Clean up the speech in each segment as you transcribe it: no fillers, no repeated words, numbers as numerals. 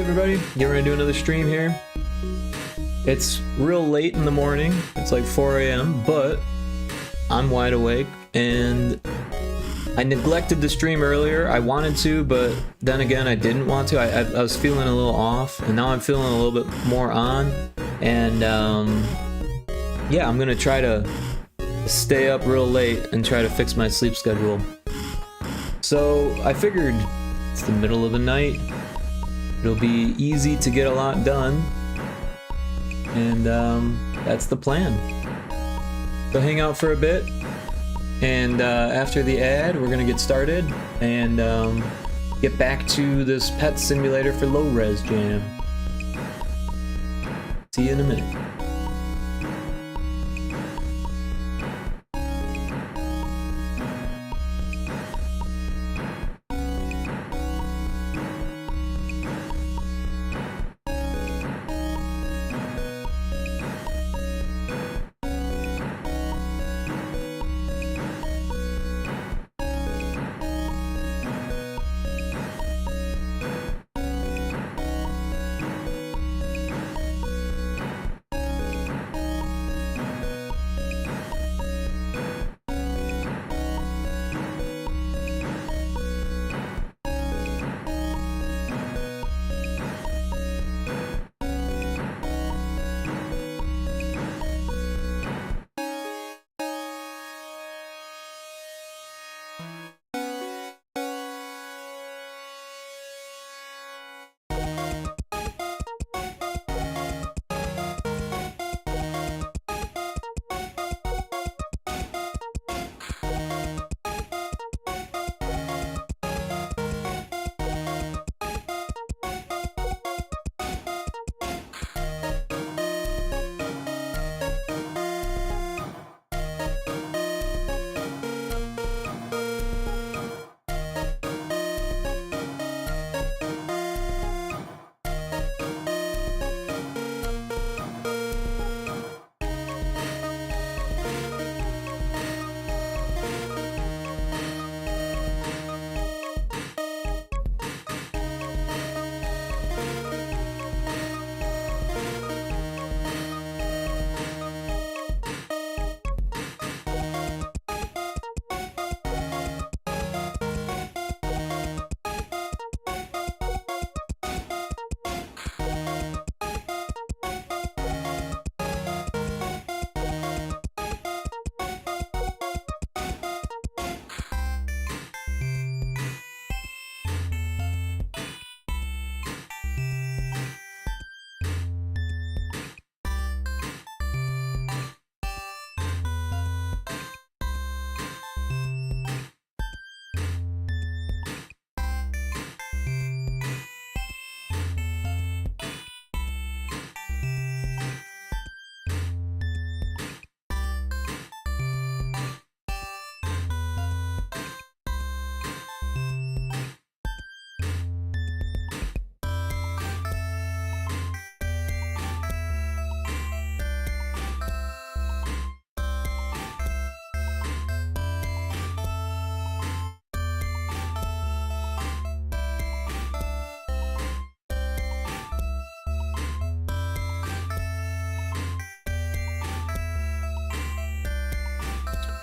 everybody? Getting ready to do another stream here. It's real late in the morning. It's like 4 a.m., but I'm wide awake, and I neglected the stream earlier. I wanted to, but then again, I didn't want to. I was feeling a little off, and now I'm feeling a little bit more on. And yeah, I'm gonna try to stay up real late and try to fix my sleep schedule. So I figured it's the middle of the night. It'll be easy to get a lot done, and that's the plan. So hang out for a bit, and after the ad, we're gonna get started and get back to this pet simulator for LowRezJam. See you in a minute.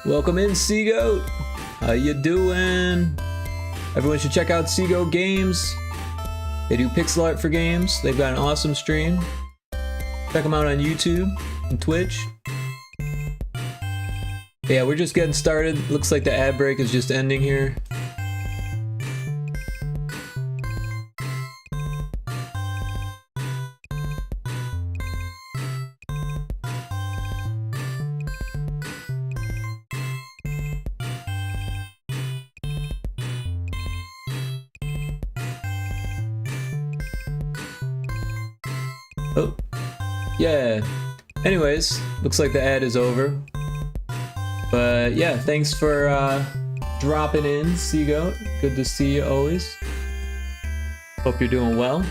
Welcome in, Seagoat. How you doing? Everyone should check out Seagoat Games. They do pixel art for games. They've got an awesome stream. Check them out on YouTube and Twitch. Yeah, we're just getting started. Looks like the ad break is just ending here. Oh, yeah. Anyways, looks like the ad is over. But yeah, thanks for dropping in, Seagoat. Good to see you always. Hope you're doing well.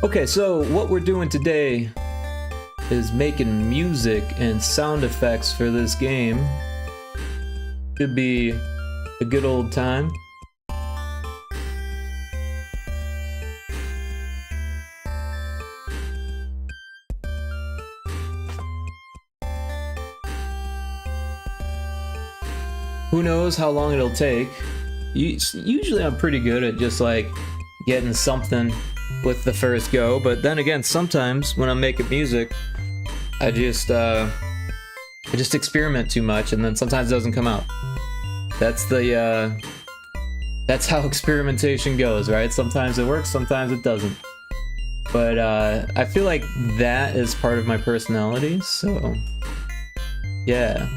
Okay, so what we're doing today is making music and sound effects for this game. Should be a good old time. who knows how long it'll take. Usually I'm pretty good at just like getting something with the first go, but then again, sometimes when I'm making music, I just experiment too much, and then sometimes it doesn't come out. That's how experimentation goes, right? Sometimes it works, sometimes it doesn't. But I feel like that is part of my personality, so yeah.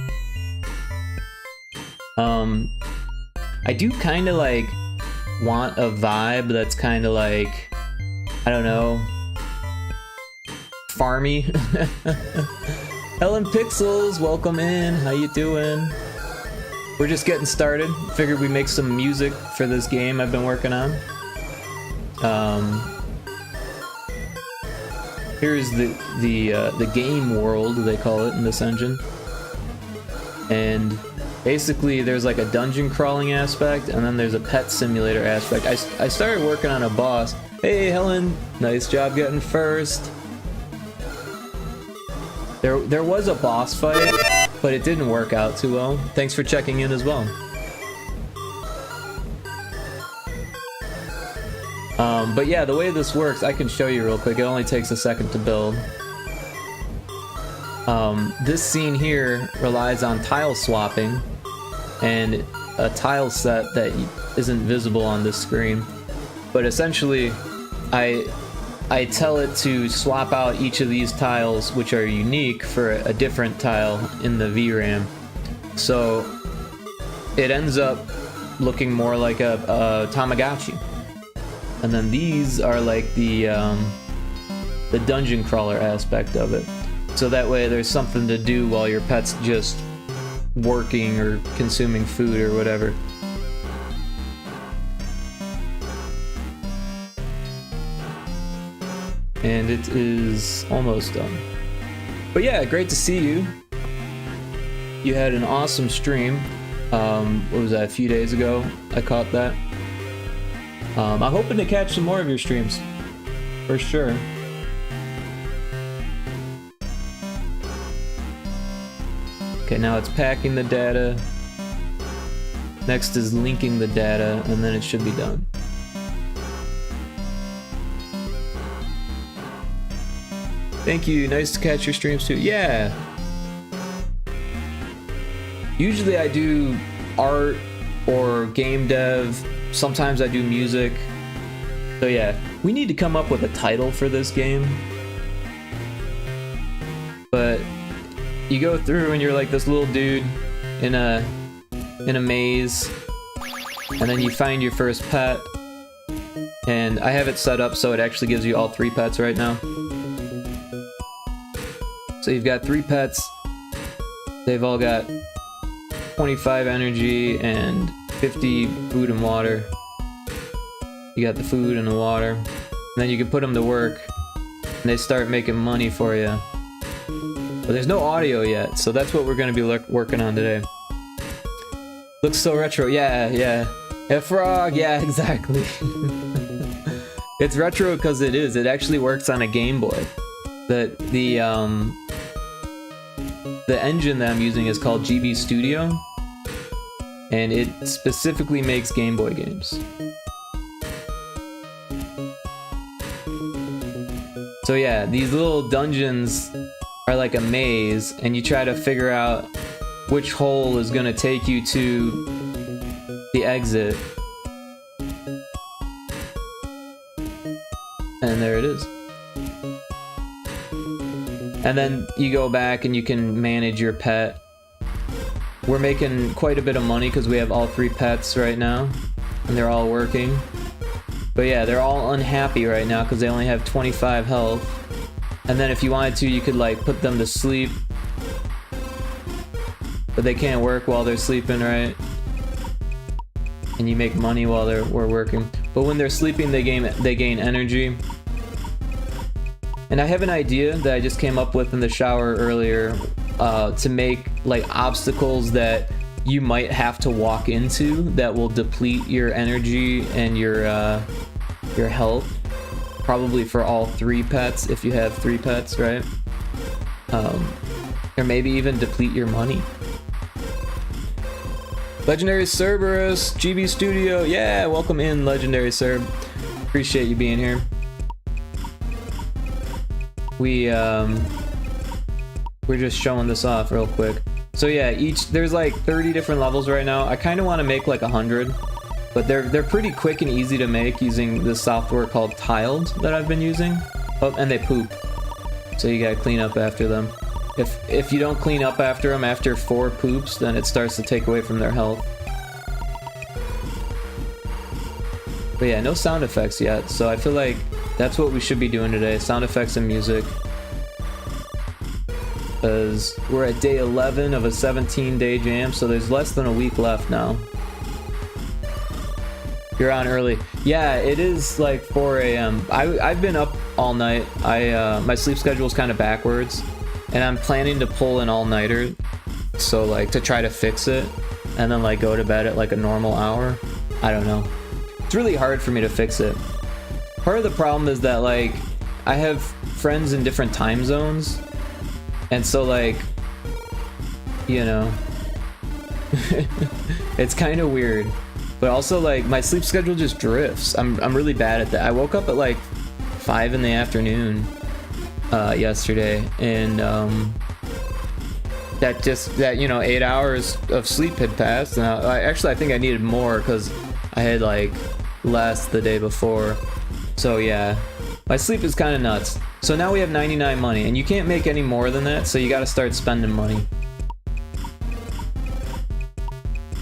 I do kind of like want a vibe that's kind of like, I don't know, farmy. Helen Pixels, welcome in. How you doing? We're just getting started. Figured we'd make some music for this game I've been working on. Here's the game world, they call it in this engine. And basically there's like a dungeon crawling aspect, and then there's a pet simulator aspect. I started working on a boss. Hey Helen, nice job getting first. There was a boss fight, but it didn't work out too well. Thanks for checking in as well. But yeah, the way this works, I can show you real quick. It only takes a second to build. This scene here relies on tile swapping and a tile set that isn't visible on this screen. But essentially, I tell it to swap out each of these tiles, which are unique, for a different tile in the VRAM. So it ends up looking more like a Tamagotchi. And then these are like the dungeon crawler aspect of it. So that way there's something to do while your pet's just working or consuming food or whatever. And it is almost done. But yeah, great to see you. You had an awesome stream. What was that, a few days ago? I caught that. I'm hoping to catch some more of your streams, for sure. Okay, now it's packing the data. Next is linking the data, and then it should be done. Thank you, nice to catch your streams too. Yeah. Usually I do art or game dev. Sometimes I do music. So yeah, we need to come up with a title for this game. But you go through and you're like this little dude in a maze, and then you find your first pet. And I have it set up so it actually gives you all 3 pets right now. So you've got 3 pets. They've all got 25 energy and 50 food and water. You got the food and the water. And then you can put them to work, and they start making money for you. But there's no audio yet, so that's what we're going to be working on today. Looks so retro. Yeah. Yeah, frog. Yeah, exactly. It's retro because it is. It actually works on a Game Boy. The engine that I'm using is called GB Studio, and it specifically makes Game Boy games. So yeah, these little dungeons are like a maze, and you try to figure out which hole is going to take you to the exit. And there it is. And then you go back and you can manage your pet. We're making quite a bit of money because we have all 3 pets right now, and they're all working. But yeah, they're all unhappy right now because they only have 25 health. And then if you wanted to, you could like put them to sleep. But they can't work while they're sleeping, right? And you make money while we're working. But when they're sleeping, they gain energy. And I have an idea that I just came up with in the shower earlier, to make like obstacles that you might have to walk into that will deplete your energy and your health. Probably for all 3 pets, if you have 3 pets, right? Or maybe even deplete your money. Legendary Cerberus, GB Studio. Yeah, welcome in, Legendary Cerb. Appreciate you being here. We're just showing this off real quick. So yeah, there's like 30 different levels right now. I kind of want to make like 100, but they're pretty quick and easy to make using this software called Tiled that I've been using. Oh, and they poop, so you gotta clean up after them. If you don't clean up after them after 4 poops, then it starts to take away from their health. But yeah, no sound effects yet, so I feel like that's what we should be doing today, sound effects and music. Because we're at day 11 of a 17-day jam, so there's less than a week left now. You're on early. Yeah, it is like 4 a.m. I've been up all night. My sleep schedule is kind of backwards, and I'm planning to pull an all-nighter, so like to try to fix it, and then like go to bed at like a normal hour. I don't know. It's really hard for me to fix it. Part of the problem is that like I have friends in different time zones, and so like, you know, it's kind of weird. But also like my sleep schedule just drifts. I'm really bad at that. I woke up at like 5 in the afternoon yesterday, and that you know 8 hours of sleep had passed, and I think I needed more because I had like less the day before. So yeah, my sleep is kind of nuts. So now we have 99 money, and you can't make any more than that, so you got to start spending money.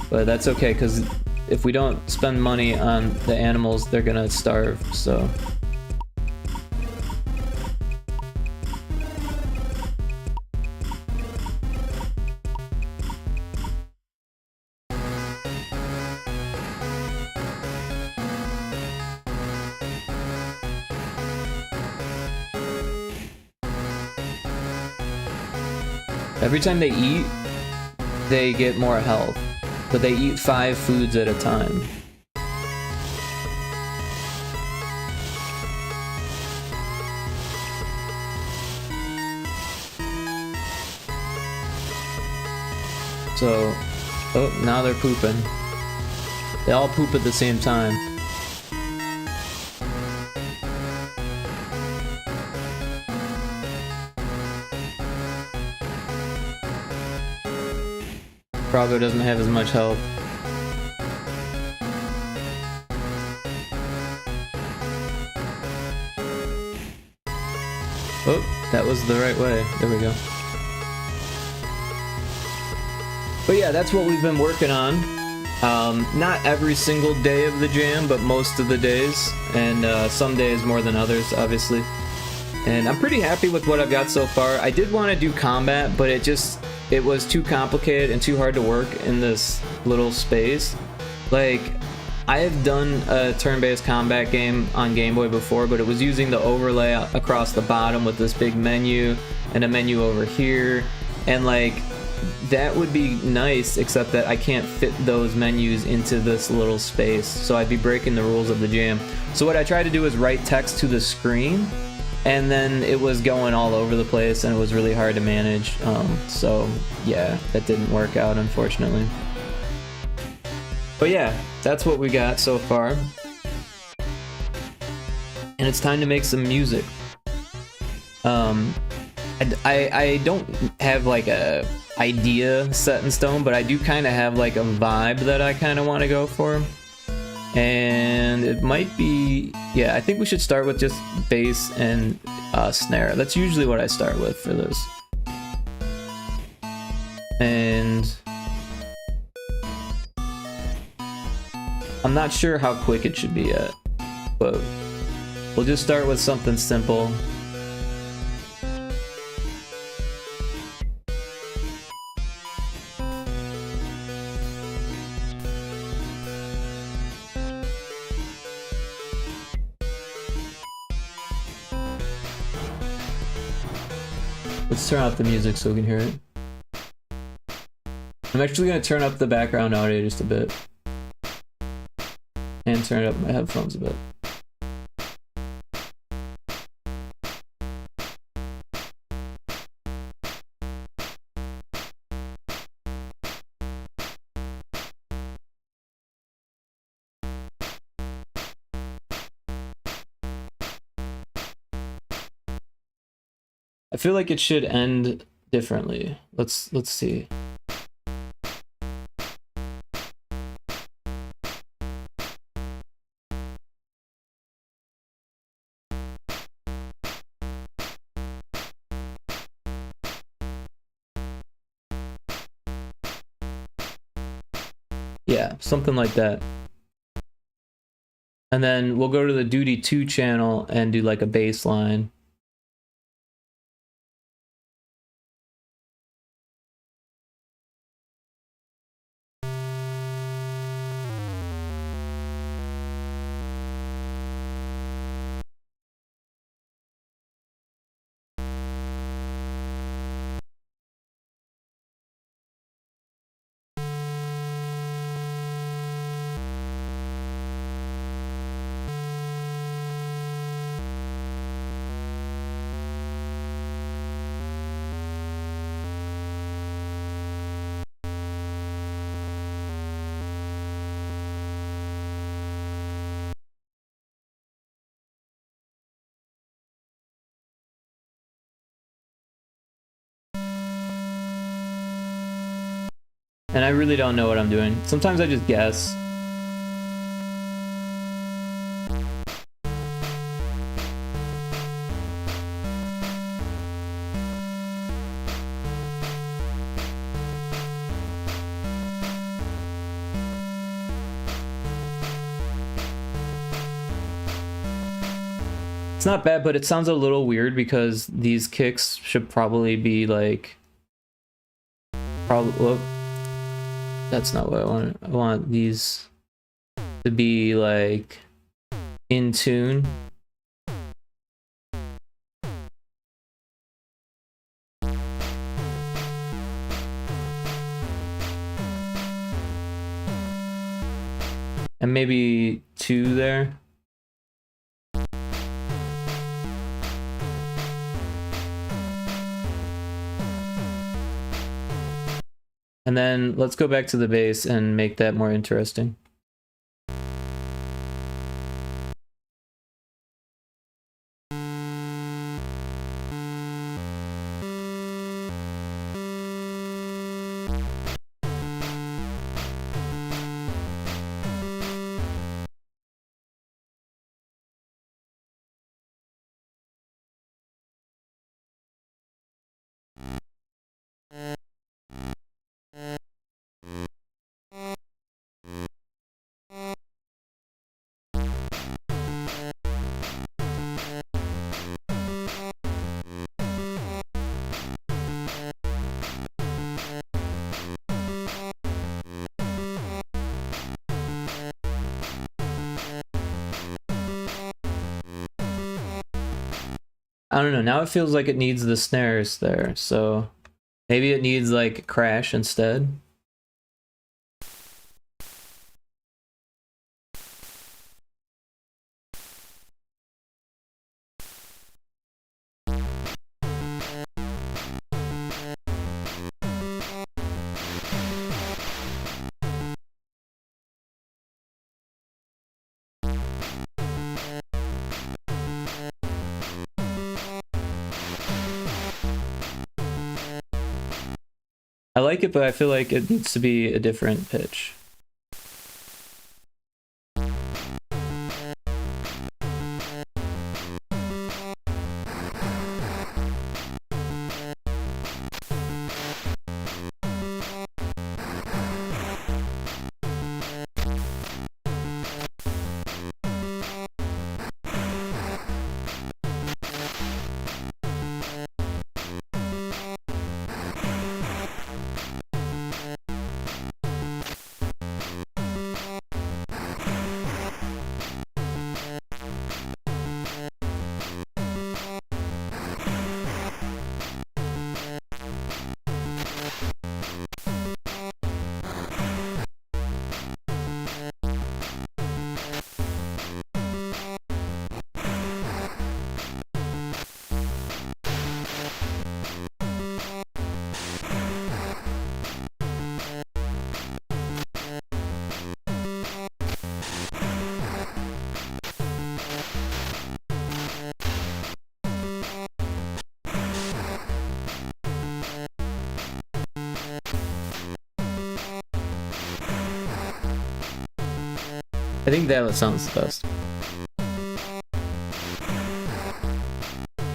But that's okay, because if we don't spend money on the animals, they're gonna starve, so. Every time they eat, they get more health, but they eat 5 foods at a time. So, oh, now they're pooping. They all poop at the same time. Prago doesn't have as much health. Oh, that was the right way. There we go. But yeah, that's what we've been working on. Not every single day of the jam, but most of the days, and some days more than others, obviously. And I'm pretty happy with what I've got so far. I did want to do combat, but it was too complicated and too hard to work in this little space. Like, I have done a turn-based combat game on Game Boy before, but it was using the overlay across the bottom with this big menu and a menu over here, and like that would be nice, except that I can't fit those menus into this little space, so I'd be breaking the rules of the jam. So what I tried to do is write text to the screen, and then it was going all over the place, and it was really hard to manage. So yeah, that didn't work out, unfortunately. But yeah, that's what we got so far. And it's time to make some music. I don't have like a idea set in stone, but I do kind of have like a vibe that I kind of want to go for. And it might be, yeah, I think we should start with just bass and snare. That's usually what I start with for this. And I'm not sure how quick it should be yet, but we'll just start with something simple. Let's turn off the music so we can hear it. I'm actually going to turn up the background audio just a bit. And turn up my headphones a bit. I feel like it should end differently. Let's see. Yeah, something like that. And then we'll go to the Duty 2 channel and do like a bass line. And I really don't know what I'm doing. Sometimes I just guess. It's not bad, but it sounds a little weird because these kicks should probably be like... Well, that's not what I want. I want these to be like in tune. And maybe 2 there. And then let's go back to the bass and make that more interesting. I don't know, now it feels like it needs the snares there, so maybe it needs like crash instead. I like it, but I feel like it needs to be a different pitch. I think that sounds the best.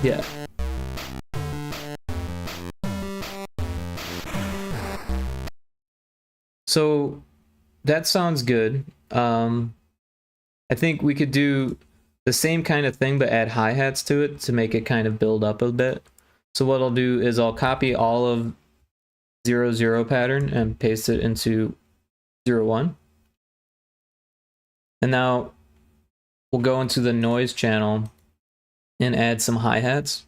Yeah. So that sounds good. I think we could do the same kind of thing but add hi-hats to it to make it kind of build up a bit. So what I'll do is I'll copy all of 0, 0 pattern and paste it into 0, 1. And now we'll go into the noise channel and add some hi-hats.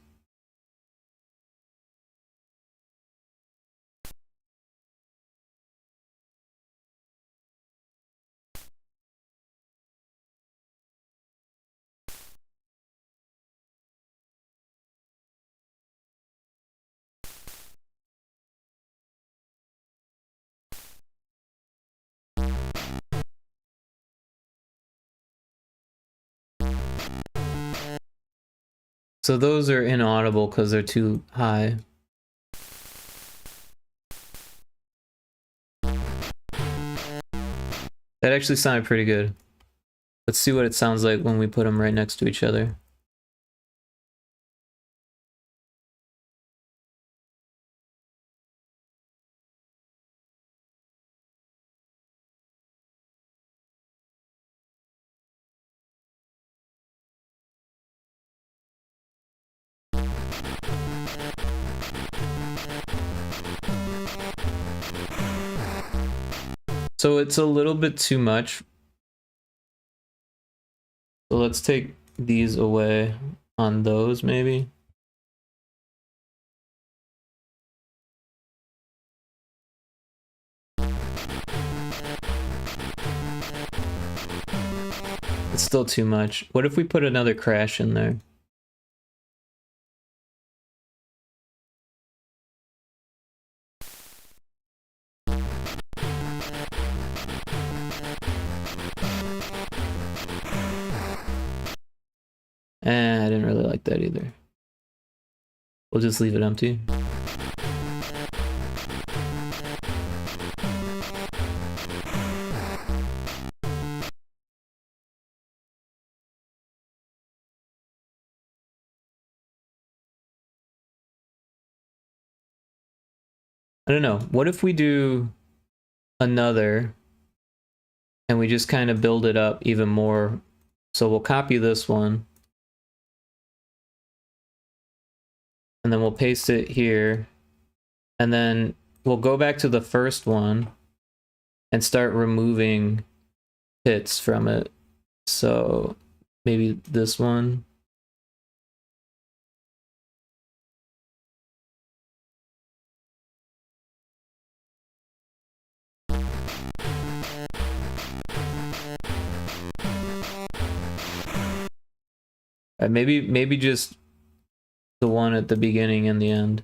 So those are inaudible because they're too high. That actually sounded pretty good. Let's see what it sounds like when we put them right next to each other. So it's a little bit too much. So let's take these away on those maybe. It's still too much. What if we put another crash in there? I didn't really like that either. We'll just leave it empty. I don't know. What if we do another and we just kind of build it up even more? So we'll copy this one. And then we'll paste it here. And then we'll go back to the first one and start removing hits from it. So maybe this one. Maybe just the one at the beginning and the end.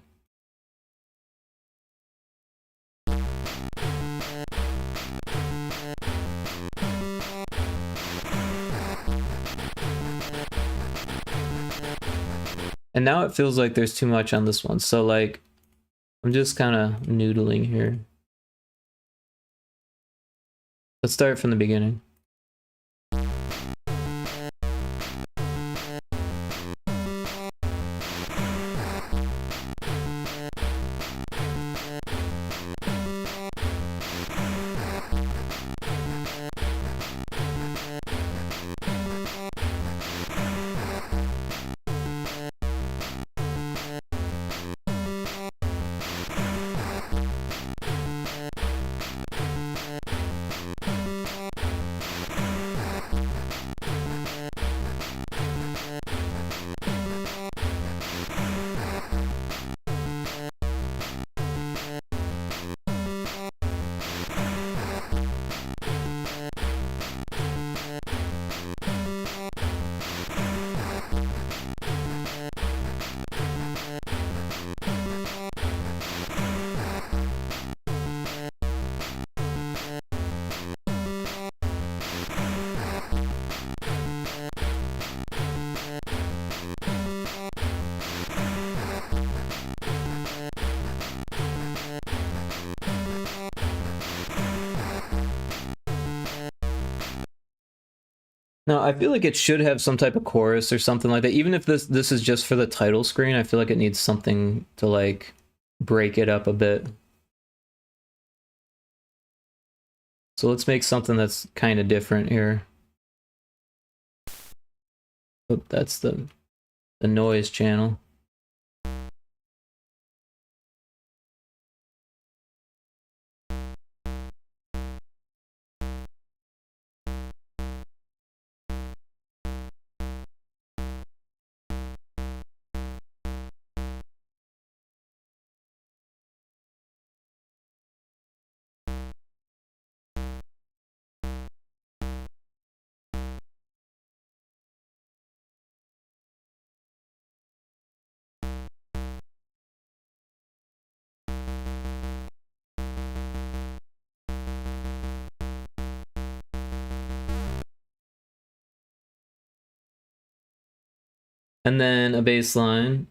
And now it feels like there's too much on this one. So like, I'm just kind of noodling here. Let's start from the beginning. No, I feel like it should have some type of chorus or something like that. Even if this is just for the title screen, I feel like it needs something to like break it up a bit. So let's make something that's kind of different here. Oh, that's the noise channel. And then a bass line.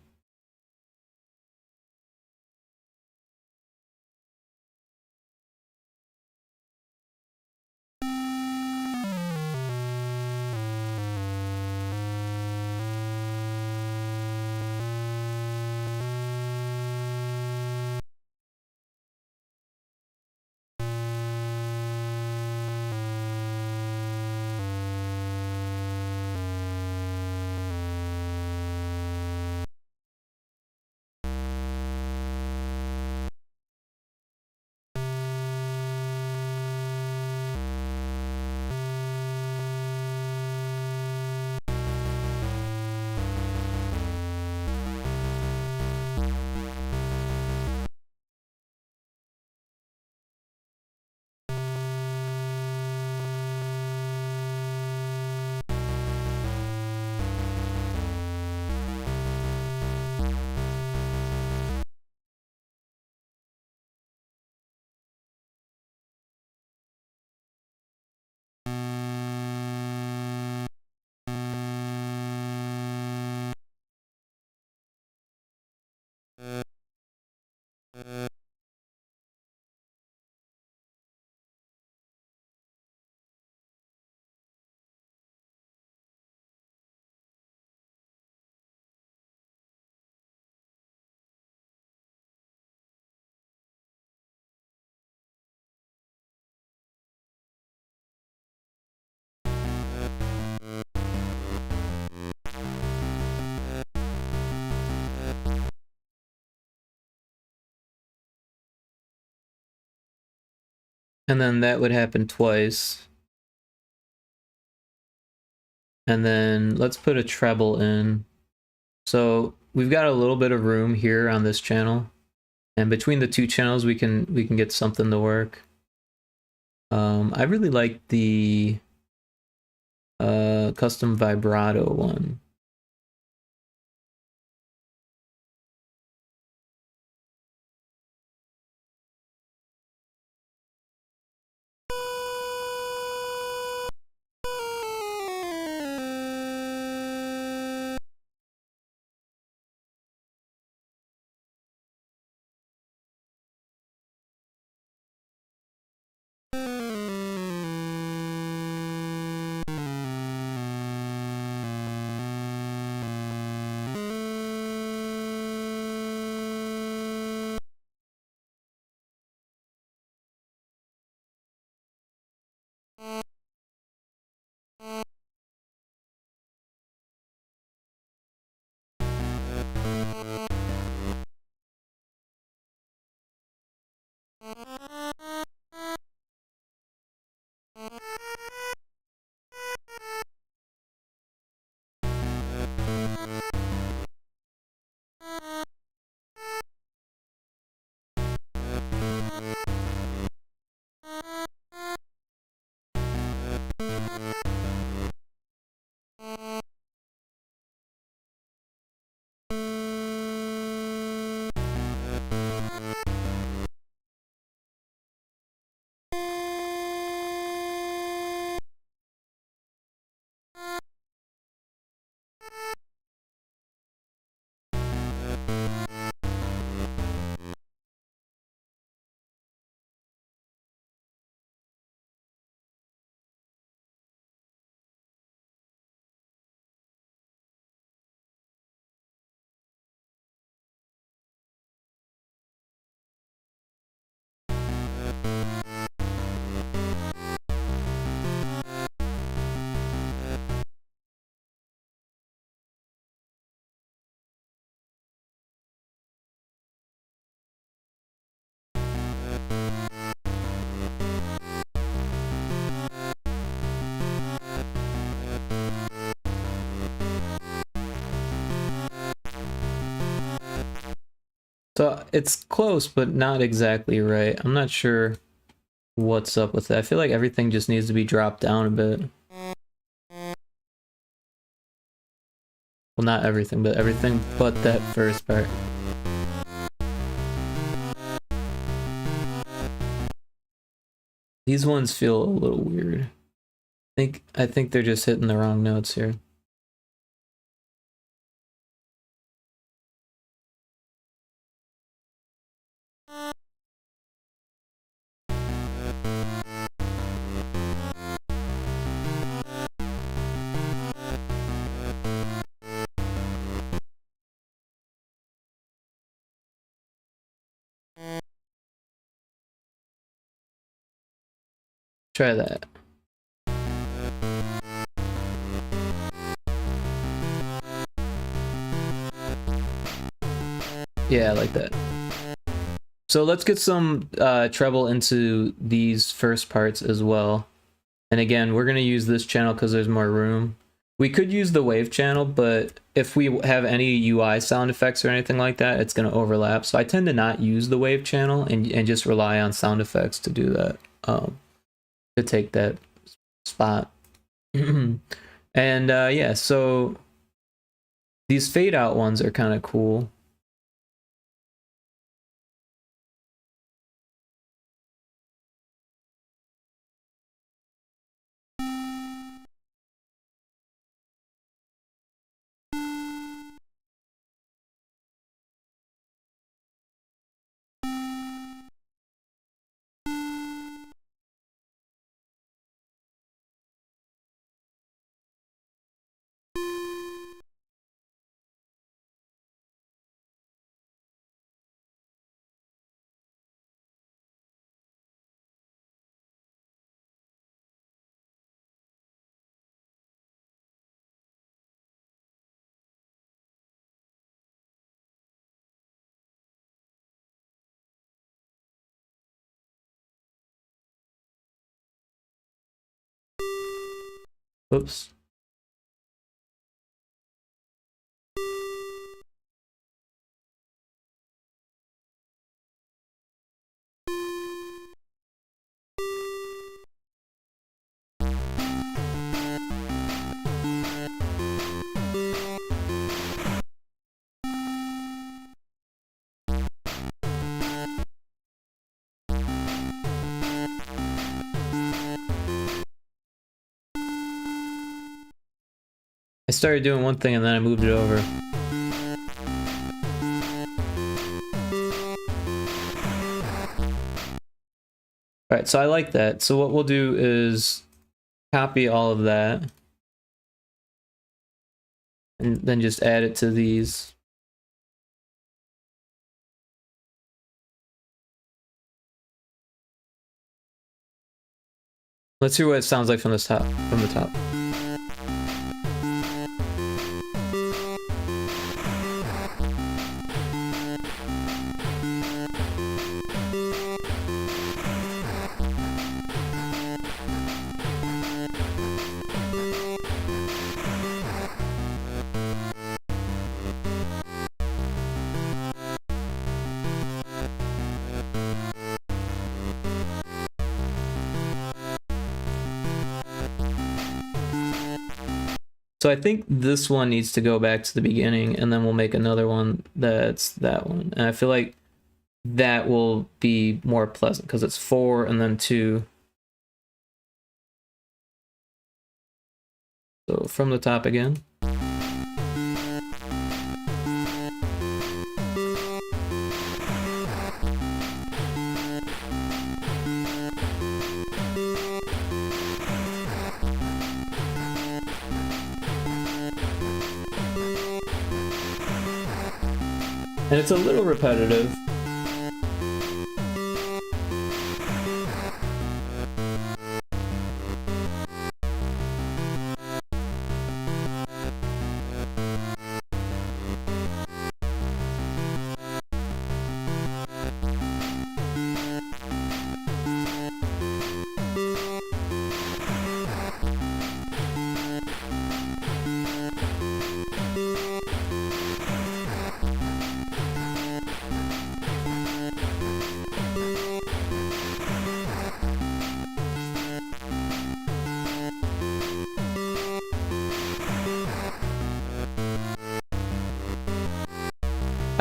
And then that would happen twice. And then let's put a treble in. So we've got a little bit of room here on this channel. And between the two channels we can get something to work. I really like the custom vibrato one. So it's close, but not exactly right. I'm not sure what's up with that. I feel like everything just needs to be dropped down a bit. Well, not everything, but everything but that first part. These ones feel a little weird. I think they're just hitting the wrong notes here. Try that. Yeah, I like that. So let's get some treble into these first parts as well. And again, we're going to use this channel because there's more room. We could use the wave channel, but if we have any UI sound effects or anything like that, it's going to overlap. So I tend to not use the wave channel and just rely on sound effects to do that, to take that spot. And yeah, so these fade out ones are kind of cool. Oops. I started doing one thing and then I moved it over. Alright, so I like that. So what we'll do is copy all of that and then just add it to these. Let's hear what it sounds like from the top. So I think this one needs to go back to the beginning and then we'll make another one that's that one. And I feel like that will be more pleasant because it's 4 and then 2. So from the top again. And it's a little repetitive.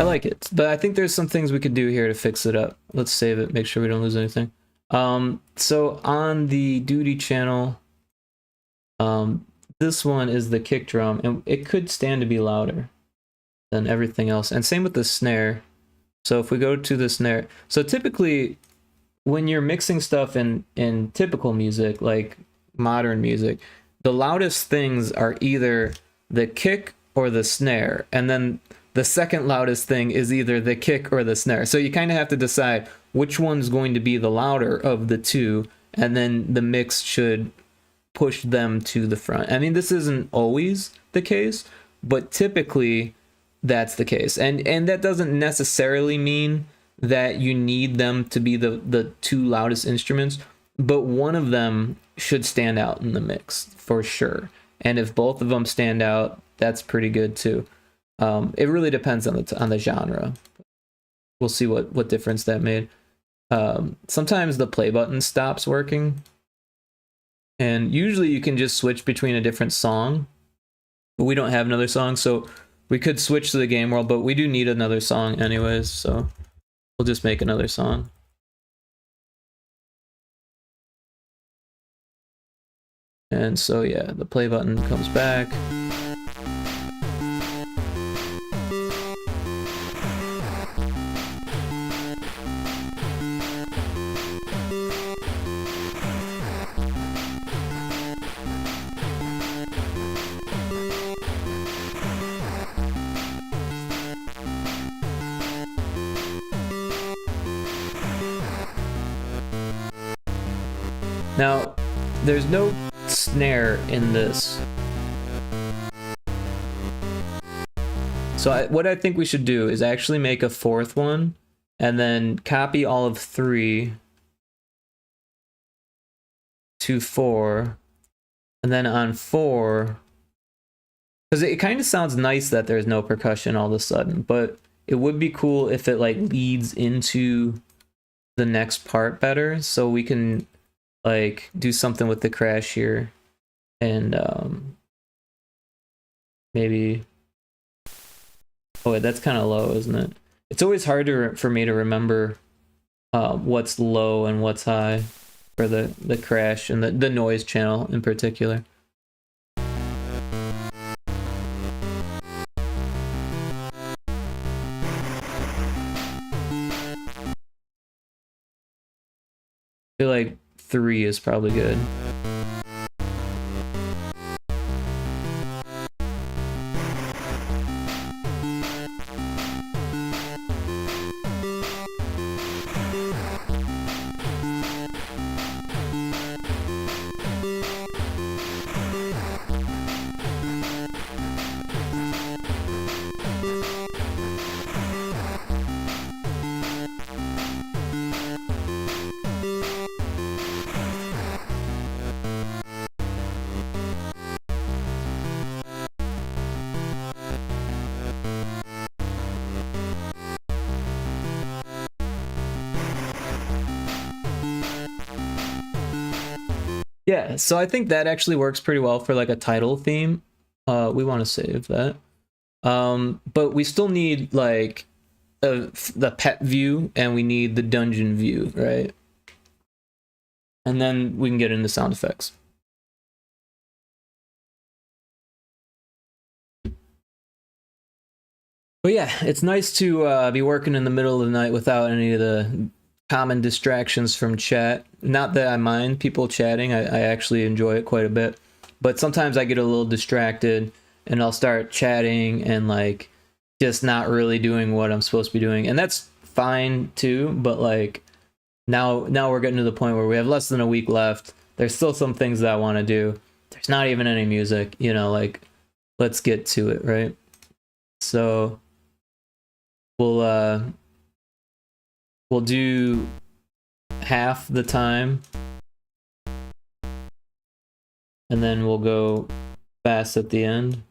I like it, but I think there's some things we could do here to fix it up. Let's save it, make sure we don't lose anything. So on the duty channel, this one is the kick drum, and it could stand to be louder than everything else. And same with the snare. So if we go to the snare, so typically when you're mixing stuff in typical music, like modern music, the loudest things are either the kick or the snare, and then the second loudest thing is either the kick or the snare. So you kind of have to decide which one's going to be the louder of the two, and then the mix should push them to the front. I mean, this isn't always the case, but typically that's the case. And that doesn't necessarily mean that you need them to be the two loudest instruments, but one of them should stand out in the mix for sure. And if both of them stand out, that's pretty good too. It really depends on the genre. We'll see what difference that made. Sometimes the play button stops working, and usually you can just switch between a different song, but we don't have another song, so we could switch to the game world, but we do need another song anyways, so we'll just make another song. And so yeah, the play button comes back. Now, there's no snare in this. So what I think we should do is actually make a fourth one and then copy all of 3 to 4. And then on 4, because it kind of sounds nice that there's no percussion all of a sudden, but it would be cool if it like leads into the next part better, so we can like do something with the crash here, and maybe, oh wait, that's kind of low, isn't it? It's always hard for me to remember what's low and what's high for the crash and the noise channel in particular. I feel like 3 is probably good. Yeah, so I think that actually works pretty well for like a title theme. We want to save that. But we still need like the pet view, and we need the dungeon view, right? And then we can get into sound effects. But yeah, it's nice to be working in the middle of the night without any of the common distractions from chat. Not that I mind people chatting, I actually enjoy it quite a bit, but sometimes I get a little distracted and I'll start chatting and like just not really doing what I'm supposed to be doing, and that's fine too. But like now we're getting to the point where we have less than a week left. There's still some things that I want to do. There's not even any music, you know, like let's get to it, right? So we'll do half the time, and then we'll go fast at the end.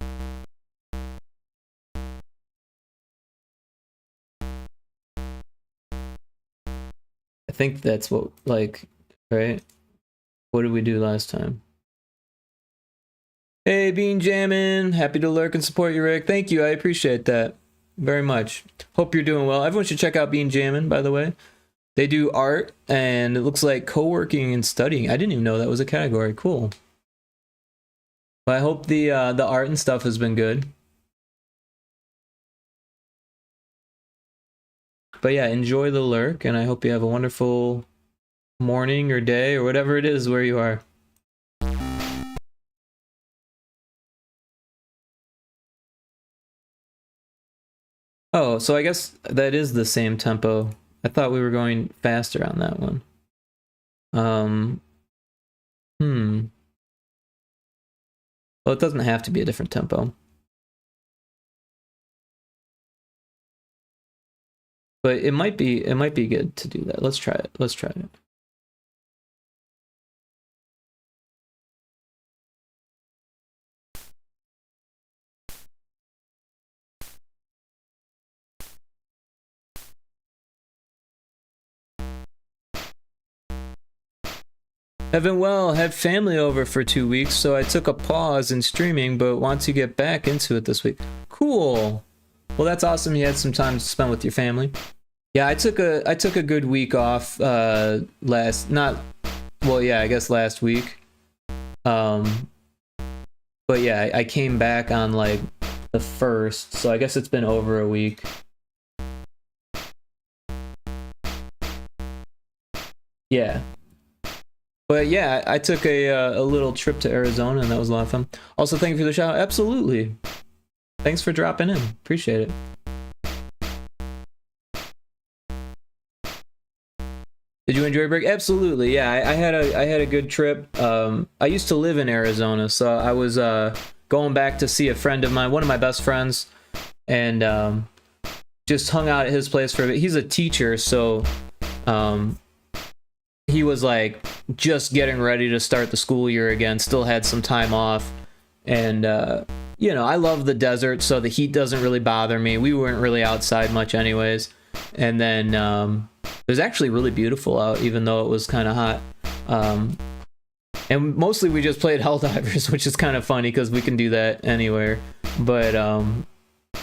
I think that's what, like, right? What did we do last time? Hey, Bean Jammin', happy to lurk and support you, Rick. Thank you, I appreciate that. very much. Hope you're doing well. Everyone should check out Bean Jammin', by the way. They do art, and it looks like co-working and studying. I didn't even know that was a category. Cool. But I hope the art and stuff has been good. But yeah, enjoy the lurk, and I hope you have a wonderful morning or day or whatever it is where you are. Oh, so I guess that is the same tempo. I thought we were going faster on that one. Well, it doesn't have to be a different tempo. But it might be good to do that. Let's try it. Let's try it. Evan, well, had family over for 2 weeks, so I took a pause in streaming, but want to get back into it this week. Cool. Well, that's awesome. You had some time to spend with your family. Yeah, I took a good week off I guess last week. But yeah, I came back on like the 1st, so I guess it's been over a week. Yeah. But yeah, I took a little trip to Arizona, and that was a lot of fun. Also, thank you for the shout. Absolutely. Thanks for dropping in. Appreciate it. Did you enjoy your break? Absolutely. Yeah, I had a good trip. I used to live in Arizona, so I was going back to see a friend of mine, one of my best friends, and just hung out at his place for a bit. He's a teacher, so he was like just getting ready to start the school year again, still had some time off, and you know, I love the desert, so the heat doesn't really bother me. We weren't really outside much anyways, and then it was actually really beautiful out, even though it was kind of hot, and mostly we just played Helldivers, which is kind of funny because we can do that anywhere, but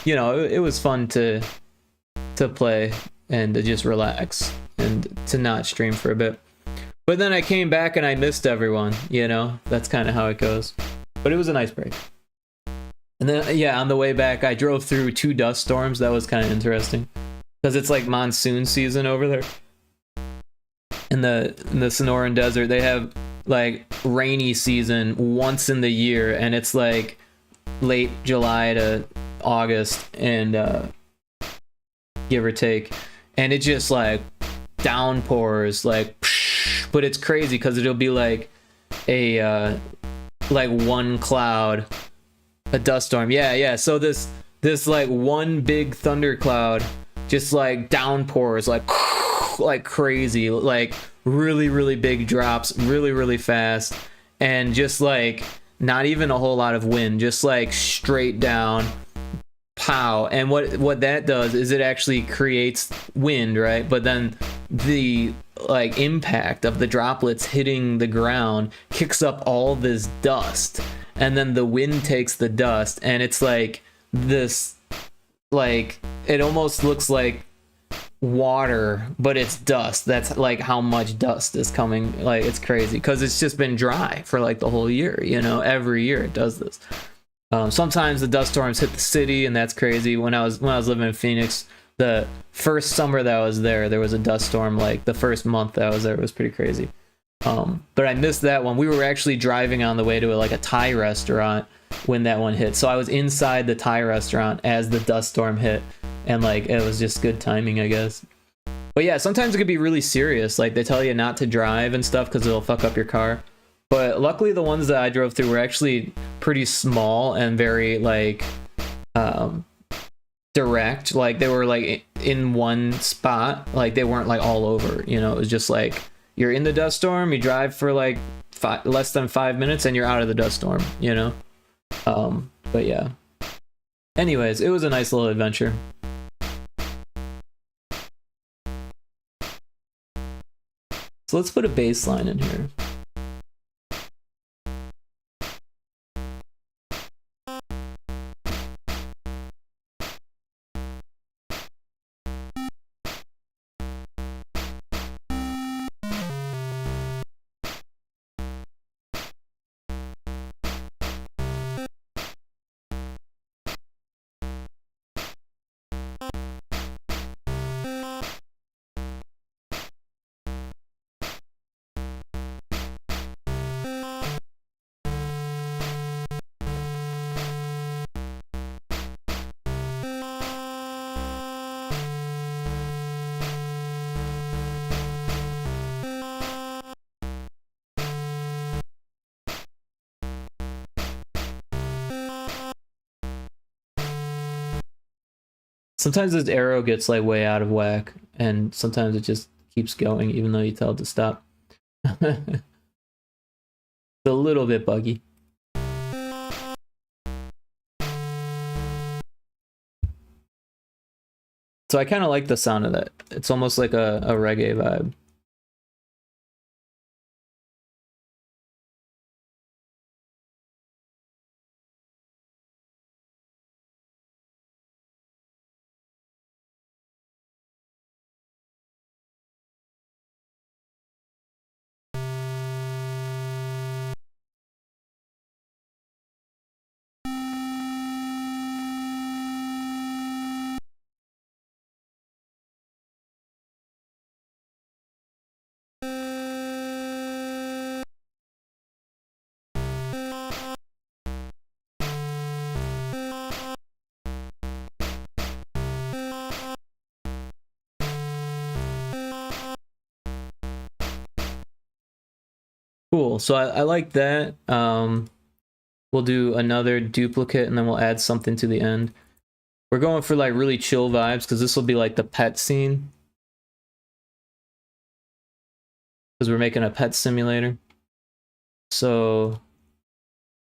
you know, it was fun to play and to just relax and to not stream for a bit. But then I came back and I missed everyone, you know? That's kind of how it goes. But it was a nice break. And then, yeah, on the way back, I drove through 2 dust storms. That was kind of interesting. Because it's like monsoon season over there. In the Sonoran Desert, they have like rainy season once in the year. And it's like late July to August, and give or take. And it just like downpours, like... But it's crazy because it'll be like a like one cloud, a dust storm. Yeah. So this like one big thundercloud just like downpours like crazy, like really big drops, really fast, and just like not even a whole lot of wind, just like straight down. Pow. And what that does is it actually creates wind, right? But then the like impact of the droplets hitting the ground kicks up all this dust, and then the wind takes the dust, and it's like this, like it almost looks like water, but it's dust. That's like how much dust is coming. Like, it's crazy because it's just been dry for like the whole year, you know. Every year it does this. Sometimes the dust storms hit the city, and that's crazy. When I was living in Phoenix, the first summer that I was there was a dust storm. Like the first month that I was there, it was pretty crazy. But I missed that one. We were actually driving on the way to a Thai restaurant when that one hit, so I was inside the Thai restaurant as the dust storm hit, and like it was just good timing, I guess. But yeah, sometimes it could be really serious. Like they tell you not to drive and stuff because it'll fuck up your car. But luckily the ones that I drove through were actually pretty small and very like direct. Like they were like in one spot. Like they weren't like all over, you know. It was just like you're in the dust storm, you drive for like less than 5 minutes, and you're out of the dust storm, you know. But yeah. Anyways, it was a nice little adventure. So let's put a bass line in here. Sometimes this arrow gets like way out of whack, and sometimes it just keeps going even though you tell it to stop. It's a little bit buggy. So I kind of like the sound of that. It's almost like a reggae vibe. Cool. So I like that. We'll do another duplicate and then we'll add something to the end. We're going for like really chill vibes because this will be like the pet scene. Because we're making a pet simulator. So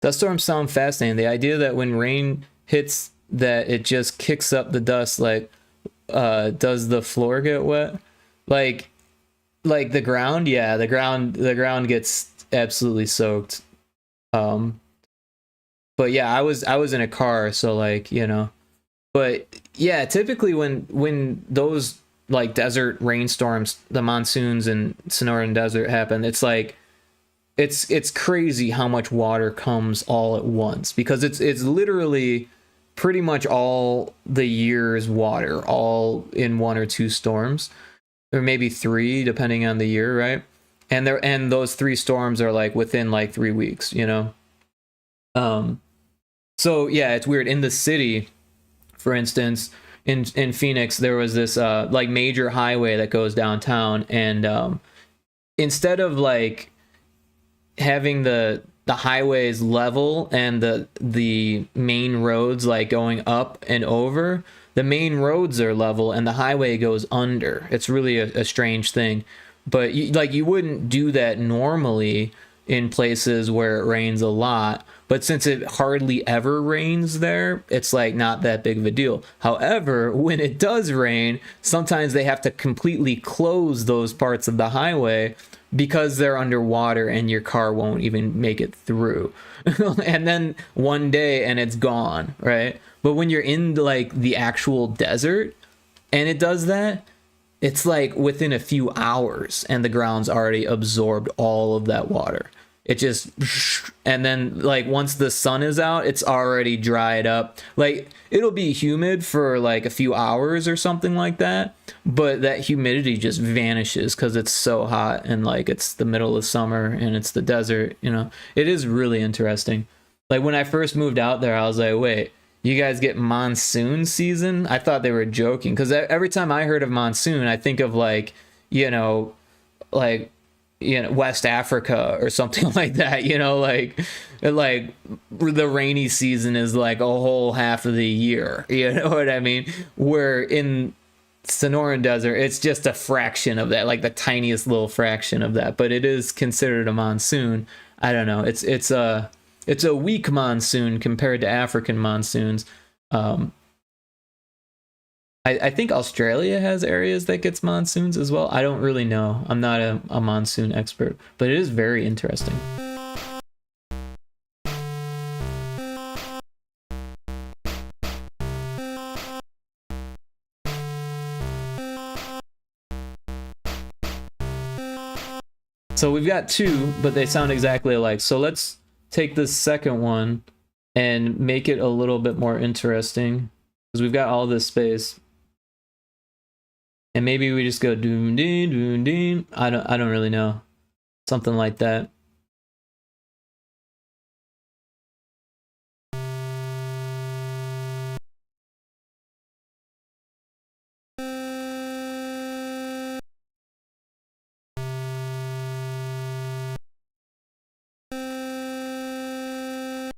dust storms sound fascinating. The idea that when rain hits that it just kicks up the dust, like does the floor get wet? Like the ground, yeah, the ground gets absolutely soaked. But yeah, I was in a car, so like, you know. But yeah, typically when those like desert rainstorms, the monsoons and Sonoran Desert happen, it's like it's crazy how much water comes all at once because it's literally pretty much all the year's water all in one or two storms, or maybe three depending on the year, right? And those three storms are like within like 3 weeks, you know. So yeah, it's weird. In the city, for instance, in Phoenix, there was this like major highway that goes downtown, and instead of like having the highways level and the main roads like going up and over, the main roads are level and the highway goes under. It's really a strange thing, but you wouldn't do that normally in places where it rains a lot. But since it hardly ever rains there, it's like not that big of a deal. However, when it does rain, sometimes they have to completely close those parts of the highway because they're underwater and your car won't even make it through. And then one day and it's gone, right? But when you're in like the actual desert and it does that, it's like within a few hours and the ground's already absorbed all of that water. It just, and then like once the sun is out, it's already dried up. Like it'll be humid for like a few hours or something like that, but that humidity just vanishes because it's so hot and like it's the middle of summer and it's the desert, you know. It is really interesting. Like when I first moved out there, I was like, wait, you guys get monsoon season? I thought they were joking because every time I heard of monsoon, I think of like, you know, West Africa or something like that, you know, like the rainy season is like a whole half of the year, you know what I mean? Where in Sonoran Desert, it's just a fraction of that, like the tiniest little fraction of that, but it is considered a monsoon. I don't know. It's a weak monsoon compared to African monsoons. I think Australia has areas that gets monsoons as well. I don't really know. I'm not a monsoon expert, but it is very interesting. So we've got two, but they sound exactly alike. So let's take this second one and make it a little bit more interesting because we've got all this space. And maybe we just go doom ding doom ding. I don't really know. Something like that.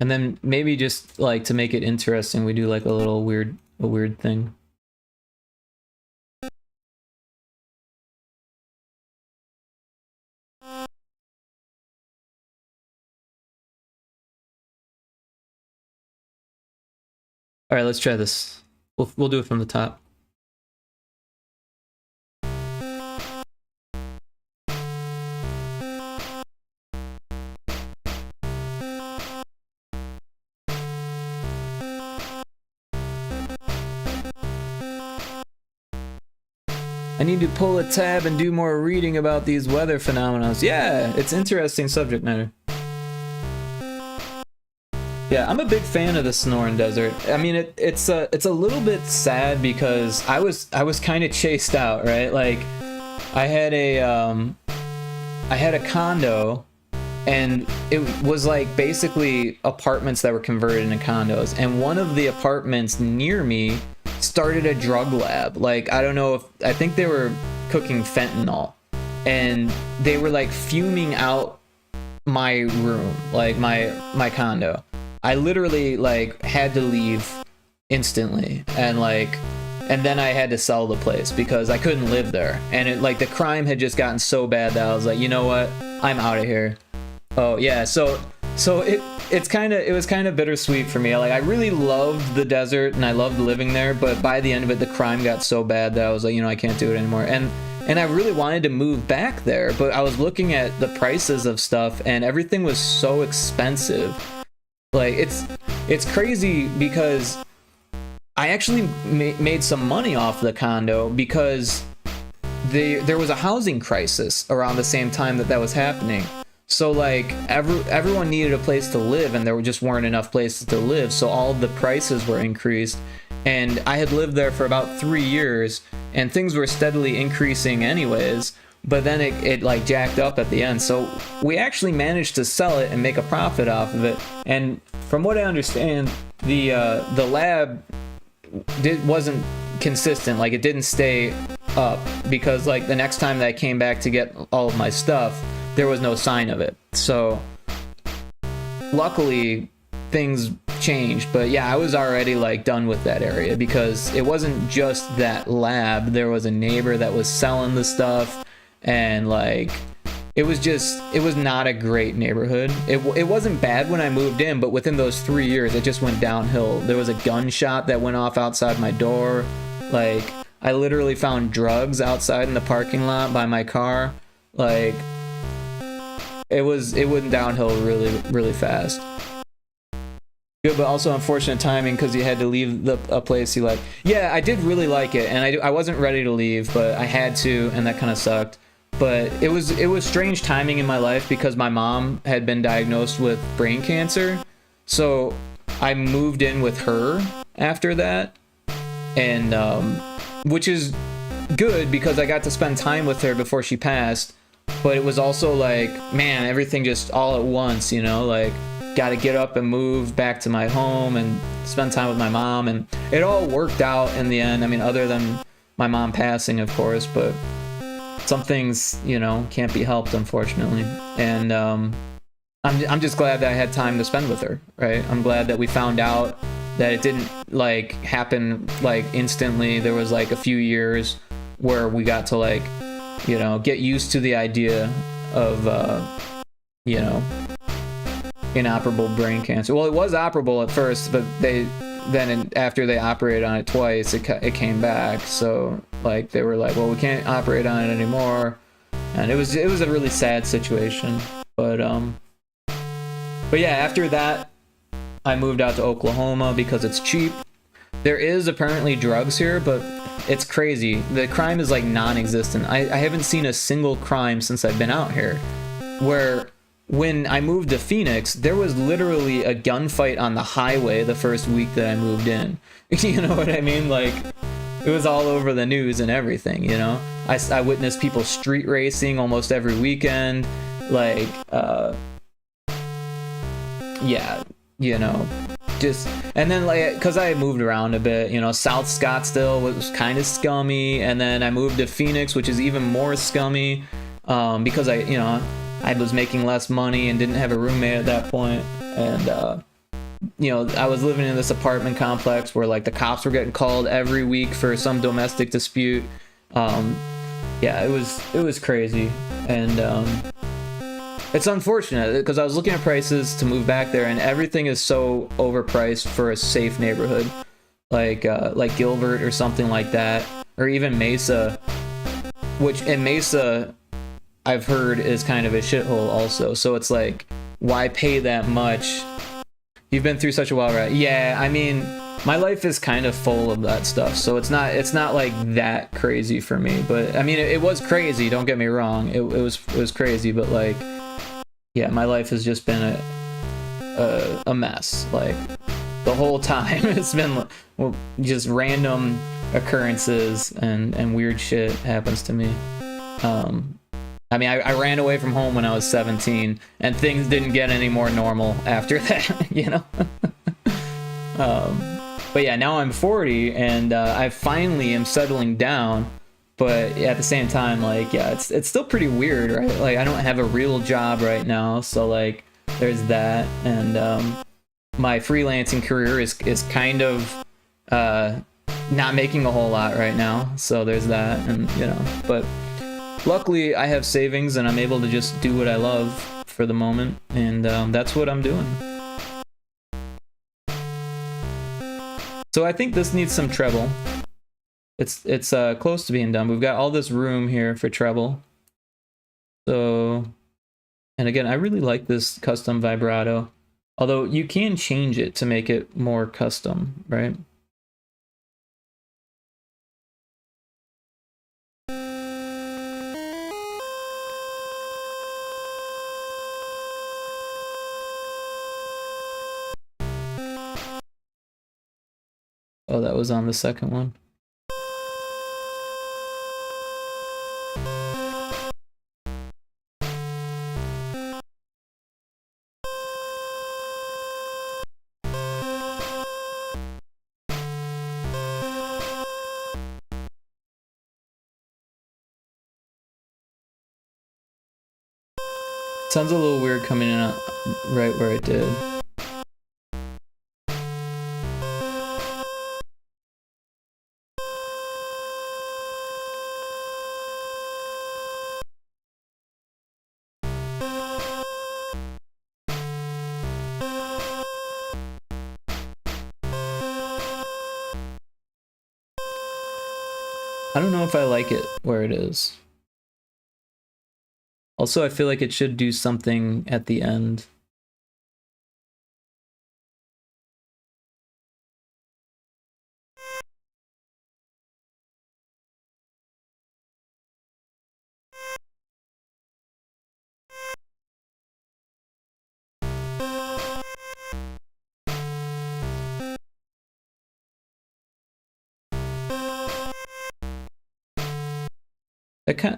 And then maybe just like to make it interesting, we do like a weird thing. All right, let's try this. We'll do it from the top. I need to pull a tab and do more reading about these weather phenomena. Yeah, it's interesting subject matter. Yeah, I'm a big fan of the Sonoran Desert. I mean, it's a little bit sad because I was kind of chased out, right? Like, I had a condo, and it was like basically apartments that were converted into condos, and one of the apartments near me started a drug lab. Like, I don't know if, I think they were cooking fentanyl, and they were like fuming out my room, like my condo. I literally like had to leave instantly, and then I had to sell the place because I couldn't live there, and it, like, the crime had just gotten so bad that I was like, you know what, I'm out of here. Oh yeah, so it was kind of bittersweet for me. Like, I really loved the desert and I loved living there, but by the end of it, the crime got so bad that I was like, you know, I can't do it anymore. And I really wanted to move back there, but I was looking at the prices of stuff and everything was so expensive. Like, it's crazy because I actually made some money off the condo because there was a housing crisis around the same time that was happening. So like everyone needed a place to live, and there just weren't enough places to live, so all of the prices were increased. And I had lived there for about 3 years, and things were steadily increasing anyways, but then it like jacked up at the end. So we actually managed to sell it and make a profit off of it. And from what I understand, the lab wasn't consistent. Like, it didn't stay up because like the next time that I came back to get all of my stuff, there was no sign of it. So luckily things changed, but yeah, I was already like done with that area because it wasn't just that lab. There was a neighbor that was selling the stuff, and like it was not a great neighborhood. It wasn't bad when I moved in, but within those 3 years it just went downhill. There was a gunshot that went off outside my door. Like, I literally found drugs outside in the parking lot by my car. Like, it went downhill really fast. Good, but also unfortunate timing because you had to leave a place you like. Yeah, I did really like it, and I wasn't ready to leave, but I had to, and that kind of sucked. But it was strange timing in my life because my mom had been diagnosed with brain cancer, so I moved in with her after that, and which is good because I got to spend time with her before she passed. But it was also like, man, everything just all at once, you know, like, got to get up and move back to my home and spend time with my mom, and it all worked out in the end. I mean, other than my mom passing, of course, but some things, you know, can't be helped, unfortunately. And I'm just glad that I had time to spend with her, right? I'm glad that we found out that it didn't like happen like instantly. There was like a few years where we got to like, you know, get used to the idea of, you know, inoperable brain cancer. Well, it was operable at first, but after they operated on it twice, it came back. So like they were like, well, we can't operate on it anymore, and it was a really sad situation. But yeah, after that, I moved out to Oklahoma because it's cheap. There is apparently drugs here, but it's crazy. The crime is like non-existent. I haven't seen a single crime since I've been out here. Where when I moved to Phoenix, there was literally a gunfight on the highway the first week that I moved in. You know what I mean? Like, it was all over the news and everything, you know? I witnessed people street racing almost every weekend. Like, yeah, you know, just, and then like, cause I moved around a bit, you know, South Scottsdale was kind of scummy, and then I moved to Phoenix, which is even more scummy, because I was making less money and didn't have a roommate at that point, and you know, I was living in this apartment complex where like the cops were getting called every week for some domestic dispute. Yeah, it was crazy, and it's unfortunate because I was looking at prices to move back there, and everything is so overpriced for a safe neighborhood. like Gilbert or something like that, or even Mesa, which in Mesa I've heard is kind of a shithole also. So it's like, why pay that much? You've been through such a wild ride. Yeah, I mean, my life is kind of full of that stuff, so it's not like that crazy for me. But I mean, it was crazy. Don't get me wrong. It was crazy, but like, yeah, my life has just been a mess. Like the whole time, it's been just random occurrences and weird shit happens to me. I mean, I ran away from home when I was 17, and things didn't get any more normal after that, you know? But yeah, now I'm 40, and I finally am settling down, but at the same time, like, yeah, it's still pretty weird, right? Like, I don't have a real job right now, so, like, there's that, and my freelancing career is kind of not making a whole lot right now, so there's that, and, you know, but luckily, I have savings and I'm able to just do what I love for the moment, and that's what I'm doing. So I think this needs some treble. It's close to being done. We've got all this room here for treble. So, and again, I really like this custom vibrato. Although you can change it to make it more custom, right? Oh, that was on the second one. Sounds a little weird coming in right where it did. I don't know if I like it where it is. Also, I feel like it should do something at the end.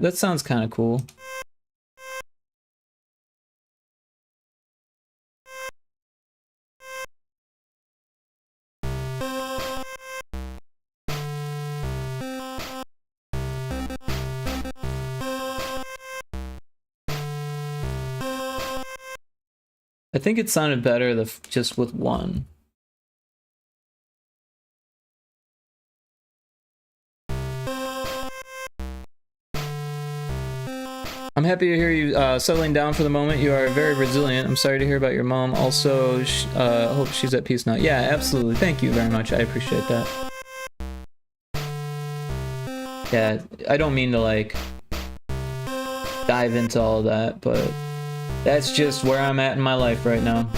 That sounds kind of cool. I think it sounded better just with one. I'm happy to hear you settling down for the moment. You are very resilient. I'm sorry to hear about your mom. Also, I hope she's at peace now. Yeah, absolutely. Thank you very much. I appreciate that. Yeah, I don't mean to, like, dive into all that, but that's just where I'm at in my life right now.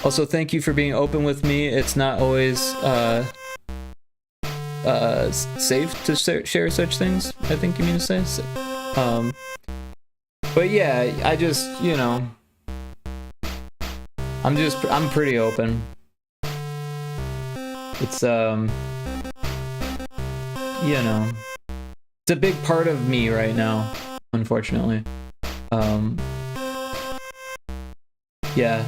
Also, thank you for being open with me. It's not always safe to share such things, I think you mean to say. But yeah, I just, you know, I'm pretty open. It's, you know, it's a big part of me right now, unfortunately. Yeah.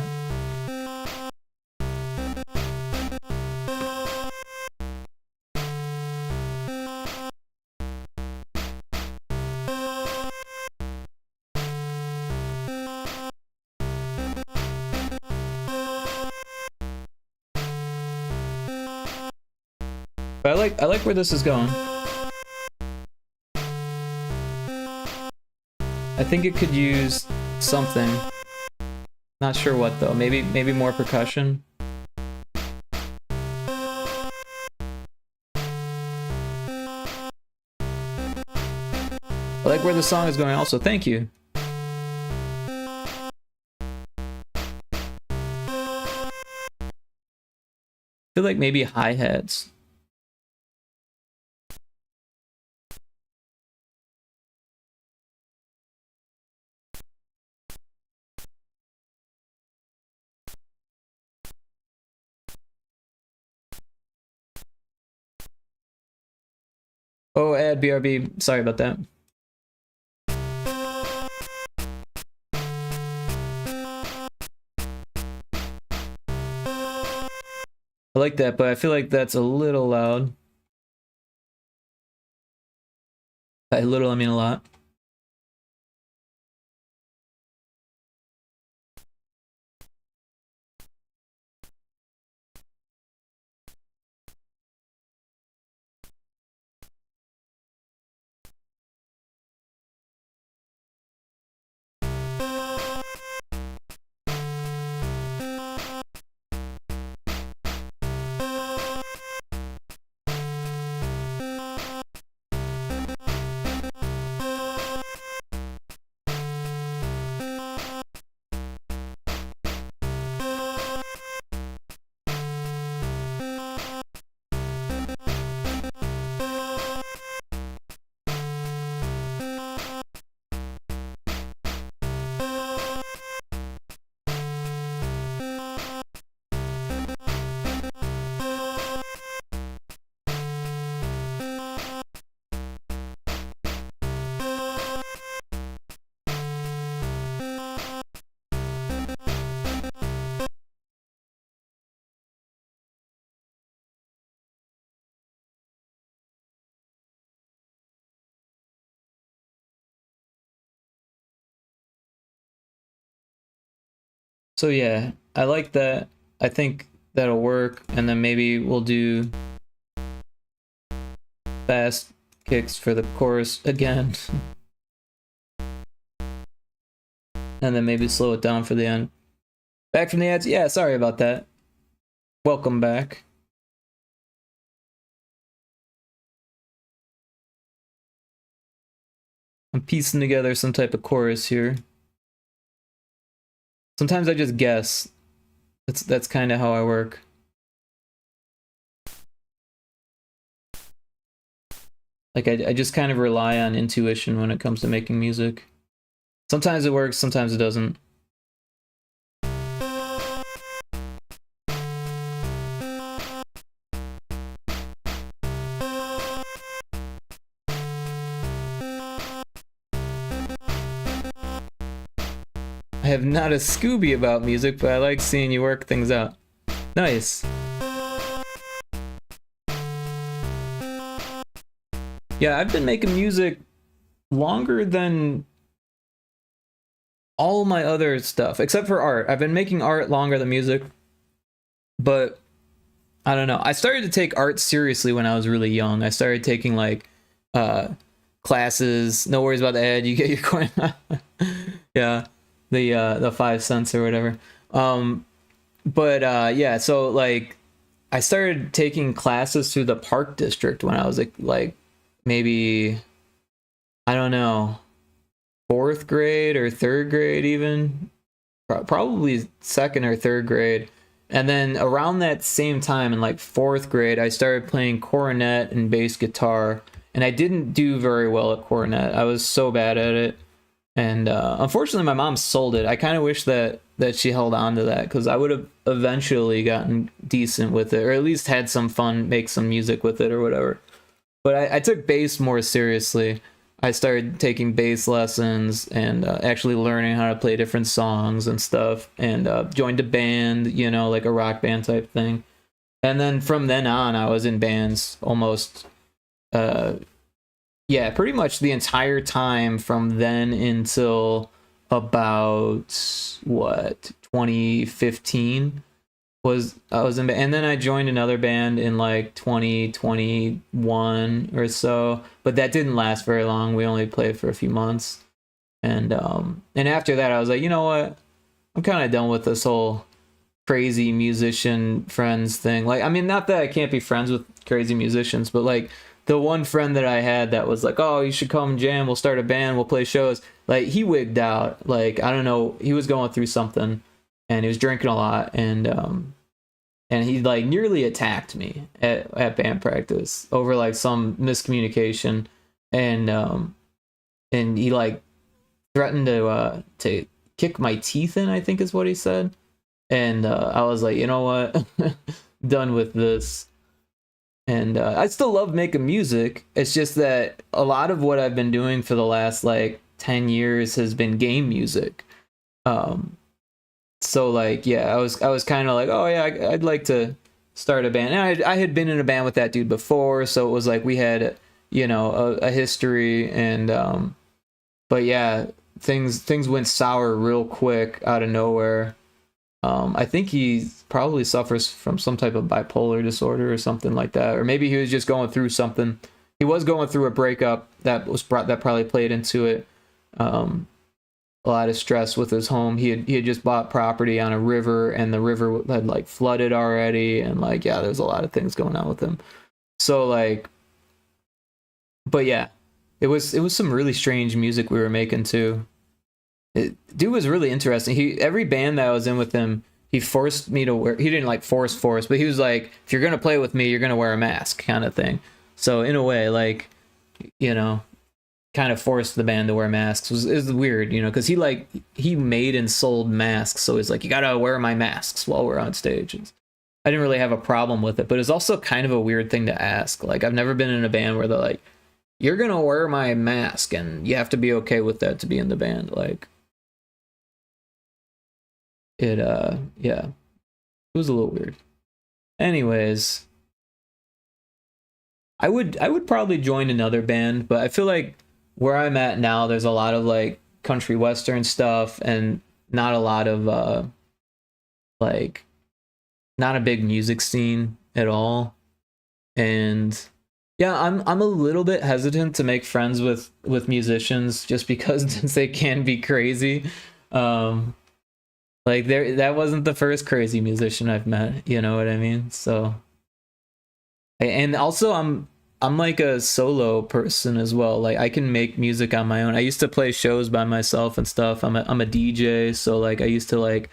But I like where this is going. I think it could use something. Not sure what though. Maybe more percussion. I like where the song is going also. Thank you. I feel like maybe hi-hats. Oh, add BRB. Sorry about that. I like that, but I feel like that's a little loud. By little, I mean a lot. So yeah, I like that. I think that'll work, and then maybe we'll do fast kicks for the chorus again. And then maybe slow it down for the end. Back from the ads? Yeah, sorry about that. Welcome back. I'm piecing together some type of chorus here. Sometimes I just guess. That's kind of how I work. Like I just kind of rely on intuition when it comes to making music. Sometimes it works, sometimes it doesn't. I have not a Scooby about music, but I like seeing you work things out. Nice. Yeah, I've been making music longer than all my other stuff, except for art. I've been making art longer than music, but I don't know. I started to take art seriously when I was really young. I started taking like classes. No worries about the ad. You get your coin. Yeah. The 5 cents or whatever. Yeah, so like I started taking classes through the Park District when I was like maybe, I don't know, 4th grade or 3rd grade even. Probably 2nd or 3rd grade. And then around that same time in like 4th grade, I started playing cornet and bass guitar, and I didn't do very well at cornet. I was so bad at it. And unfortunately, my mom sold it. I kind of wish that she held on to that, because I would have eventually gotten decent with it, or at least had some fun, make some music with it or whatever. But I took bass more seriously. I started taking bass lessons and actually learning how to play different songs and stuff, and joined a band, you know, like a rock band type thing. And then from then on, I was in bands almost... yeah, pretty much the entire time from then until about, what, 2015 I was in, and then I joined another band in like 2021 or so, but that didn't last very long. We only played for a few months, and after that, I was like, you know what? I'm kind of done with this whole crazy musician friends thing. Like, I mean, not that I can't be friends with crazy musicians, but like the one friend that I had that was like, oh, you should come jam. We'll start a band. We'll play shows. Like, he wigged out. Like, I don't know. He was going through something, and he was drinking a lot, and he like nearly attacked me at band practice over like some miscommunication, and and he like threatened to kick my teeth in, I think is what he said. And I was like, you know what, done with this. And I still love making music. It's just that a lot of what I've been doing for the last like 10 years has been game music. So like, yeah, I was kind of like, oh yeah, I'd like to start a band. And I had been in a band with that dude before, so it was like we had, you know, a history. And but yeah, things went sour real quick out of nowhere. I think he probably suffers from some type of bipolar disorder or something like that, or maybe he was just going through something. He was going through a breakup that probably played into it. A lot of stress with his home. He had just bought property on a river, and the river had like flooded already, and like, yeah, there's a lot of things going on with him. So like, but yeah, it was some really strange music we were making too. Dude was really interesting. Every band that I was in with him, he forced me to wear. He didn't like force, but he was like, if you're gonna play with me, you're gonna wear a mask, kind of thing. So in a way, like, you know, kind of forced the band to wear masks. It was weird, you know, because he made and sold masks, so he's like, you gotta wear my masks while we're on stage. And I didn't really have a problem with it, but it's also kind of a weird thing to ask. Like, I've never been in a band where they're like, you're gonna wear my mask, and you have to be okay with that to be in the band. Like, yeah, it was a little weird. Anyways, I would probably join another band, but I feel like where I'm at now, there's a lot of like country western stuff, and not a lot of like, not a big music scene at all. And yeah, I'm a little bit hesitant to make friends with musicians, just because they can be crazy. Like, that wasn't the first crazy musician I've met, you know what I mean? So, and also I'm like a solo person as well. Like, I can make music on my own. I used to play shows by myself and stuff. I'm a DJ, so like I used to like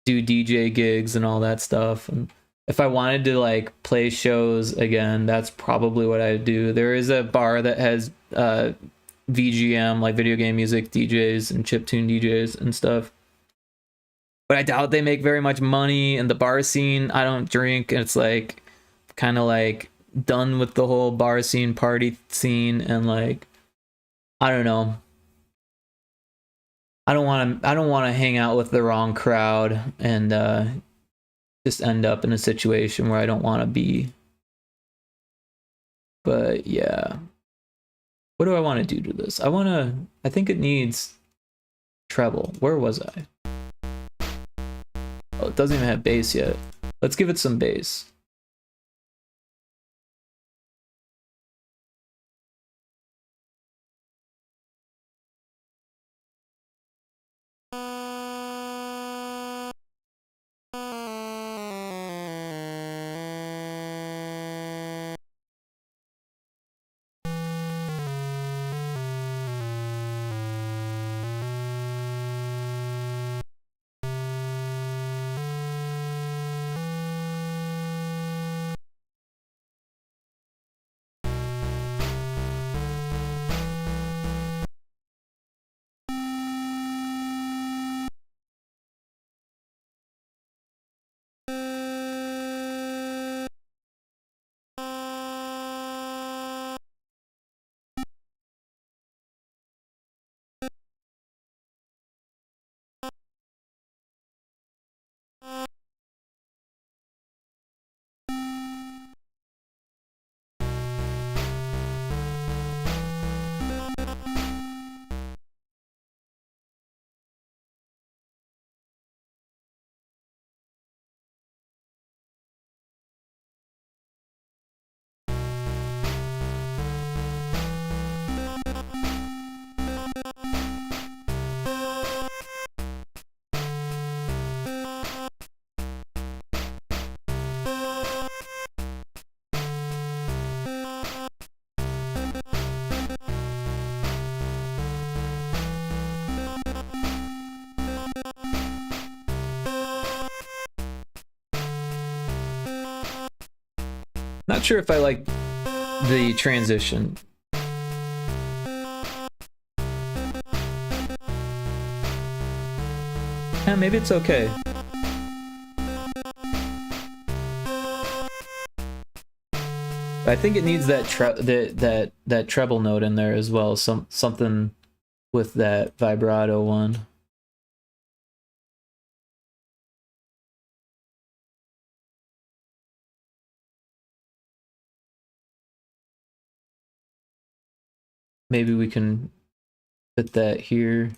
do DJ gigs and all that stuff. And if I wanted to like play shows again, that's probably what I'd do. There is a bar that has VGM, like video game music DJs and chiptune DJs and stuff. But I doubt they make very much money. And the bar scene, I don't drink, and it's like kind of like done with the whole bar scene, party scene, and like, I don't know. I don't want to hang out with the wrong crowd and just end up in a situation where I don't want to be. But yeah. What do I want to do to this? I think it needs treble. Where was I? Oh, it doesn't even have bass yet. Let's give it some bass. Not sure if I like the transition. Yeah, maybe it's okay. I think it needs that that treble note in there as well. Something with that vibrato one. Maybe we can put that here.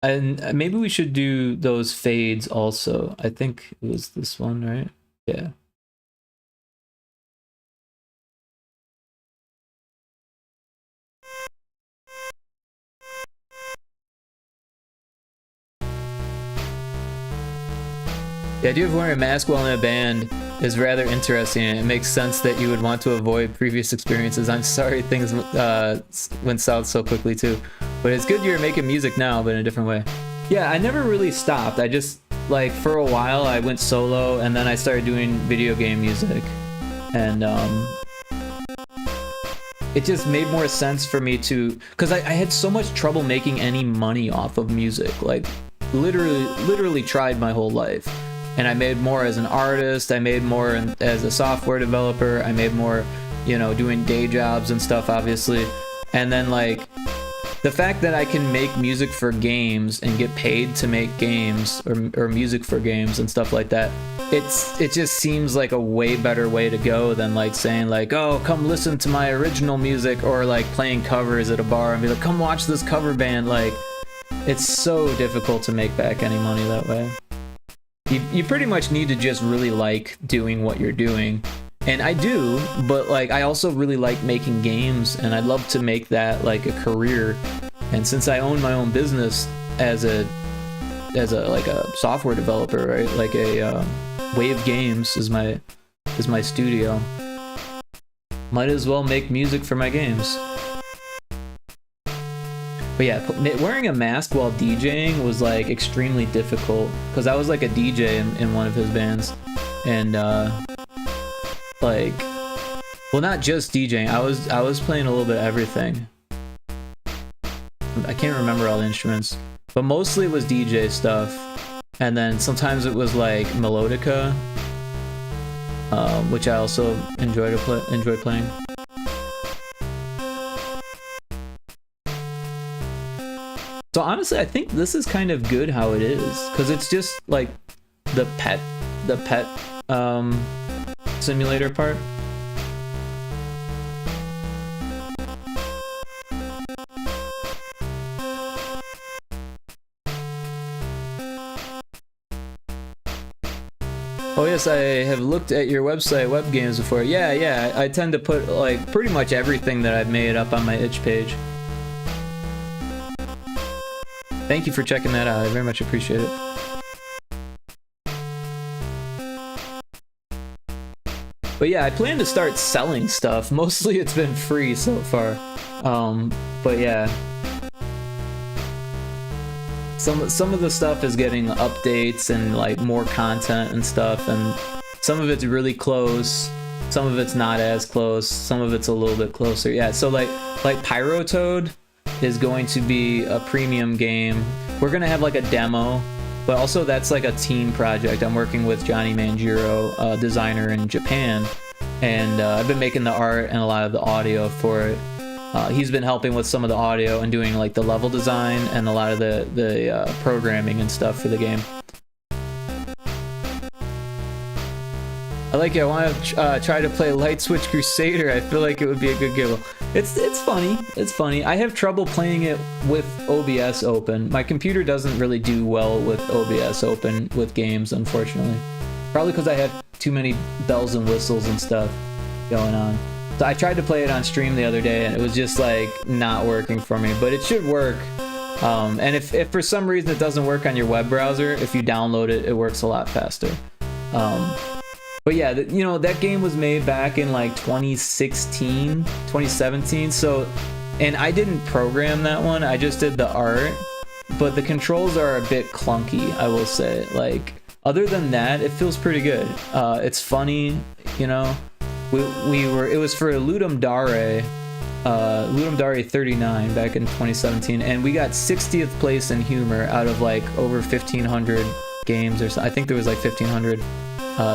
And maybe we should do those fades also. I think it was this one, right? Yeah. The idea of wearing a mask while in a band is rather interesting, and it makes sense that you would want to avoid previous experiences. I'm sorry things went south so quickly too. But it's good you're making music now, but in a different way. Yeah, I never really stopped. I just, like, for a while I went solo, and then I started doing video game music. And it just made more sense for me to, because I had so much trouble making any money off of music. Like, literally tried my whole life. And I made more as an artist, I made more as a software developer, I made more, you know, doing day jobs and stuff, obviously. And then, like, the fact that I can make music for games and get paid to make games or music for games and stuff like that, it just seems like a way better way to go than, like, saying, like, oh, come listen to my original music, or, like, playing covers at a bar and be like, come watch this cover band. Like, it's so difficult to make back any money that way. You pretty much need to just really like doing what you're doing. And I do, but, like, I also really like making games, and I'd love to make that, like, a career. And since I own my own business as a like a software developer, right? Like a Wave Games is my studio. Might as well make music for my games. But yeah, wearing a mask while DJing was, like, extremely difficult, because I was, like, a DJ in one of his bands, and like, well, not just DJing. I was playing a little bit of everything. I can't remember all the instruments, but mostly it was DJ stuff, and then sometimes it was like melodica, which I also enjoy playing. So honestly, I think this is kind of good how it is, because it's just like the pet simulator part. Oh yes, I have looked at your website, Web Games, before. Yeah, I tend to put, like, pretty much everything that I've made up on my itch page. Thank you for checking that out. I very much appreciate it. But yeah, I plan to start selling stuff. Mostly it's been free so far. But yeah. Some of the stuff is getting updates and, like, more content and stuff, and some of it's really close, some of it's not as close, some of it's a little bit closer. Yeah, so like Pyrotoad is going to be a premium game. We're gonna have, like, a demo, but also that's, like, a team project. I'm working with Johnny Manjiro, a designer in Japan, and I've been making the art and a lot of the audio for it. He's been helping with some of the audio and doing, like, the level design and a lot of the programming and stuff for the game. I like it. I want to try to play Light Switch Crusader. I feel like it would be a good game. It's funny. It's funny. I have trouble playing it with OBS open. My computer doesn't really do well with OBS open with games, unfortunately. Probably because I have too many bells and whistles and stuff going on. So I tried to play it on stream the other day, and it was just, like, not working for me. But it should work. And if for some reason it doesn't work on your web browser, if you download it, it works a lot faster. But yeah, you know, that game was made back in like 2016, 2017. So, and I didn't program that one. I just did the art. But the controls are a bit clunky, I will say. Like, other than that, it feels pretty good. It's funny, you know. It was for Ludum Dare 39 back in 2017, and we got 60th place in humor out of like over 1,500 games or so. I think there was like 1,500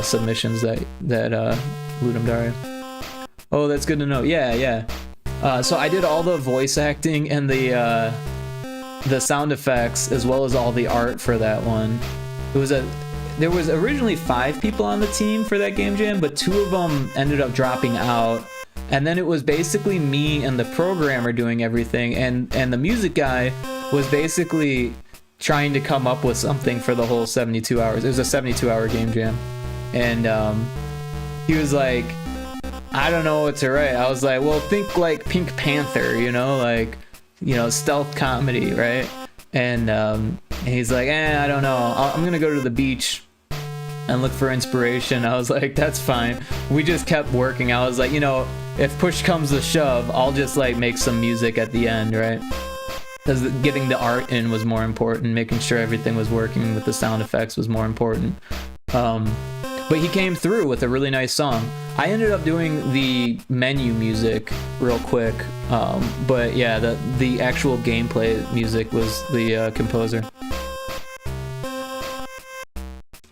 submissions that Ludum Dare. Oh, that's good to know. Yeah. So I did all the voice acting and the sound effects as well as all the art for that one. There was originally 5 people on the team for that game jam, but 2 of them ended up dropping out. And then it was basically me and the programmer doing everything, and the music guy was basically trying to come up with something for the whole 72 hours. It was a 72-hour game jam. And he was like, I don't know what to write. I was like, well, think like Pink Panther, you know, like, you know, stealth comedy, right? And he's like, I don't know. I'm gonna go to the beach and look for inspiration. I was like, that's fine. We just kept working. I was like, you know, if push comes to shove, I'll just like make some music at the end, right? Because getting the art in was more important. Making sure everything was working with the sound effects was more important. But he came through with a really nice song. I ended up doing the menu music real quick, but yeah, the actual gameplay music was the composer.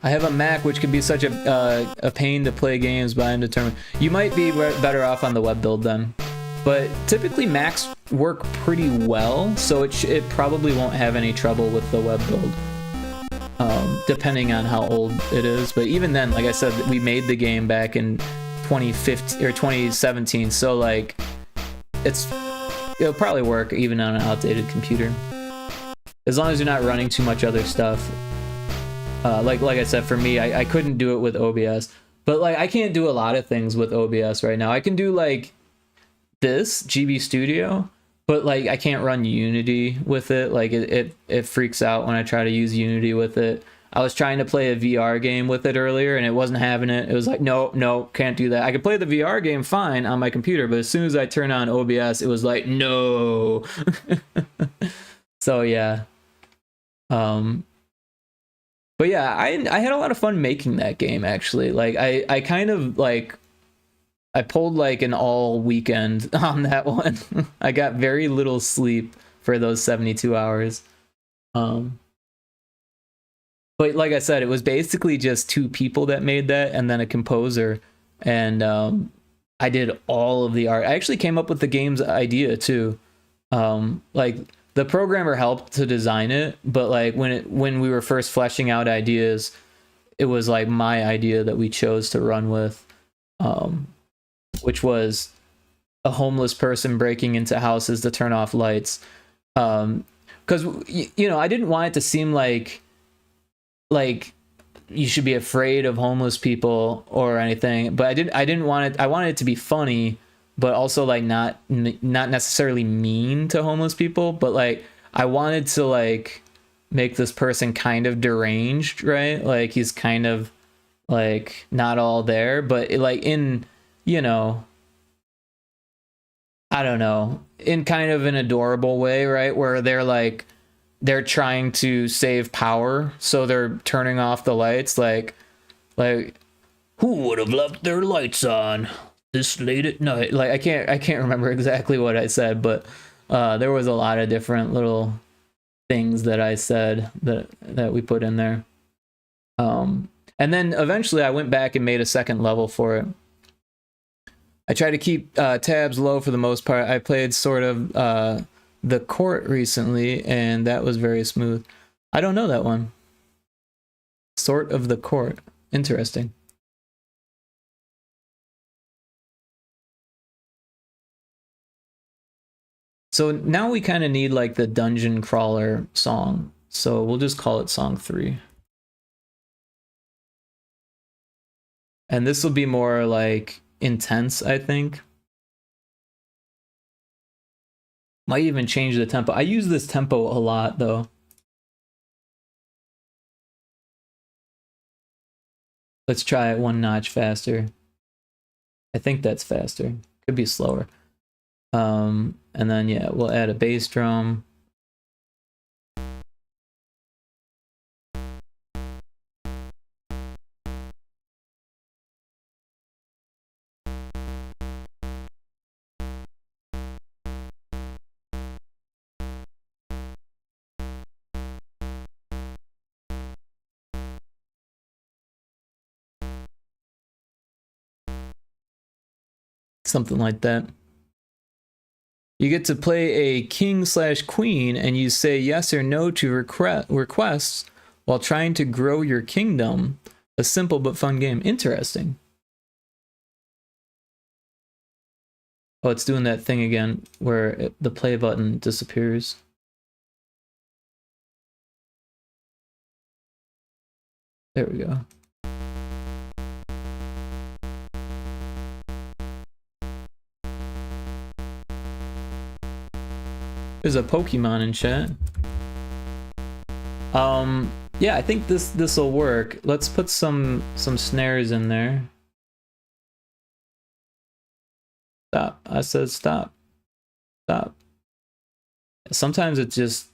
I have a Mac, which can be such a pain to play games, but I'm determined. You might be better off on the web build then. But typically Macs work pretty well, so it probably won't have any trouble with the web build. Depending on how old it is. But even then, like I said, we made the game back in 2015 or 2017, so like it'll probably work even on an outdated computer. As long as you're not running too much other stuff. Like I said, for me, I couldn't do it with OBS. But like I can't do a lot of things with OBS right now. I can do like this, GB Studio, but like I can't run Unity with it. Like it freaks out when I try to use Unity with it. I was trying to play a VR game with it earlier and it wasn't having it. It was like, no, can't do that. I could play the VR game fine on my computer, but as soon as I turn on OBS, it was like, no. So yeah. But yeah, I had a lot of fun making that game, actually. Like I kind of like I pulled like an all weekend on that one. I got very little sleep for those 72 hours. But like I said, it was basically just 2 people that made that and then a composer. And I did all of the art. I actually came up with the game's idea too. Like the programmer helped to design it, but like when we were first fleshing out ideas, it was like my idea that we chose to run with, which was a homeless person breaking into houses to turn off lights. Because you know, I didn't want it to seem like you should be afraid of homeless people or anything, but I didn't want it. I wanted it to be funny, but also like not necessarily mean to homeless people, but like I wanted to like make this person kind of deranged, right? Like he's kind of like not all there, but like in, you know, I don't know, in kind of an adorable way, right? Where they're trying to save power, so they're turning off the lights. Like who would have left their lights on this late at night? Like I can't remember exactly what I said, but there was a lot of different little things that I said that we put in there. And then eventually I went back and made a second level for it. I try to keep tabs low for the most part. I played sort of the court recently, and that was very smooth. I don't know that one. Sort of the court. Interesting. So now we kind of need like the dungeon crawler song. So we'll just call it song 3. And this will be more like intense, I think. Might even change the tempo. I use this tempo a lot though. Let's try it one notch faster. I think that's faster. Could be slower. And then yeah, we'll add a bass drum. Something like that. You get to play a king/queen and you say yes or no to requests while trying to grow your kingdom. A simple but fun game. Interesting. Oh, it's doing that thing again where the play button disappears. There we go. There's a Pokemon in chat. Yeah, I think this'll work. Let's put some snares in there. Stop. I said stop. Stop. Sometimes it just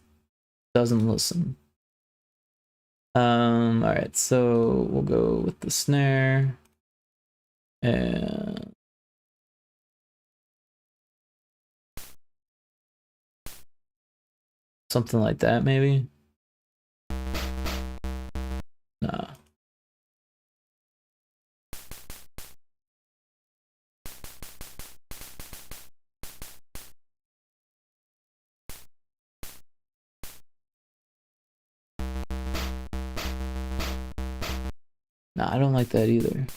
doesn't listen. Alright, so we'll go with the snare. And something like that, maybe? Nah. Nah, I don't like that either.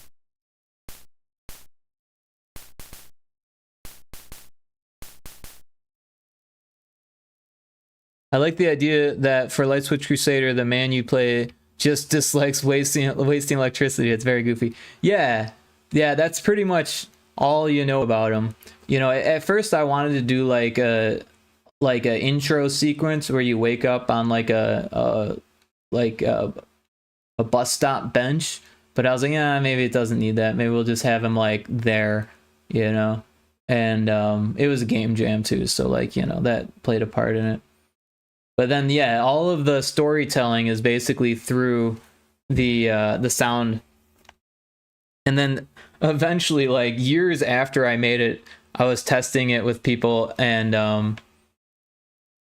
I like the idea that for Light Switch Crusader, the man you play just dislikes wasting electricity. It's very goofy. Yeah, that's pretty much all you know about him. You know, at first I wanted to do like a intro sequence where you wake up on like a bus stop bench, but I was like, yeah, maybe it doesn't need that. Maybe we'll just have him like there, you know. And it was a game jam too, so like, you know, that played a part in it. But then, yeah, all of the storytelling is basically through the sound. And then eventually, like years after I made it, I was testing it with people, and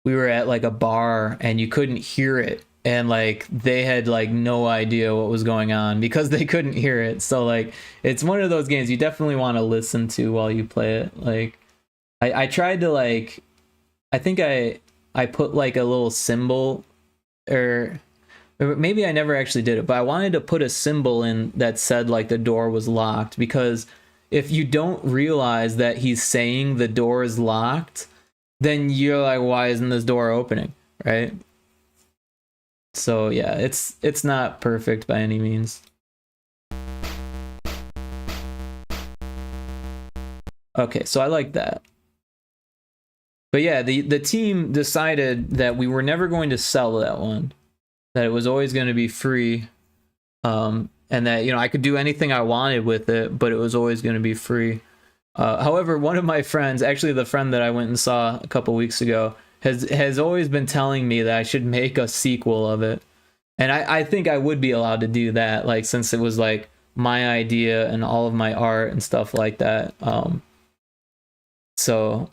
we were at like a bar, and you couldn't hear it, and like they had like no idea what was going on because they couldn't hear it. So like, it's one of those games you definitely want to listen to while you play it. Like, I tried to like, I think I put like a little symbol, or maybe I never actually did it, but I wanted to put a symbol in that said like the door was locked, because if you don't realize that he's saying the door is locked, then you're like, why isn't this door opening, right? So yeah, it's not perfect by any means. Okay, so I like that. But yeah, the team decided that we were never going to sell that one, that it was always going to be free, and that, you know, I could do anything I wanted with it, but it was always going to be free. However, one of my friends, actually the friend that I went and saw a couple weeks ago, has always been telling me that I should make a sequel of it. And I think I would be allowed to do that, like, since it was like my idea and all of my art and stuff like that. So,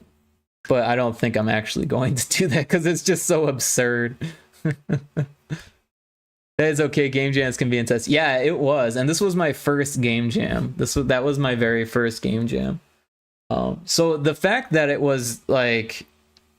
but I don't think I'm actually going to do that because it's just so absurd. That is okay. Game jams can be intense. Yeah, it was, and this was my first game jam. That was my very first game jam. So the fact that it was like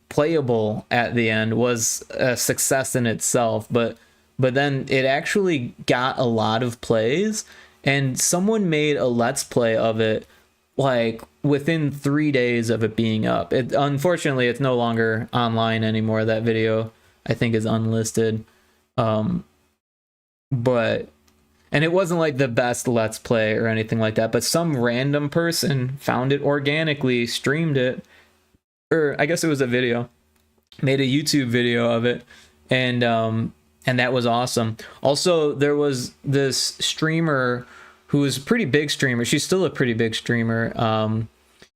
playable at the end was a success in itself, but then it actually got a lot of plays, and someone made a let's play of it like within 3 days of it being up. Unfortunately, it's no longer online anymore. That video, I think, is unlisted. But, and it wasn't like the best let's play or anything like that, but some random person found it organically, streamed it, or I guess it was a video, made a YouTube video of it, and that was awesome. Also, there was this streamer who is a pretty big streamer. She's still a pretty big streamer.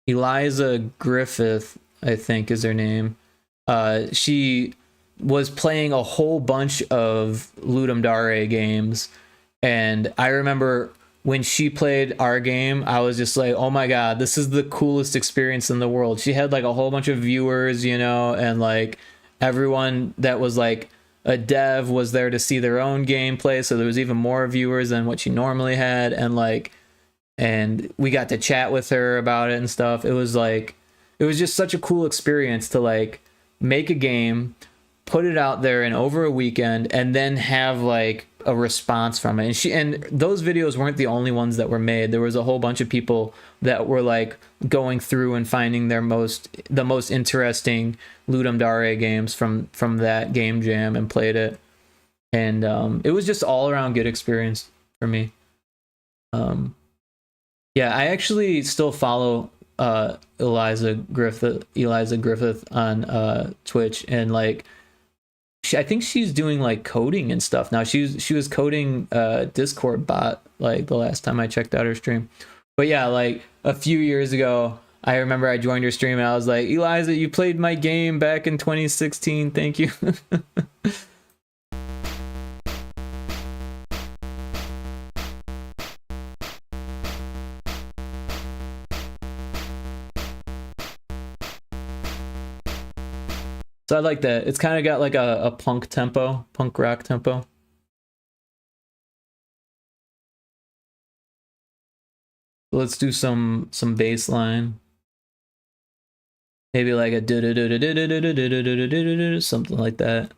Eliza Griffith, I think is her name. She was playing a whole bunch of Ludum Dare games, and I remember when she played our game, I was just like, oh my god, this is the coolest experience in the world. She had like a whole bunch of viewers, you know, and like everyone that was like a dev was there to see their own gameplay, so there was even more viewers than what she normally had, and we got to chat with her about it and stuff. It was just such a cool experience to like make a game, put it out there in over a weekend, and then have like a response from it. And those videos weren't the only ones that were made. There was a whole bunch of people that were like going through and finding the most interesting Ludum Dare games from that game jam and played it. And it was just all around good experience for me. Yeah, I actually still follow Eliza Griffith on Twitch, and like I think she's doing like coding and stuff now. She was coding Discord bot like the last time I checked out her stream. But yeah, like a few years ago, I remember I joined her stream and I was like, Eliza, you played my game back in 2016. Thank you. So I like that. It's kind of got like a punk rock tempo. Let's do some bass line. Maybe like a something like that.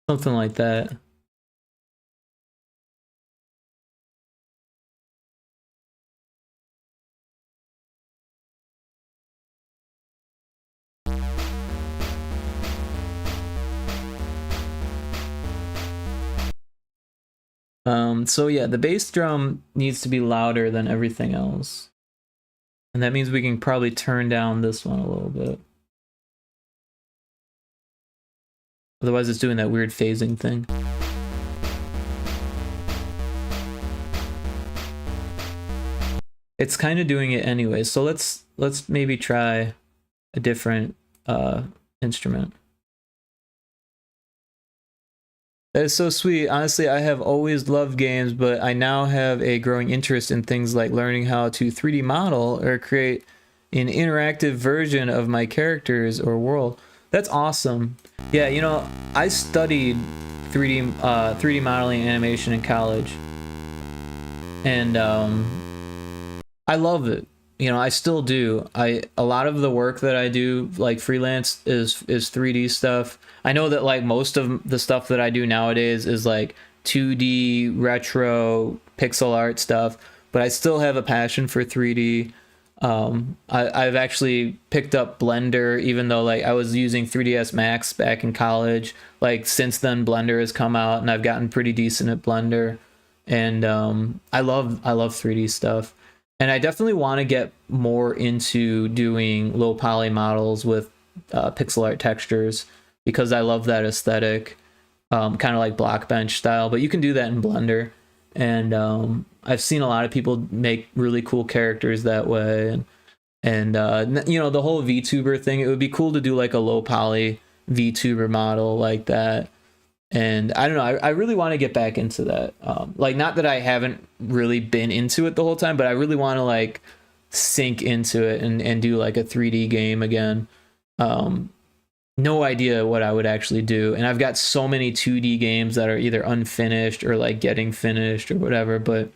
Something like that. So yeah, the bass drum needs to be louder than everything else. And that means we can probably turn down this one a little bit. Otherwise it's doing that weird phasing thing. It's kind of doing it anyway, so let's maybe try a different instrument. That is so sweet. Honestly, I have always loved games, but I now have a growing interest in things like learning how to 3D model or create an interactive version of my characters or world. That's awesome. Yeah, you know, I studied 3D modeling animation in college, and I love it. You know, I still do. A lot of the work that I do, like freelance, is 3D stuff. I know that like most of the stuff that I do nowadays is like 2D retro pixel art stuff, but I still have a passion for 3D. I've actually picked up Blender, even though like I was using 3ds Max back in college. Like since then, Blender has come out, and I've gotten pretty decent at Blender. And I love 3D stuff. And I definitely want to get more into doing low poly models with pixel art textures, because I love that aesthetic, kind of like Blockbench style. But you can do that in Blender, and I've seen a lot of people make really cool characters that way. And you know, the whole VTuber thing, it would be cool to do like a low poly VTuber model like that. And I don't know, I really want to get back into that. Like, not that I haven't really been into it the whole time, but I really want to like sink into it and do like a 3D game again. No idea what I would actually do. And I've got so many 2D games that are either unfinished or like getting finished or whatever, but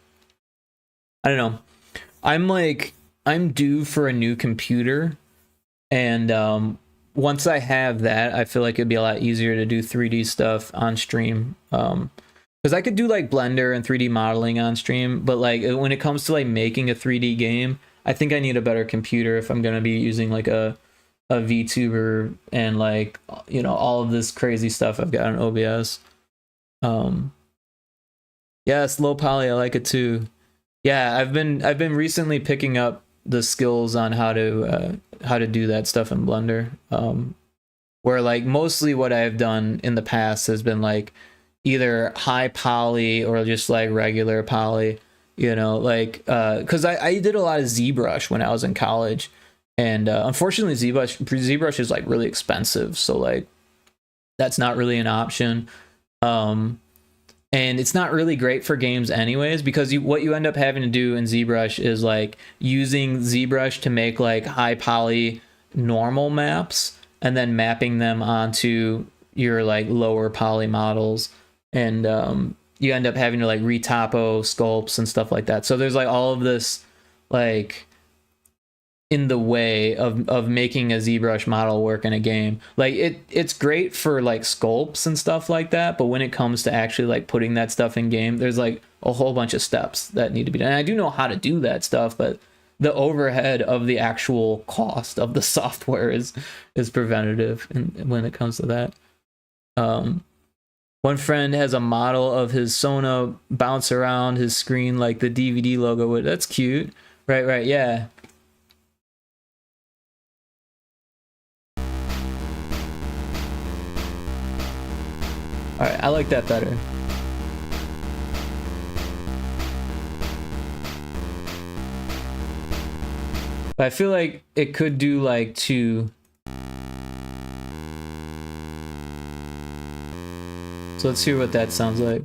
I don't know. I'm due for a new computer, and once I have that, I feel like it'd be a lot easier to do 3D stuff on stream. Because I could do like Blender and 3D modeling on stream, but like when it comes to like making a 3D game, I think I need a better computer if I'm gonna be using like a VTuber and like, you know, all of this crazy stuff I've got on OBS. Yes, low poly, I like it too. Yeah, I've been recently picking up the skills on how to do that stuff in Blender. Where like mostly what I've done in the past has been like either high poly or just like regular poly, you know, like because I did a lot of ZBrush when I was in college, and unfortunately ZBrush is like really expensive, so like that's not really an option. Um, and it's not really great for games anyways, because what you end up having to do in ZBrush is like using ZBrush to make like high poly normal maps and then mapping them onto your like lower poly models, and you end up having to like retopo sculpts and stuff like that. So there's like all of this like in the way of making a ZBrush model work in a game. Like it's great for like sculpts and stuff like that, but when it comes to actually like putting that stuff in game, there's like a whole bunch of steps that need to be done. And I do know how to do that stuff, but the overhead of the actual cost of the software is preventative when it comes to that. One friend has a model of his Sona bounce around his screen like the DVD logo would. That's cute. Right, yeah. All right, I like that better. But I feel like it could do like two. So let's hear what that sounds like.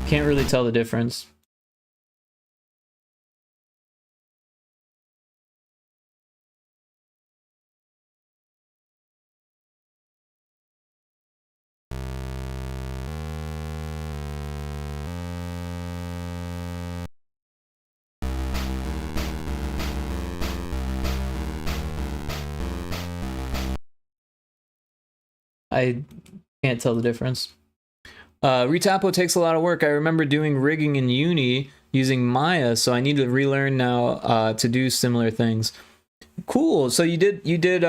Can't really tell the difference. I can't tell the difference. Retopo takes a lot of work. I remember doing rigging in uni using Maya, so I need to relearn now to do similar things. Cool. So you did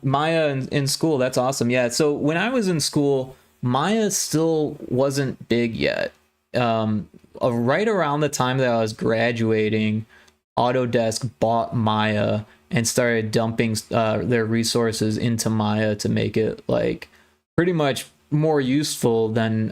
Maya in school. That's awesome. Yeah. So when I was in school, Maya still wasn't big yet. Right around the time that I was graduating, Autodesk bought Maya and started dumping their resources into Maya to make it like pretty much more useful than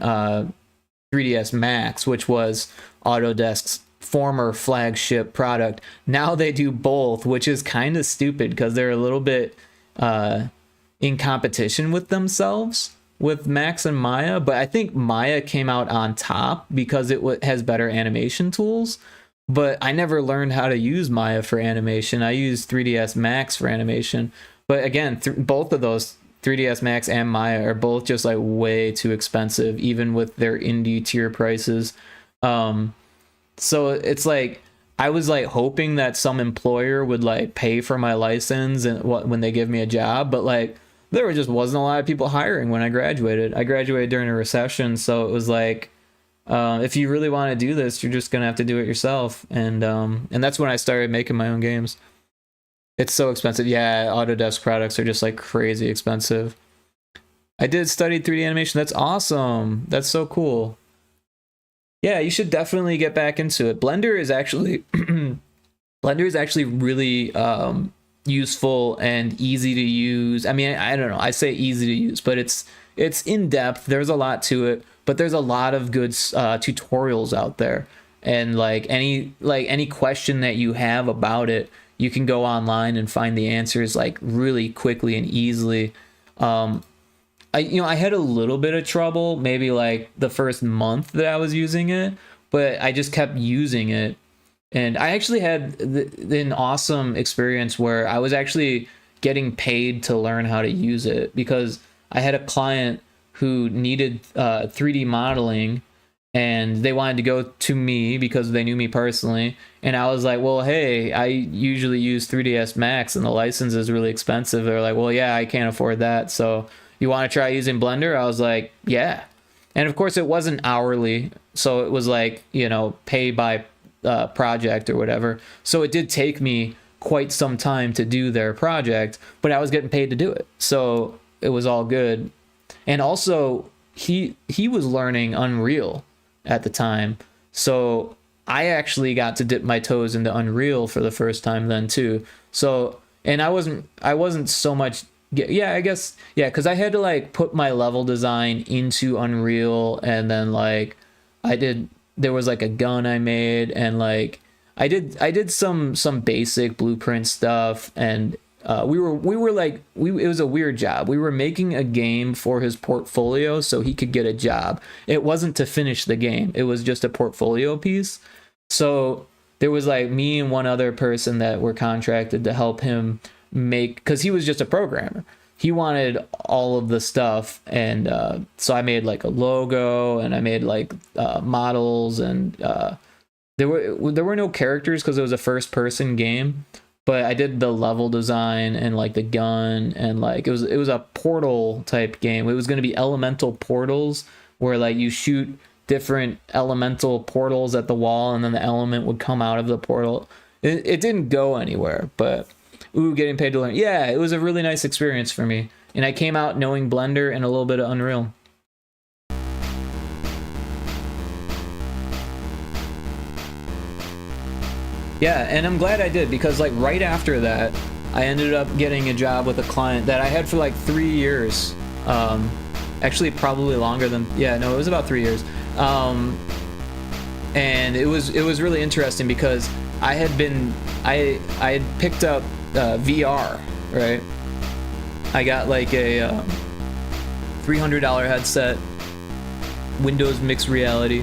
3ds Max, which was Autodesk's former flagship product. Now they do both, which is kind of stupid because they're a little bit in competition with themselves with Max and Maya, but I think Maya came out on top because it has better animation tools. But I never learned how to use Maya for animation. I use 3ds Max for animation. But again, both of those, 3ds Max and Maya, are both just like way too expensive, even with their indie tier prices. So it's like I was like hoping that some employer would like pay for my license and when they give me a job, but like there just wasn't a lot of people hiring when I graduated. I graduated during a recession, so it was like if you really want to do this, you're just gonna have to do it yourself. And that's when I started making my own games. It's so expensive. Yeah, Autodesk products are just like crazy expensive. I did study 3D animation. That's awesome. That's so cool. Yeah, you should definitely get back into it. Blender is actually really useful and easy to use. I mean, I don't know. I say easy to use, but it's in depth. There's a lot to it, but there's a lot of good tutorials out there. And like any question that you have about it, you can go online and find the answers like really quickly and easily. I had a little bit of trouble maybe like the first month that I was using it, but I just kept using it. And I actually had an awesome experience where I was actually getting paid to learn how to use it, because I had a client who needed 3D modeling and they wanted to go to me because they knew me personally. And I was like, well, hey, I usually use 3ds Max and the license is really expensive. They're like, well, yeah, I can't afford that. So you want to try using Blender? I was like, yeah. And of course it wasn't hourly. So it was like, pay by project or whatever. So it did take me quite some time to do their project, but I was getting paid to do it. So it was all good. And also he was learning Unreal at the time, so I actually got to dip my toes into Unreal for the first time then too. So, and I wasn't so much, yeah, I guess, yeah, because I had to like put my level design into Unreal, and then like there was like a gun I made, and like I did some basic blueprint stuff, and we were like, it was a weird job. We were making a game for his portfolio so he could get a job. It wasn't to finish the game. It was just a portfolio piece. So there was like me and one other person that were contracted to help him make, because he was just a programmer. He wanted all of the stuff, and so I made like a logo, and I made like models, and there were no characters because it was a first person game, but I did the level design and like the gun, and like it was a portal type game. It was going to be elemental portals where like you shoot different elemental portals at the wall, and then the element would come out of the portal. It didn't go anywhere, but ooh, getting paid to learn. Yeah, it was a really nice experience for me. And I came out knowing Blender and a little bit of Unreal. Yeah, and I'm glad I did, because like right after that, I ended up getting a job with a client that I had for like 3 years. Actually, probably longer than, yeah, no, it was about 3 years. And it was really interesting because I had picked up VR, right? I got like a $300 headset, Windows mixed reality,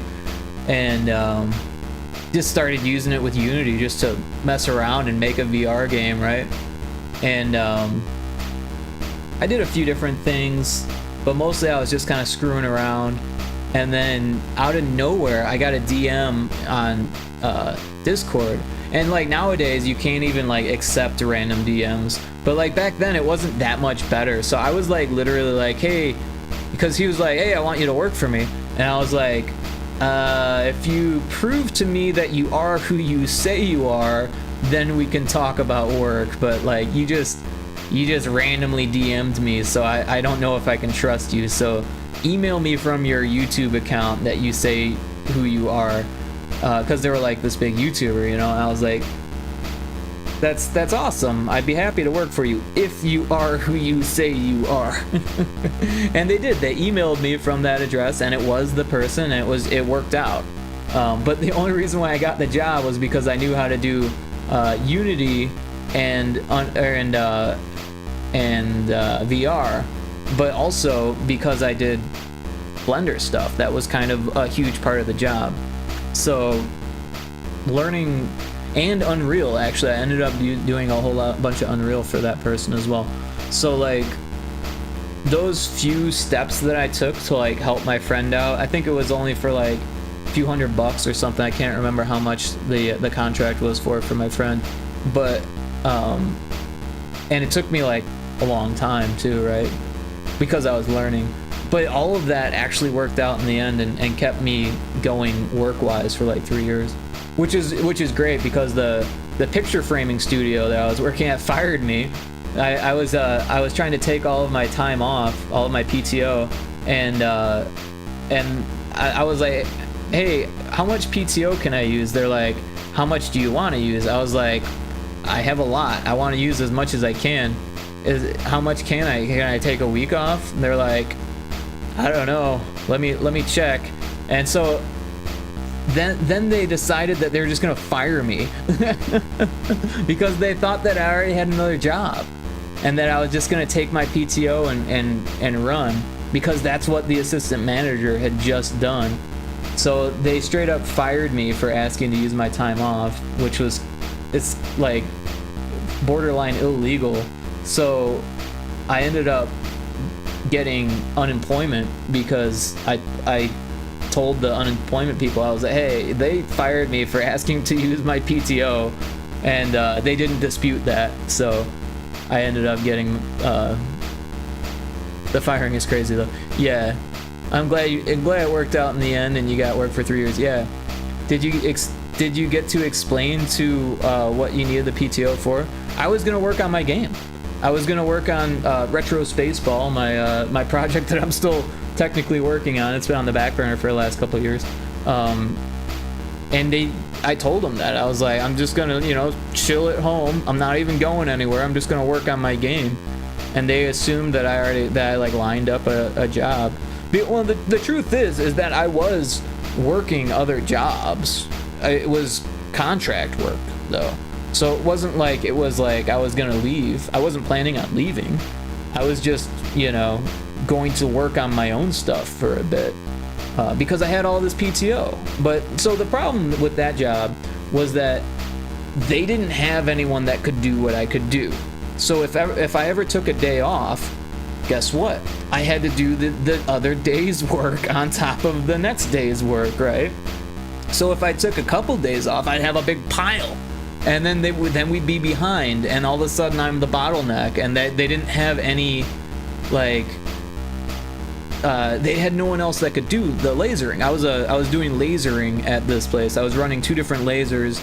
and just started using it with Unity just to mess around and make a VR game, right? And I did a few different things, but mostly I was just kind of screwing around. And then out of nowhere, I got a DM on Discord. And like nowadays, you can't even like accept random DMs. But like back then, it wasn't that much better. So I was like literally like, hey, because he was like, hey, I want you to work for me. And I was like, if you prove to me that you are who you say you are, then we can talk about work. But like you just randomly DM'd me, so I don't know if I can trust you. So email me from your YouTube account that you say who you are, because they were like this big YouTuber, you know. And I was like, that's awesome. I'd be happy to work for you if you are who you say you are. And they did. They emailed me from that address, and it was the person, and it worked out. But the only reason why I got the job was because I knew how to do Unity and VR, but also because I did Blender stuff. That was kind of a huge part of the job. So learning, and Unreal, actually I ended up doing a bunch of Unreal for that person as well. So like those few steps that I took to like help my friend out, I think it was only for like a few $100 or something. I can't remember how much the contract was for my friend, but and it took me like a long time too, right? Because I was learning. But all of that actually worked out in the end and kept me going work-wise for like 3 years, which is great, because the picture framing studio that I was working at fired me. I was trying to take all of my time off, all of my PTO, and I was like, hey, how much PTO can I use? They're like, how much do you want to use? I was like, I have a lot. I want to use as much as I can. How much can I take a week off? And they're like, I don't know. Let me check. And so then they decided that they were just gonna fire me because they thought that I already had another job and that I was just gonna take my PTO and run, because that's what the assistant manager had just done. So they straight up fired me for asking to use my time off, which was, it's like borderline illegal. So I ended up getting unemployment because I told the unemployment people, I was like, hey, they fired me for asking to use my PTO, and they didn't dispute that. So I ended up getting the firing is crazy though. Yeah, I'm glad it worked out in the end and you got work for 3 years. Yeah. Did you get to explain to what you needed the PTO for? I was gonna work on my game. I was gonna work on Retro Spaceball, my project that I'm still technically working on. It's been on the back burner for the last couple of years. And I told them that. I was like, I'm just gonna, you know, chill at home. I'm not even going anywhere. I'm just gonna work on my game. And they assumed that I like lined up a job. Well, the truth is that I was working other jobs. It was contract work though. So it wasn't like I was gonna leave. I wasn't planning on leaving. I was just, you know, going to work on my own stuff for a bit. Because I had all this PTO. But so the problem with that job was that they didn't have anyone that could do what I could do. So if I ever took a day off, guess what? I had to do the other day's work on top of the next day's work, right? So if I took a couple days off, I'd have a big pile. And then we'd be behind, and all of a sudden I'm the bottleneck, and they didn't have any, like, they had no one else that could do the lasering. I was doing lasering at this place. I was running 2 different lasers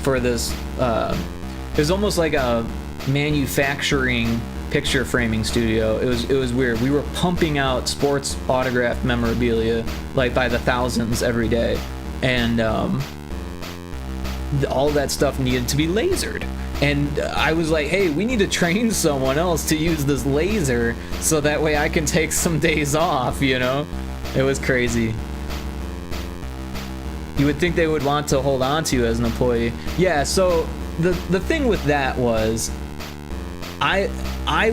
for this. It was almost like a manufacturing picture framing studio. It was weird. We were pumping out sports autographed memorabilia like by the thousands every day, and all that stuff needed to be lasered. And I was like, hey, we need to train someone else to use this laser so that way I can take some days off, you know? It was crazy. You would think they would want to hold on to you as an employee. Yeah, so the thing with that was I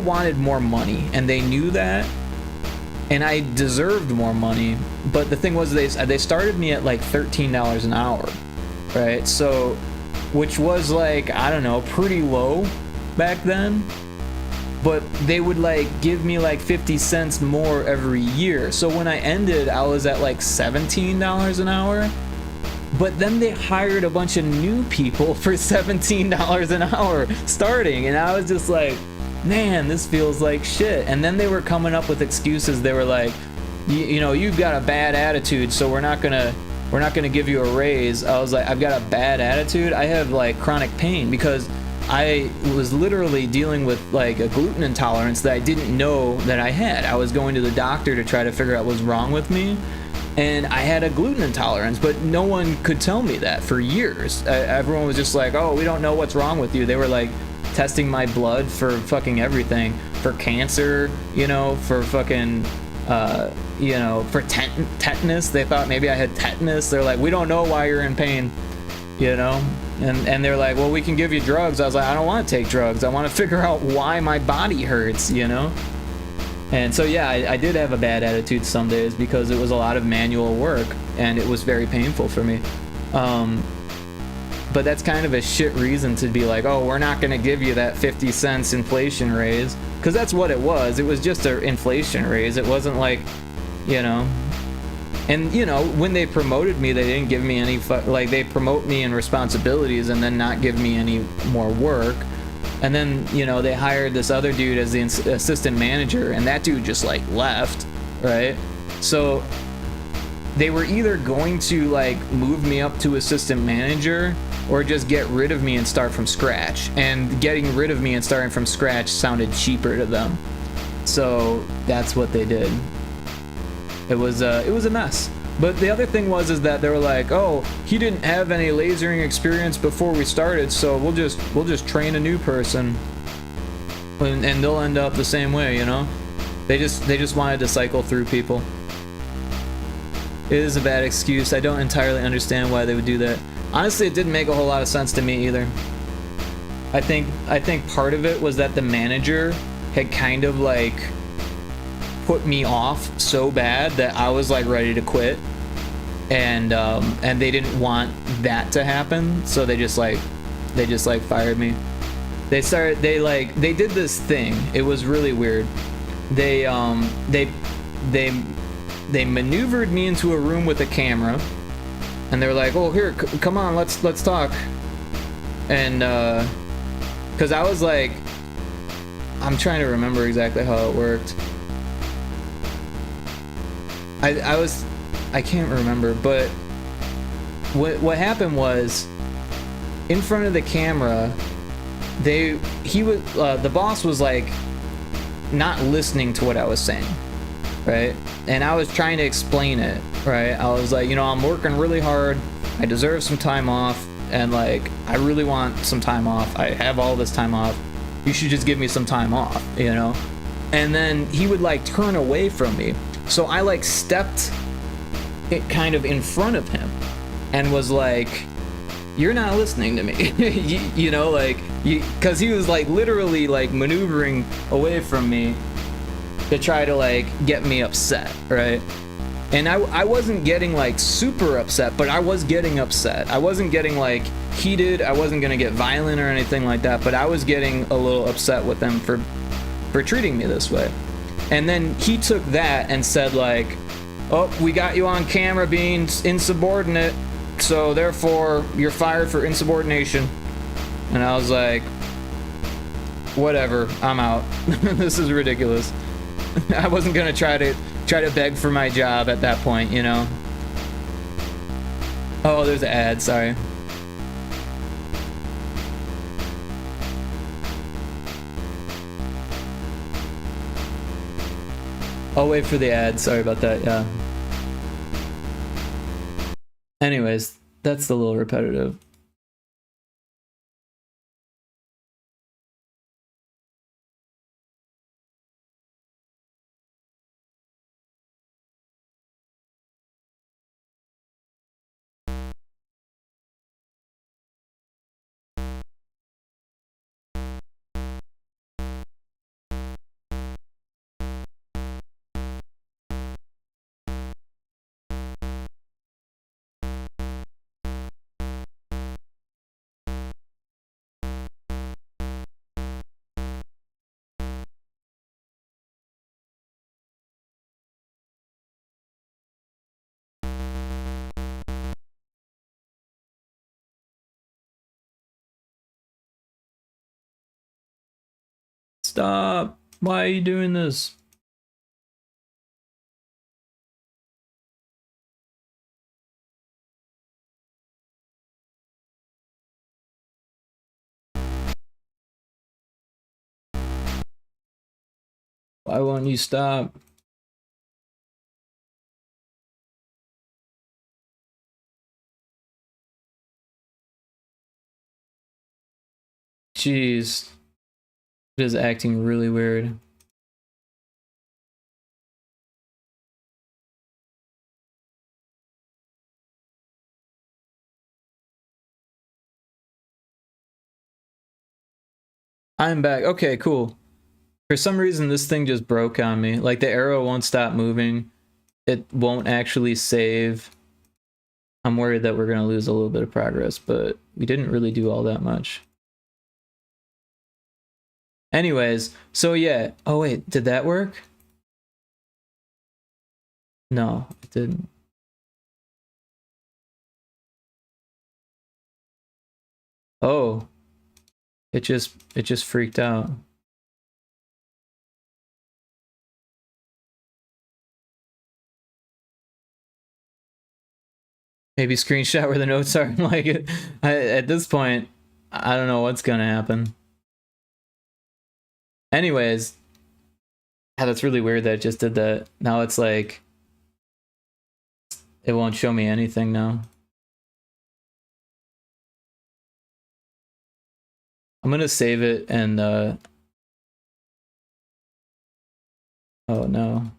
wanted more money, and they knew that, and I deserved more money. But the thing was, they started me at like $13 an hour, right? So, which was like, I don't know, pretty low back then. But they would like give me like 50 cents more every year. So when I ended, I was at like $17 an hour. But then they hired a bunch of new people for $17 an hour starting, and I was just like, man, this feels like shit. And then they were coming up with excuses. They were like, you know, you've got a bad attitude, so we're not gonna give you a raise. I was like, I've got a bad attitude? I have like chronic pain because I was literally dealing with like a gluten intolerance that I didn't know that I had. I was going to the doctor to try to figure out what's wrong with me, and I had a gluten intolerance, but no one could tell me that for years. Everyone was just like, oh, we don't know what's wrong with you. They were like testing my blood for fucking everything, for cancer, you know, for fucking you know, for tetanus. They thought maybe I had tetanus. They're like, we don't know why you're in pain, you know? And they're like, well, we can give you drugs. I was like, I don't want to take drugs. I want to figure out why my body hurts, you know? And so, yeah, I did have a bad attitude some days because it was a lot of manual work, and it was very painful for me. But that's kind of a shit reason to be like, oh, we're not going to give you that 50 cents inflation raise. Because that's what it was. It was just an inflation raise. It wasn't like, you know. And, you know, when they promoted me, they didn't give me any, like, they promote me in responsibilities and then not give me any more work. And then, you know, they hired this other dude as the assistant manager, and that dude just, like, left, right? So they were either going to, like, move me up to assistant manager or just get rid of me and start from scratch. And getting rid of me and starting from scratch sounded cheaper to them. So that's what they did. It was a mess. But the other thing was that they were like, oh, he didn't have any lasering experience before we started, so we'll just train a new person, and they'll end up the same way, you know? They just wanted to cycle through people. It is a bad excuse. I don't entirely understand why they would do that. Honestly, it didn't make a whole lot of sense to me either. I think part of it was that the manager had kind of like put me off so bad that I was like ready to quit, and they didn't want that to happen, so they just fired me. They did this thing. It was really weird. They maneuvered me into a room with a camera, and they were like, oh, here, come on, let's talk. And because I was like, I'm trying to remember exactly how it worked. I can't remember, but what happened was, in front of the camera, the boss was like not listening to what I was saying, right? And I was trying to explain it, right? I was like, you know, I'm working really hard, I deserve some time off, and like I really want some time off, I have all this time off, you should just give me some time off, you know? And then he would like turn away from me, so I like stepped it kind of in front of him and was like, you're not listening to me. you know, like, because he was like literally like maneuvering away from me to try to like get me upset, right? And I wasn't getting like super upset, but I was getting upset. I wasn't getting like heated, I wasn't gonna get violent or anything like that, but I was getting a little upset with them for treating me this way. And then he took that and said like, oh, we got you on camera being insubordinate, so therefore you're fired for insubordination. And I was like, whatever, I'm out. This is ridiculous. I wasn't gonna try to beg for my job at that point, you know. Oh, there's an ad, sorry. I'll wait for the ad, sorry about that, yeah. Anyways, that's a little repetitive. Stop! Why are you doing this? Why won't you stop? Jeez. It is acting really weird. I'm back. Okay, cool. For some reason, this thing just broke on me. Like, the arrow won't stop moving. It won't actually save. I'm worried that we're going to lose a little bit of progress, but we didn't really do all that much. Anyways, so yeah. Oh, wait, did that work? No, it didn't. Oh. It just freaked out. Maybe screenshot where the notes are. Like, at this point, I don't know what's gonna happen. Anyways, yeah, that's really weird that it just did that. Now it's like, it won't show me anything now. I'm gonna save it and oh no.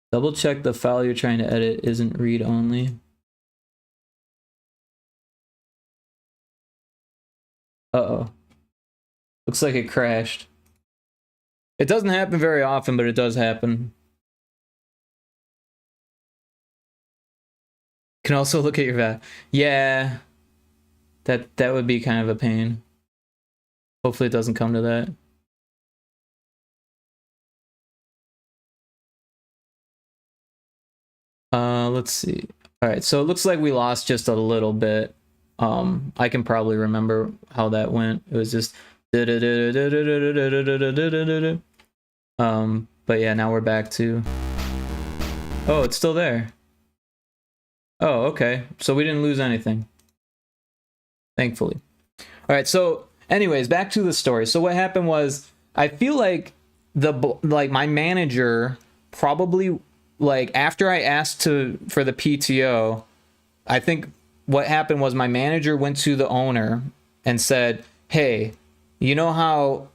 Double check the file you're trying to edit isn't read only. Uh-oh. Looks like it crashed. It doesn't happen very often, but it does happen. Can also look at your VAT. Yeah. That would be kind of a pain. Hopefully it doesn't come to that. Let's see. All right, so it looks like we lost just a little bit. I can probably remember how that went. It was just But yeah, now we're back to, oh, it's still there. Oh, okay. So we didn't lose anything, thankfully. All right, so anyways, back to the story. So what happened was, I feel like my manager probably, like, after I asked for the PTO, I think what happened was my manager went to the owner and said, "Hey, you know how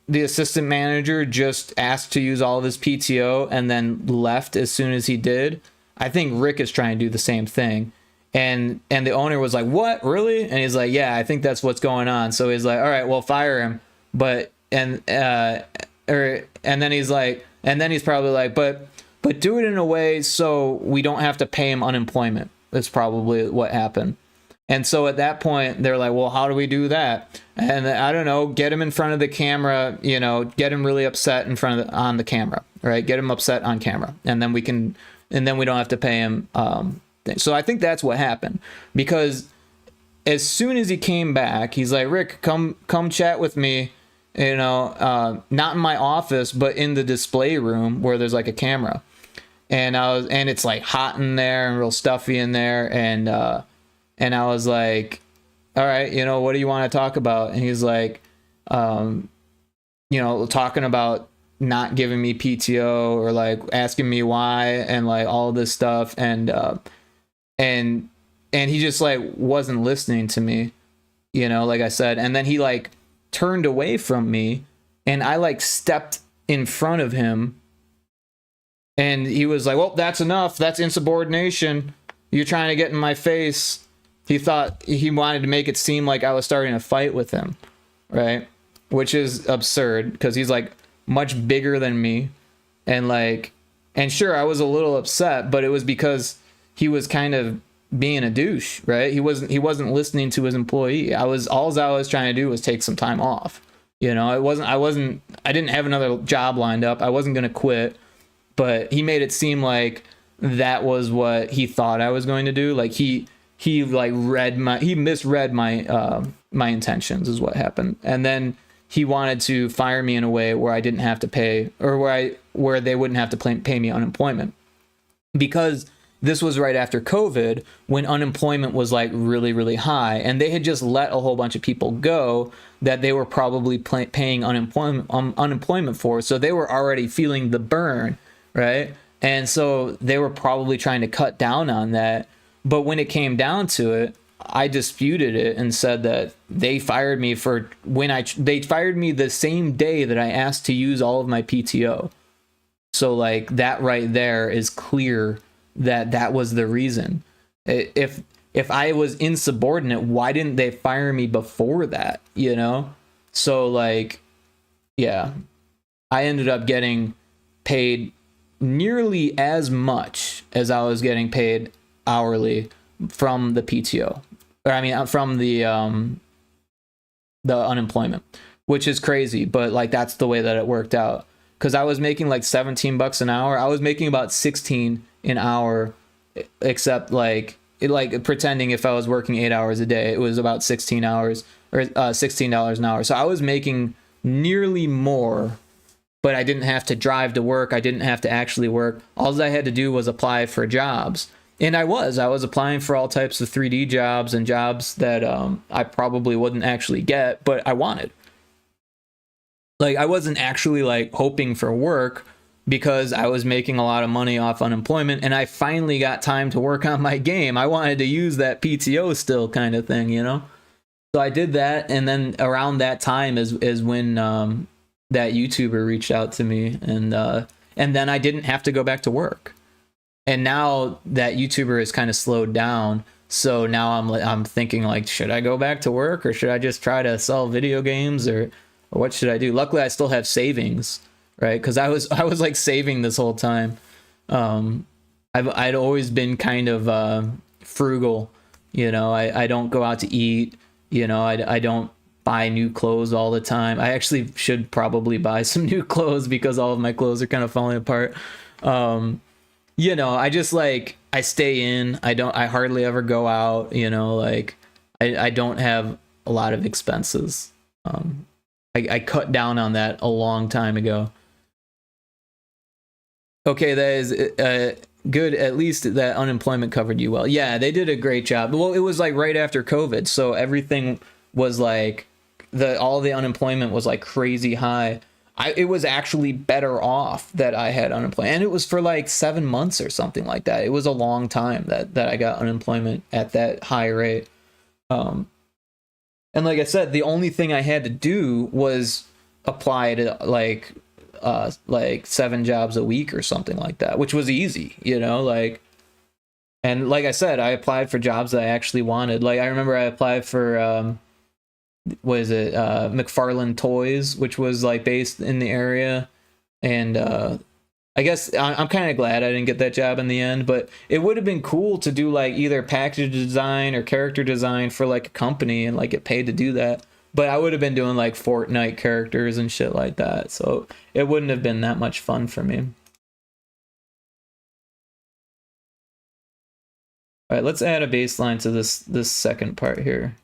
the assistant manager just asked to use all of his PTO and then left as soon as he did? I think Rick is trying to do the same thing." And the owner was like, "What, really?" And he's like, "Yeah, I think that's what's going on." So he's like, "All right, well, fire him." But and then he's like, and then he's probably like, but do it in a way so we don't have to pay him unemployment. That's probably what happened. And so at that point, they're like, "Well, how do we do that?" And I don't know, get him in front of the camera, you know, get him really upset on the camera, right? Get him upset on camera, and then we don't have to pay him. So I think that's what happened, because as soon as he came back, he's like, "Rick, come chat with me, you know, not in my office, but in the display room where there's like a camera." And it's like hot in there and real stuffy in there. And I was like, "All right, you know, what do you want to talk about?" And he's like, you know, talking about not giving me PTO, or like asking me why, and like all this stuff. And he just like wasn't listening to me, you know, like I said. And then he like turned away from me, and I like stepped in front of him, and he was like, "Well, that's enough. That's insubordination. You're trying to get in my face." He thought he wanted to make it seem like I was starting a fight with him, right? Which is absurd, because he's like much bigger than me. And sure, I was a little upset, but it was because he was kind of being a douche, right? He wasn't listening to his employee. I was trying to do was take some time off. You know, I didn't have another job lined up. I wasn't going to quit, but he made it seem like that was what he thought I was going to do. Like he misread my intentions is what happened. And then he wanted to fire me in a way where I didn't have to pay, or where they wouldn't have to pay me unemployment, because this was right after COVID, when unemployment was like really, really high, and they had just let a whole bunch of people go that they were probably paying unemployment for. So they were already feeling the burn, right? And so they were probably trying to cut down on that. But when it came down to it, I disputed it and said that they fired me they fired me the same day that I asked to use all of my PTO. So like that right there is clear that was the reason. If I was insubordinate, why didn't they fire me before that, you know? So like, yeah, I ended up getting paid nearly as much as I was getting paid hourly from the PTO, or I mean from the unemployment, which is crazy, but like that's the way that it worked out, because I was making like $17 an hour. I was making about 16 an hour, except like pretending if I was working 8 hours a day, it was about 16 hours, or $16 an hour. So I was making nearly more, but I didn't have to drive to work. I didn't have to actually work. All I had to do was apply for jobs. And I was applying for all types of 3D jobs, and jobs that I probably wouldn't actually get, but I wanted. Like, I wasn't actually like hoping for work, because I was making a lot of money off unemployment, and I finally got time to work on my game. I wanted to use that PTO still, kind of thing, you know? So I did that, and then around that time is when that YouTuber reached out to me, and then I didn't have to go back to work. And now that YouTuber is kind of slowed down, so now I'm thinking like, should I go back to work, or should I just try to sell video games, or what should I do? Luckily, I still have savings, right? Because I was like saving this whole time. I'd always been kind of frugal, you know. I don't go out to eat, you know. I don't buy new clothes all the time. I actually should probably buy some new clothes, because all of my clothes are kind of falling apart. You know, I just like, I stay in. I hardly ever go out, you know, like I don't have a lot of expenses. I cut down on that a long time ago. Okay, that is good. At least that unemployment covered you well. Yeah, they did a great job. Well, it was like right after COVID, so everything was like all the unemployment was like crazy high. It was actually better off that I had unemployment, and it was for like 7 months or something like that. It was a long time that I got unemployment at that high rate. Um, and like I said, the only thing I had to do was apply to like 7 jobs a week or something like that, which was easy, like. And like I said, I applied for jobs that I actually wanted. Like I remember I applied for what is it, McFarlane Toys, which was like based in the area, and I guess I'm kind of glad I didn't get that job in the end, but it would have been cool to do like either package design or character design for like a company and like get paid to do that. But I would have been doing like Fortnite characters and shit like that, so it wouldn't have been that much fun for me. All right, let's add a baseline to this second part here.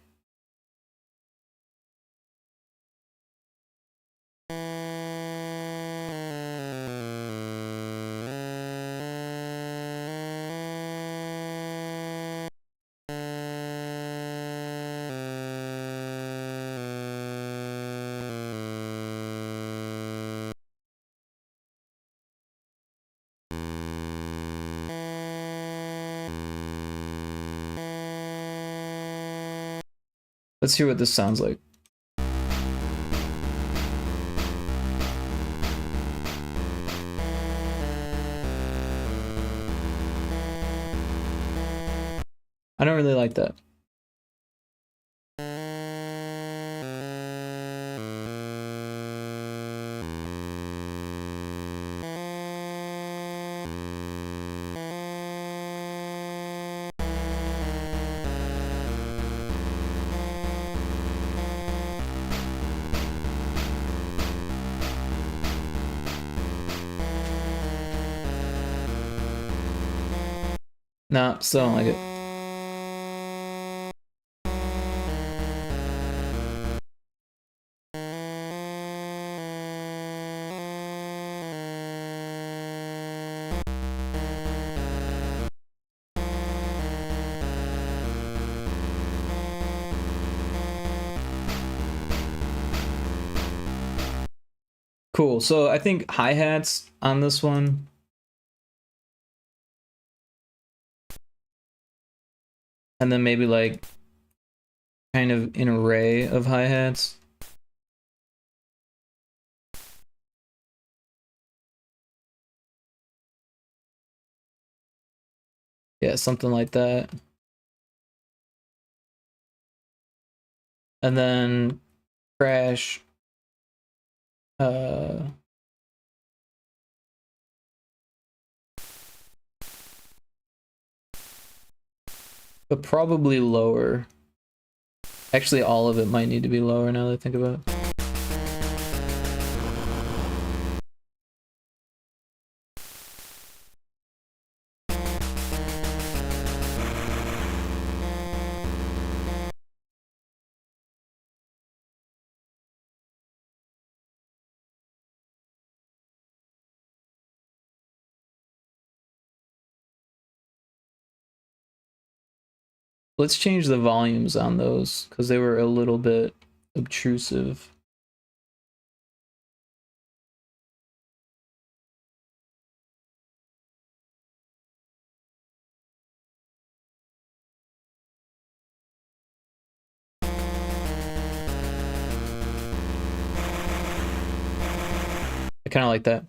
Let's hear what this sounds like. I don't really like that. Nah, still don't like it. Cool, so I think hi-hats on this one. And then maybe like kind of an array of hi-hats. Yeah, something like that. And then crash. But probably lower. Actually, all of it might need to be lower now that I think about it. Let's change the volumes on those because they were a little bit obtrusive. I kind of like that.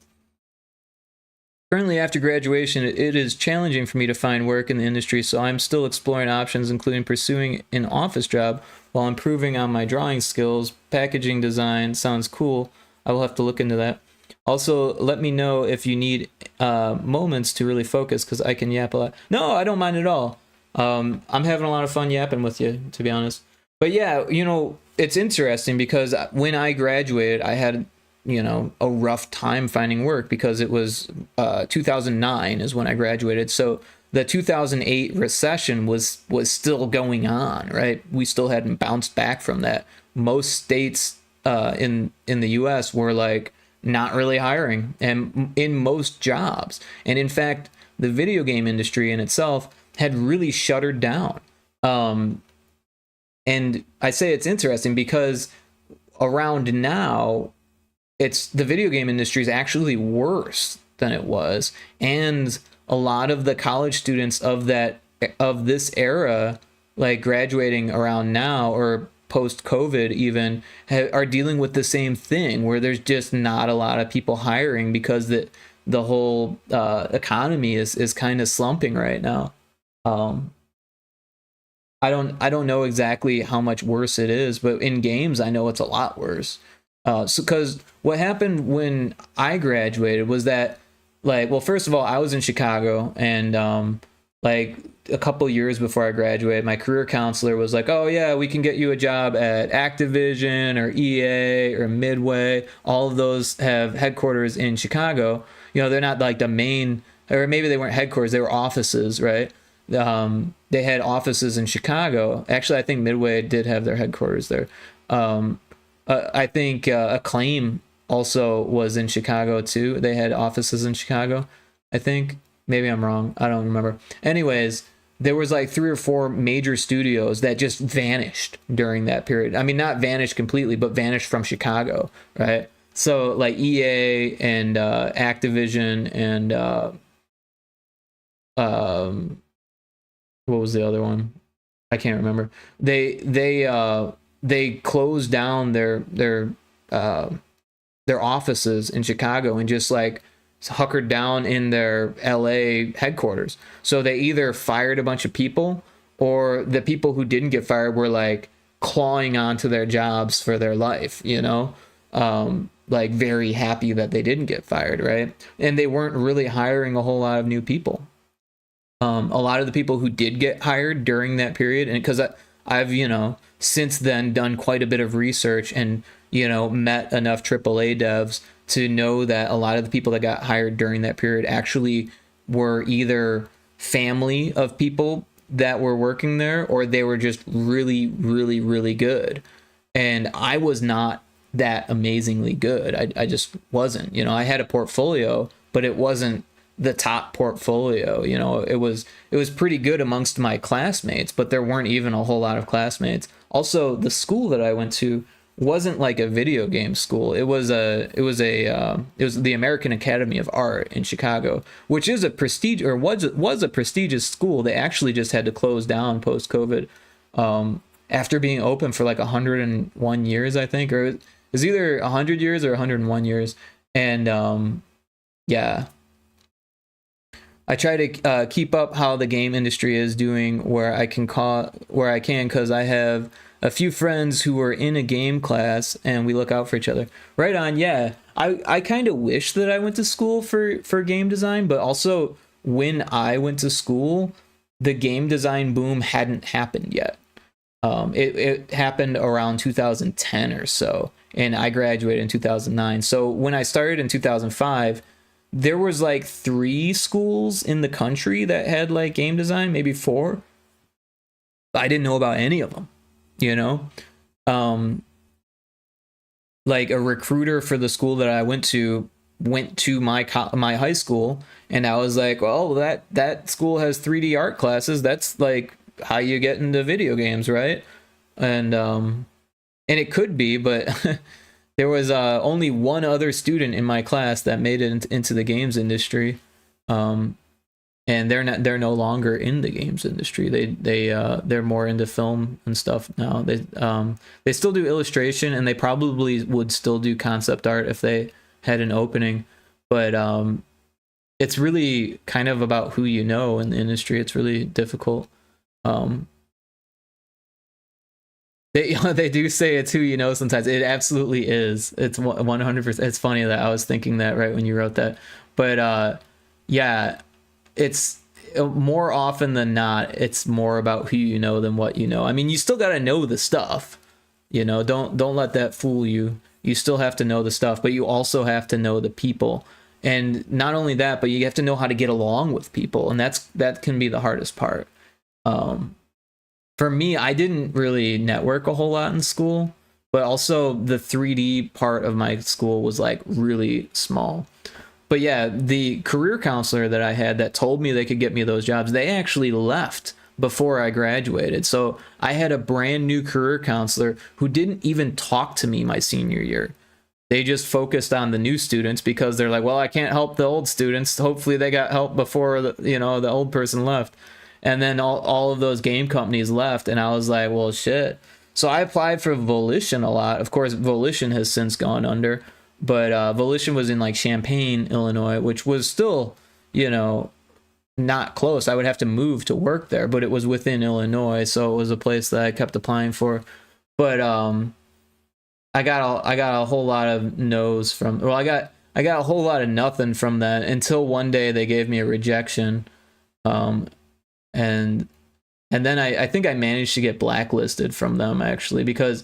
Currently, after graduation, it is challenging for me to find work in the industry, so I'm still exploring options, including pursuing an office job while improving on my drawing skills. Packaging design sounds cool. I will have to look into that. Also, let me know if you need moments to really focus, because I can yap a lot. No, I don't mind at all. I'm having a lot of fun yapping with you, to be honest. But yeah, it's interesting because when I graduated, I had a rough time finding work because it was 2009 is when I graduated. So the 2008 recession was still going on, right? We still hadn't bounced back from that. Most states in the US were like not really hiring, and in most jobs. And in fact, the video game industry in itself had really shuttered down. And I say it's interesting because around now, the video game industry is actually worse than it was, and a lot of the college students of this era, like graduating around now or post-COVID even, are dealing with the same thing, where there's just not a lot of people hiring because the whole economy is kind of slumping right now. I don't know exactly how much worse it is, but in games I know it's a lot worse. So because what happened when I graduated was that, like, well, first of all, I was in Chicago, and like a couple years before I graduated, my career counselor was like, "Oh yeah, we can get you a job at Activision or EA or Midway. All of those have headquarters in Chicago. You know, they're not like the main, or maybe they weren't headquarters, they were offices, right? They had offices in Chicago. Actually, I think Midway did have their headquarters there. I think Acclaim also was in Chicago too. They had offices in Chicago, I think. Maybe I'm wrong. I don't remember. Anyways, there was like 3 or 4 major studios that just vanished during that period. I mean, not vanished completely, but vanished from Chicago, right? So like EA and Activision and what was the other one? I can't remember. They closed down their offices in Chicago and just like huckered down in their LA headquarters. So they either fired a bunch of people, or the people who didn't get fired were like clawing onto their jobs for their life, you know, like very happy that they didn't get fired, right? And they weren't really hiring a whole lot of new people. A lot of the people who did get hired during that period, and because I've, you know, since then done quite a bit of research and, you know, met enough AAA devs to know that a lot of the people that got hired during that period actually were either family of people that were working there, or they were just really, really, really good. And I was not that amazingly good. I just wasn't. You know, I had a portfolio, but it wasn't the top portfolio. You know, it was pretty good amongst my classmates, but there weren't even a whole lot of classmates. Also, the school that I went to wasn't like a video game school. It was the American Academy of Art in Chicago, which is a prestige, or was a prestigious school. They actually just had to close down post COVID, after being open for like 101 years, I think, or it was either 100 years or 101 years. And yeah, I try to keep up how the game industry is doing where I can, because I have a few friends who are in a game class and we look out for each other. Right on. Yeah. I kind of wish that I went to school for game design, but also when I went to school, the game design boom hadn't happened yet. It happened around 2010 or so, and I graduated in 2009. So when I started in 2005, there was like 3 schools in the country that had like game design, maybe 4. I didn't know about any of them. You know, like a recruiter for the school that I went to my high school, and I was like, well, that school has 3D art classes. That's like how you get into video games, right? And it could be, but there was only one other student in my class that made it into the games industry. And they're no longer in the games industry. They're more into film and stuff now. They still do illustration, and they probably would still do concept art if they had an opening. But it's really kind of about who you know in the industry. It's really difficult. They do say it's who you know sometimes. It absolutely is. It's 100%. It's funny that I was thinking that right when you wrote that. But yeah. It's more often than not, it's more about who you know than what you know. I mean, you still got to know the stuff, you know, don't let that fool you. You still have to know the stuff, but you also have to know the people. And not only that, but you have to know how to get along with people. And that can be the hardest part. For me, I didn't really network a whole lot in school. but also the 3D part of my school was like really small. But yeah, the career counselor that I had that told me they could get me those jobs, they actually left before I graduated. So I had a brand new career counselor who didn't even talk to me my senior year. They just focused on the new students because they're like, well, I can't help the old students. Hopefully they got help before the old person left. And then all of those game companies left, and I was like, well, shit. So I applied for Volition a lot. Of course, Volition has since gone under. But Volition was in like Champaign, Illinois, which was still, not close. I would have to move to work there, but it was within Illinois, so it was a place that I kept applying for. But I got a whole lot of no's from. Well, I got a whole lot of nothing from that until one day they gave me a rejection, and then I think I managed to get blacklisted from them actually because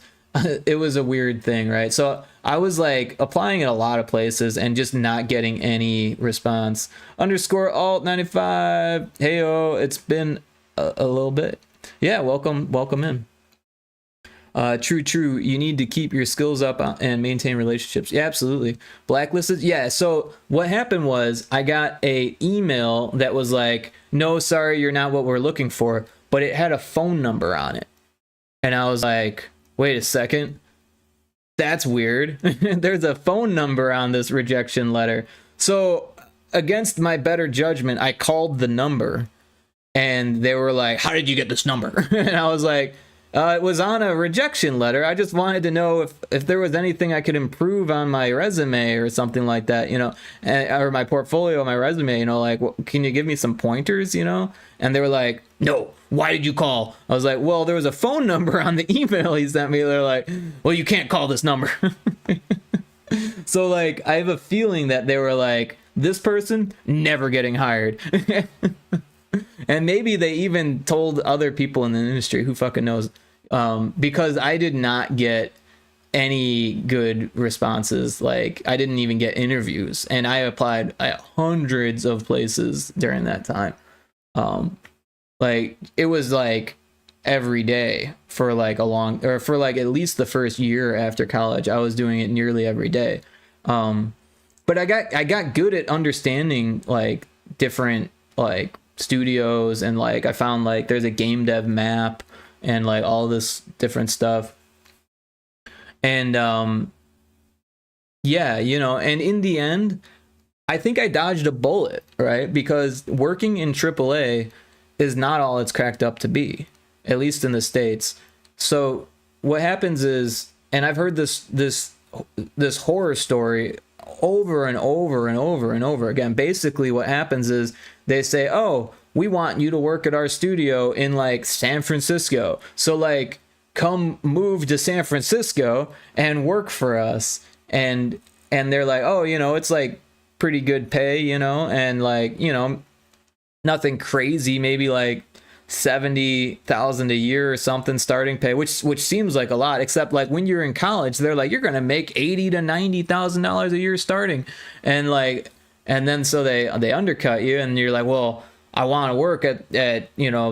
it was a weird thing, right? So I was like applying in a lot of places and just not getting any response. _alt95. Heyo, it's been a little bit. Yeah, welcome in. True. You need to keep your skills up and maintain relationships. Yeah, absolutely. Blacklisted. Yeah. So what happened was I got a email that was like, no, sorry, you're not what we're looking for, but it had a phone number on it. And I was like, wait a second. That's weird. There's a phone number on this rejection letter. So against my better judgment, I called the number and they were like, how did you get this number? And I was like, it was on a rejection letter. I just wanted to know if there was anything I could improve on my resume or something like that, or my portfolio, my resume, like, can you give me some pointers, And they were like, no, why did you call? I was like, well, there was a phone number on the email he sent me. They're like, well, you can't call this number. So like, I have a feeling that they were like, this person never getting hired. And maybe they even told other people in the industry, who fucking knows, because I did not get any good responses. Like I didn't even get interviews, and I applied at hundreds of places during that time. Like it was like every day for like for like at least the first year after college, I was doing it nearly every day. But I got good at understanding like different like studios, and like I found like there's a game dev map and like all this different stuff. And yeah, and in the end, I think I dodged a bullet, right? Because working in AAA is not all it's cracked up to be, at least in the States. So what happens is, and I've heard this horror story over and over and over and over again. Basically what happens is they say, oh, we want you to work at our studio in like San Francisco. So like come move to San Francisco and work for us. And they're like, oh, it's like pretty good pay, and like, nothing crazy, maybe like 70,000 a year or something starting pay, which seems like a lot, except like when you're in college, they're like, you're going to make $80,000 to $90,000 a year starting. And like, and then so they undercut you, and you're like, well, I want to work at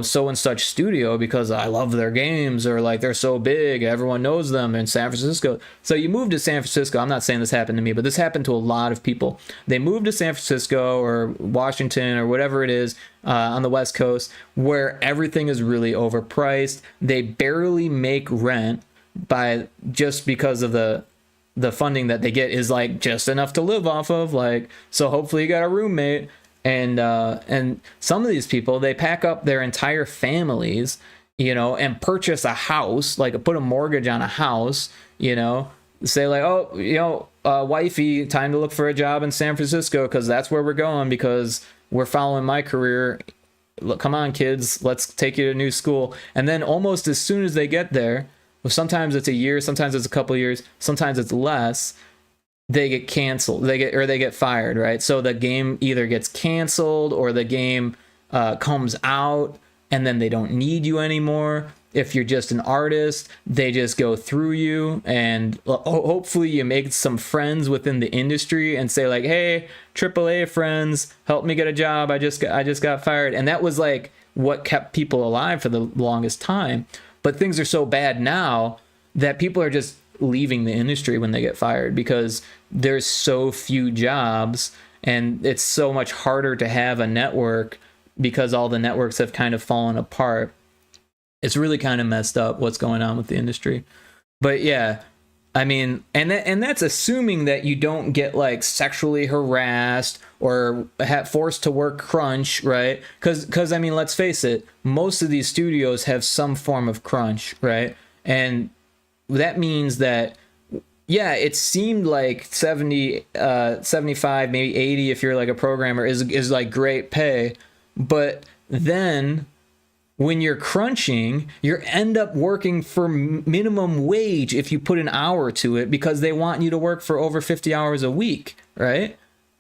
so and such studio because I love their games, or like they're so big, everyone knows them in San Francisco. So you move to San Francisco. I'm not saying this happened to me, but this happened to a lot of people. They move to San Francisco or Washington or whatever it is on the West Coast, where everything is really overpriced. They barely make rent just because of the funding that they get is like just enough to live off of. Like, so hopefully you got a roommate. And some of these people, they pack up their entire families, and purchase a house, like put a mortgage on a house, say like, oh, wifey, time to look for a job in San Francisco because that's where we're going because we're following my career. Look, come on, kids, let's take you to a new school. And then almost as soon as they get there, well, sometimes it's a year, sometimes it's a couple of years, sometimes it's less. They get canceled, they get fired, right? So the game either gets canceled or the game comes out and then they don't need you anymore. If you're just an artist, they just go through you, and hopefully you make some friends within the industry and say like, hey, AAA friends, help me get a job. I just got fired. And that was like what kept people alive for the longest time. But things are so bad now that people are just leaving the industry when they get fired, because there's so few jobs and it's so much harder to have a network because all the networks have kind of fallen apart. It's really kind of messed up what's going on with the industry. But yeah, I mean, and that's assuming that you don't get like sexually harassed or forced to work crunch, right? Because I mean, let's face it, most of these studios have some form of crunch, right? And that means that, yeah, it seemed like 70, 75, maybe 80 if you're like a programmer is like great pay, but then when you're crunching, you end up working for minimum wage if you put an hour to it, because they want you to work for over 50 hours a week, right?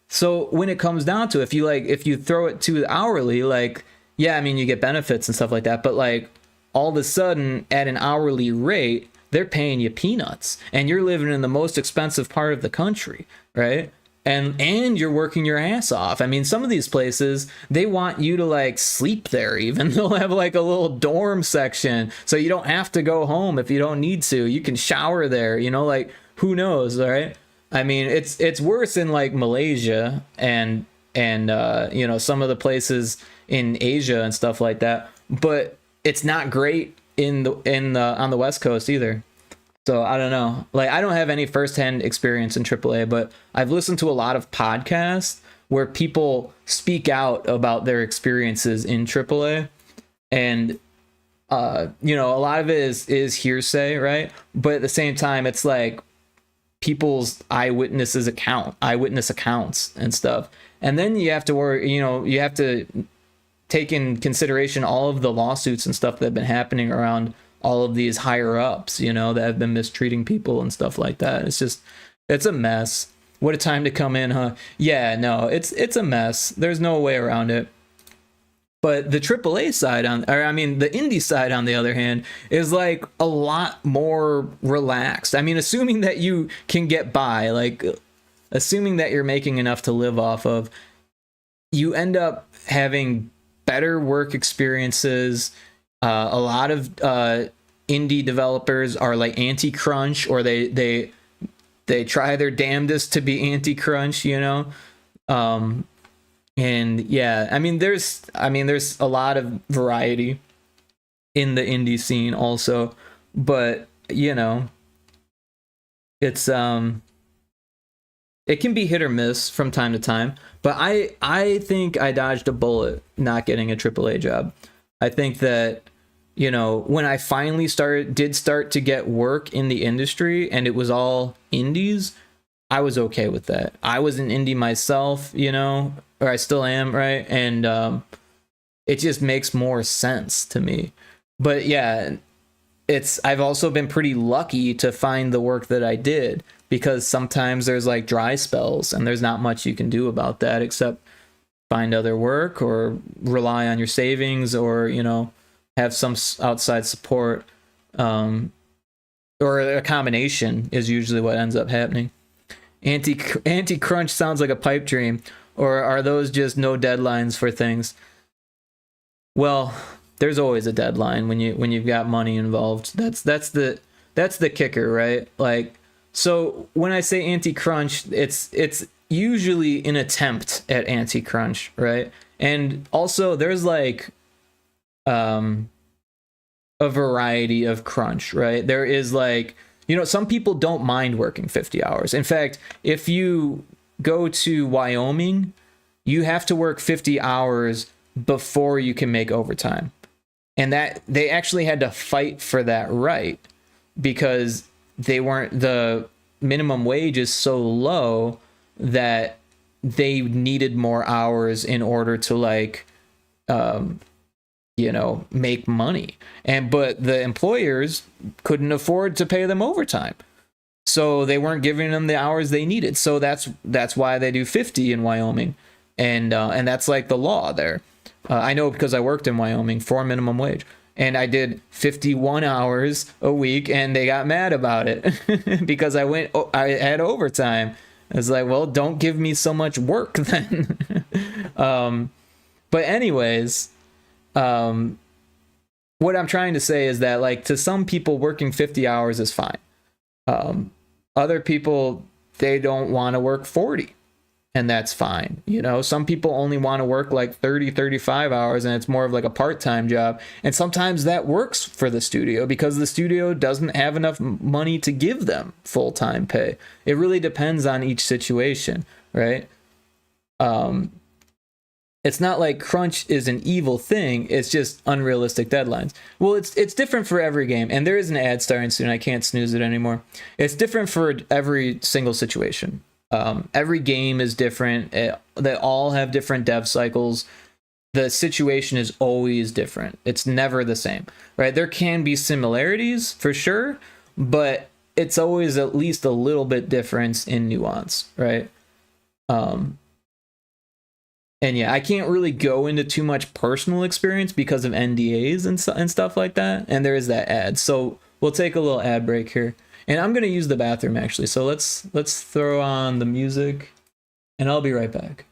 So when it comes down to it, if you throw it to hourly, like, yeah, I mean, you get benefits and stuff like that, but like all of a sudden at an hourly rate, they're paying you peanuts and you're living in the most expensive part of the country, right? And you're working your ass off. I mean, some of these places, they want you to like sleep there even. They'll have like a little dorm section so you don't have to go home if you don't need to. You can shower there, you know, like who knows, right? I mean, it's worse in like Malaysia and you know, some of the places in Asia and stuff like that, but it's not great on the West Coast either. So I don't know. Like, I don't have any firsthand experience in AAA, but I've listened to a lot of podcasts where people speak out about their experiences in AAA, and you know, a lot of it is hearsay, right? But at the same time, it's like people's eyewitness accounts and stuff. And then you have to worry, you know, you have to take in consideration all of the lawsuits and stuff that have been happening around all of these higher ups, you know, that have been mistreating people and stuff like that. It's a mess. What a time to come in, huh? Yeah, no, it's a mess. There's no way around it. But the AAA side the indie side, on the other hand, is like a lot more relaxed. I mean, assuming that you can get by, like assuming that you're making enough to live off of, you end up having better work experiences. A lot of indie developers are like anti-crunch, or they try their damnedest to be anti-crunch, you know. And yeah, I mean there's a lot of variety in the indie scene also, but you know, it's it can be hit or miss from time to time. But I think I dodged a bullet not getting a AAA job. I think that, you know, when I finally did start to get work in the industry and it was all indies, I was okay with that. I was an indie myself, you know, or I still am, right? And it just makes more sense to me. But yeah, I've also been pretty lucky to find the work that I did, because sometimes there's like dry spells and there's not much you can do about that except find other work or rely on your savings, or, you know, have some outside support, or a combination is usually what ends up happening. Anti-crunch sounds like a pipe dream, or are those just no deadlines for things? Well, there's always a deadline when you've got money involved. That's the kicker, right? Like, so when I say anti-crunch, it's usually an attempt at anti-crunch, right? And also there's like a variety of crunch, right? There is like, you know, some people don't mind working 50 hours. In fact, if you go to Wyoming, you have to work 50 hours before you can make overtime. And that they actually had to fight for that right, because the minimum wage is so low that they needed more hours in order to like you know, make money. But the employers couldn't afford to pay them overtime, so they weren't giving them the hours they needed. So that's why they do 50 in Wyoming, and that's like the law there. I know because I worked in Wyoming for minimum wage, and I did 51 hours a week, and they got mad about it because I had overtime. It's like, well, don't give me so much work then. But anyways, what I'm trying to say is that, like, to some people, working 50 hours is fine. Other people, they don't want to work 40, and that's fine. You know, some people only want to work like 30, 35 hours, and it's more of like a part-time job. And sometimes that works for the studio because the studio doesn't have enough money to give them full-time pay. It really depends on each situation, right? It's not like crunch is an evil thing. It's just unrealistic deadlines. Well, it's different for every game, and there is an ad starting soon. I can't snooze it anymore. It's different for every single situation. Every game is different. They all have different dev cycles. The situation is always different. It's never the same, right? There can be similarities for sure, but it's always at least a little bit difference in nuance, right? And yeah, I can't really go into too much personal experience because of NDAs and stuff like that. And there is that ad. So we'll take a little ad break here. And I'm going to use the bathroom, actually. So let's throw on the music, and I'll be right back.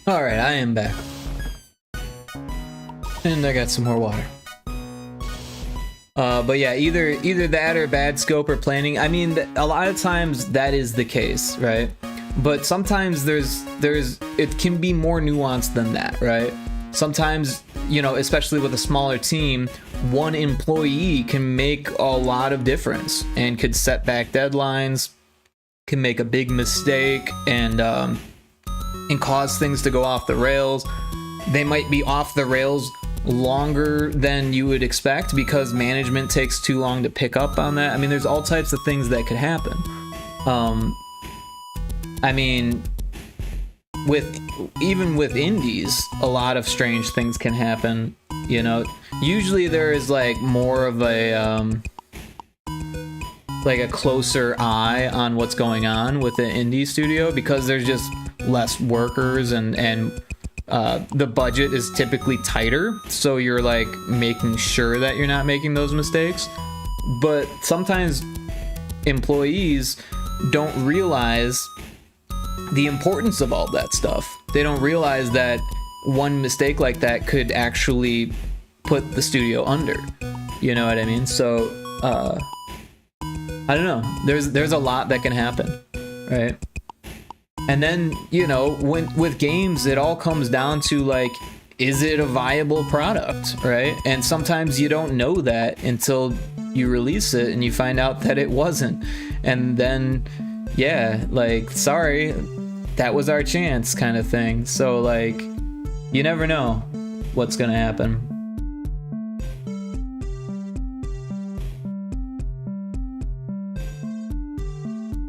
All right, I am back. And I got some more water. But yeah, either that or bad scope or planning. I mean, a lot of times that is the case, right? But sometimes it can be more nuanced than that, right? Sometimes, you know, especially with a smaller team, one employee can make a lot of difference and could set back deadlines, can make a big mistake, and cause things to go off the rails. They might be off the rails longer than you would expect because management takes too long to pick up on that. I mean, there's all types of things that could happen. I mean, even with indies, a lot of strange things can happen. You know, usually there is like more of a closer eye on what's going on with the indie studio because there's just less workers and the budget is typically tighter, so you're like making sure that you're not making those mistakes. But sometimes employees don't realize the importance of all that stuff. They don't realize that one mistake like that could actually put the studio under. You know what I mean? So I don't know. There's a lot that can happen, right? And then, you know, with games, it all comes down to like, is it a viable product, right? And sometimes you don't know that until you release it and you find out that it wasn't. And then, yeah, like, sorry, that was our chance kind of thing. So like, you never know what's gonna happen.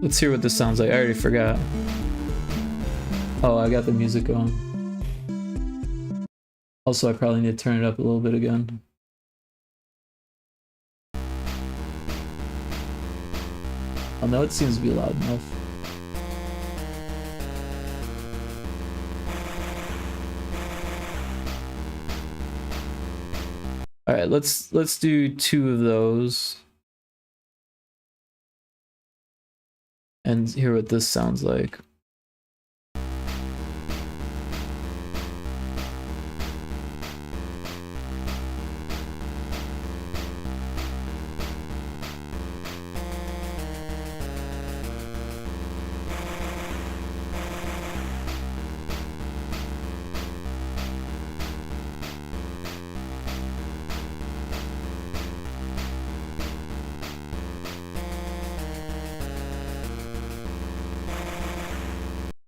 Let's hear what this sounds like. I already forgot. Oh, I got the music on. Also, I probably need to turn it up a little bit again. Oh no, it seems to be loud enough. All right, let's do 2 of those. And hear what this sounds like.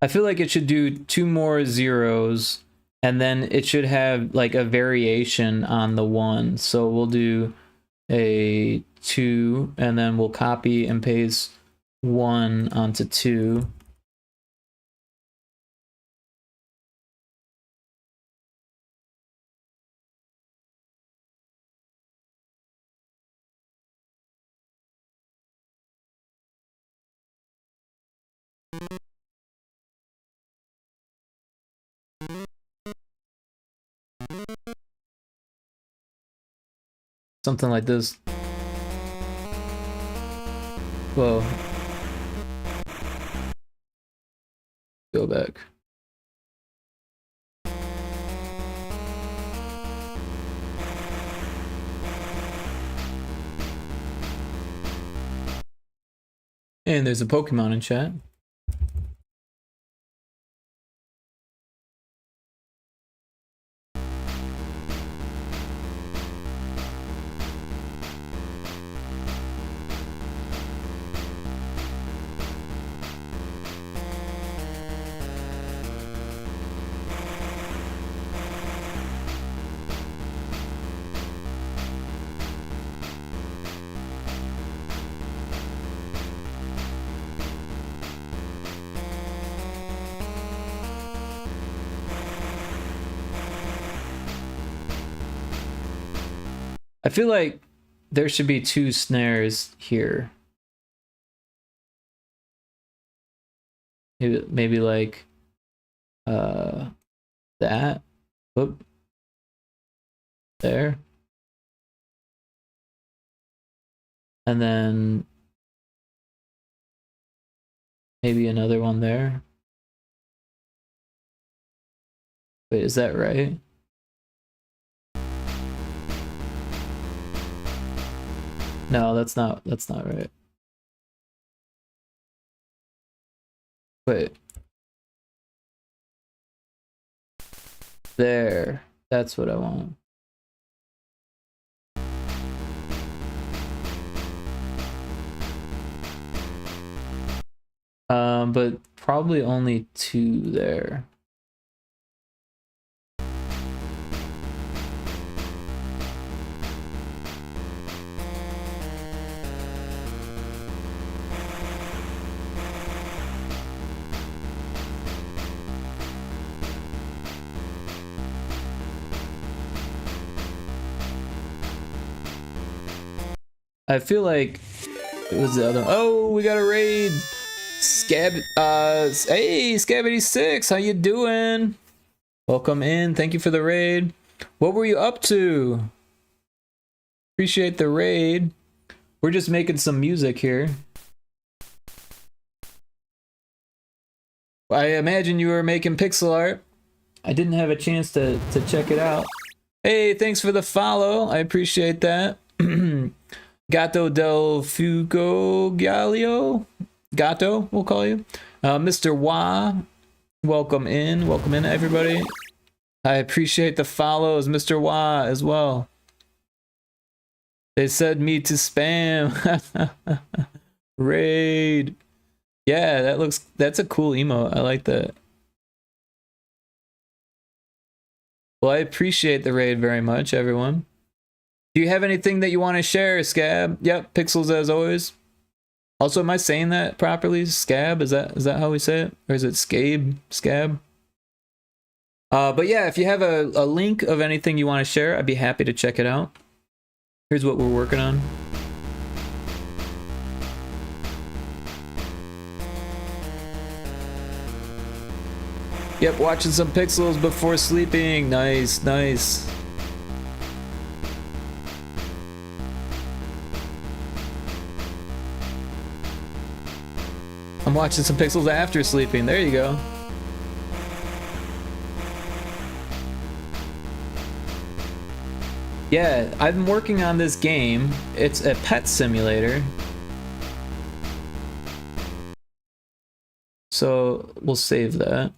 I feel like it should do 2 more zeros, and then it should have like a variation on the 1. So we'll do a 2, and then we'll copy and paste 1 onto 2. Something like this. Whoa. Go back. And there's a Pokemon in chat. I feel like there should be 2 snares here. Maybe like that. Whoop. There. And then maybe another one there. Wait, is that right? No, that's not right. Wait. There. That's what I want. But probably only 2 there. I feel like it was the other one. Oh, we got a raid. Hey, Scabity6, how you doing? Welcome in. Thank you for the raid. What were you up to? Appreciate the raid. We're just making some music here. I imagine you were making pixel art. I didn't have a chance to check it out. Hey, thanks for the follow. I appreciate that. Gato del Fugo Galio. Gato, we'll call you. Mr. Wah, welcome in everybody. I appreciate the follows, Mr. Wah, as well. They said me to spam. Raid. Yeah, that's a cool emote. I like that. Well, I appreciate the raid very much, everyone. Do you have anything that you want to share, Scab? Yep, Pixels as always. Also, am I saying that properly? Scab? Is that how we say it? Or is it Scabe? Scab? But yeah, if you have a link of anything you want to share, I'd be happy to check it out. Here's what we're working on. Yep, watching some Pixels before sleeping. Nice, nice. I'm watching some Pixels after sleeping. There you go. Yeah, I've been working on this game. It's a pet simulator. So we'll save that.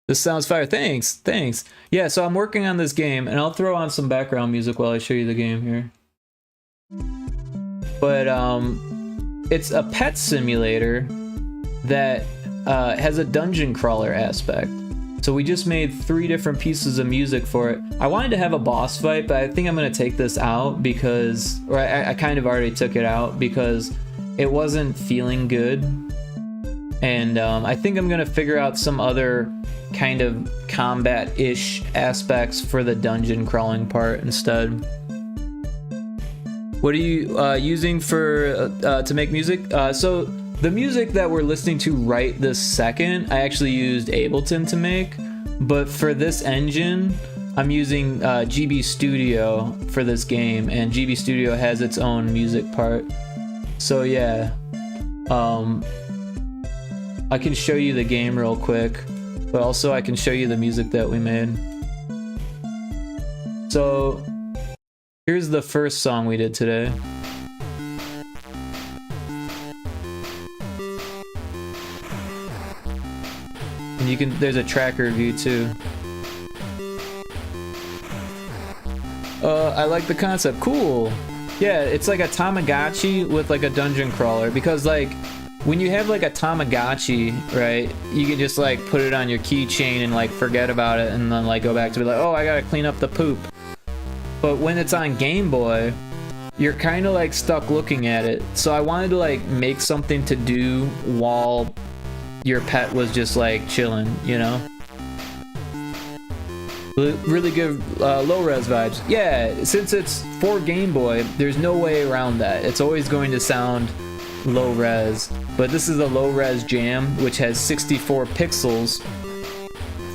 This sounds fire. Thanks, thanks. Yeah, so I'm working on this game, and I'll throw on some background music while I show you the game here. But it's a pet simulator that has a dungeon crawler aspect. So we just made 3 different pieces of music for it. I wanted to have a boss fight, but I think I'm gonna take this out because, or I kind of already took it out because it wasn't feeling good. And I think I'm gonna figure out some other kind of combat-ish aspects for the dungeon crawling part instead. What are you using for to make music? So the music that we're listening to right this second, I actually used Ableton to make, but for this engine, I'm using GB Studio for this game, and GB Studio has its own music part. So yeah, I can show you the game real quick, but also I can show you the music that we made. So here's the first song we did today. And you can, there's a tracker view too. I like the concept. Cool. Yeah, it's like a Tamagotchi with like a dungeon crawler, because like when you have like a Tamagotchi, right, you can just like put it on your keychain and like forget about it and then like go back to be like, oh, I gotta clean up the poop. But when it's on Game Boy, you're kind of like stuck looking at it. So I wanted to like make something to do while your pet was just like chilling, you know? Really good low-res vibes. Yeah, since it's for Game Boy, there's no way around that. It's always going to sound low-res. But this is a LowRezJam, which has 64 pixels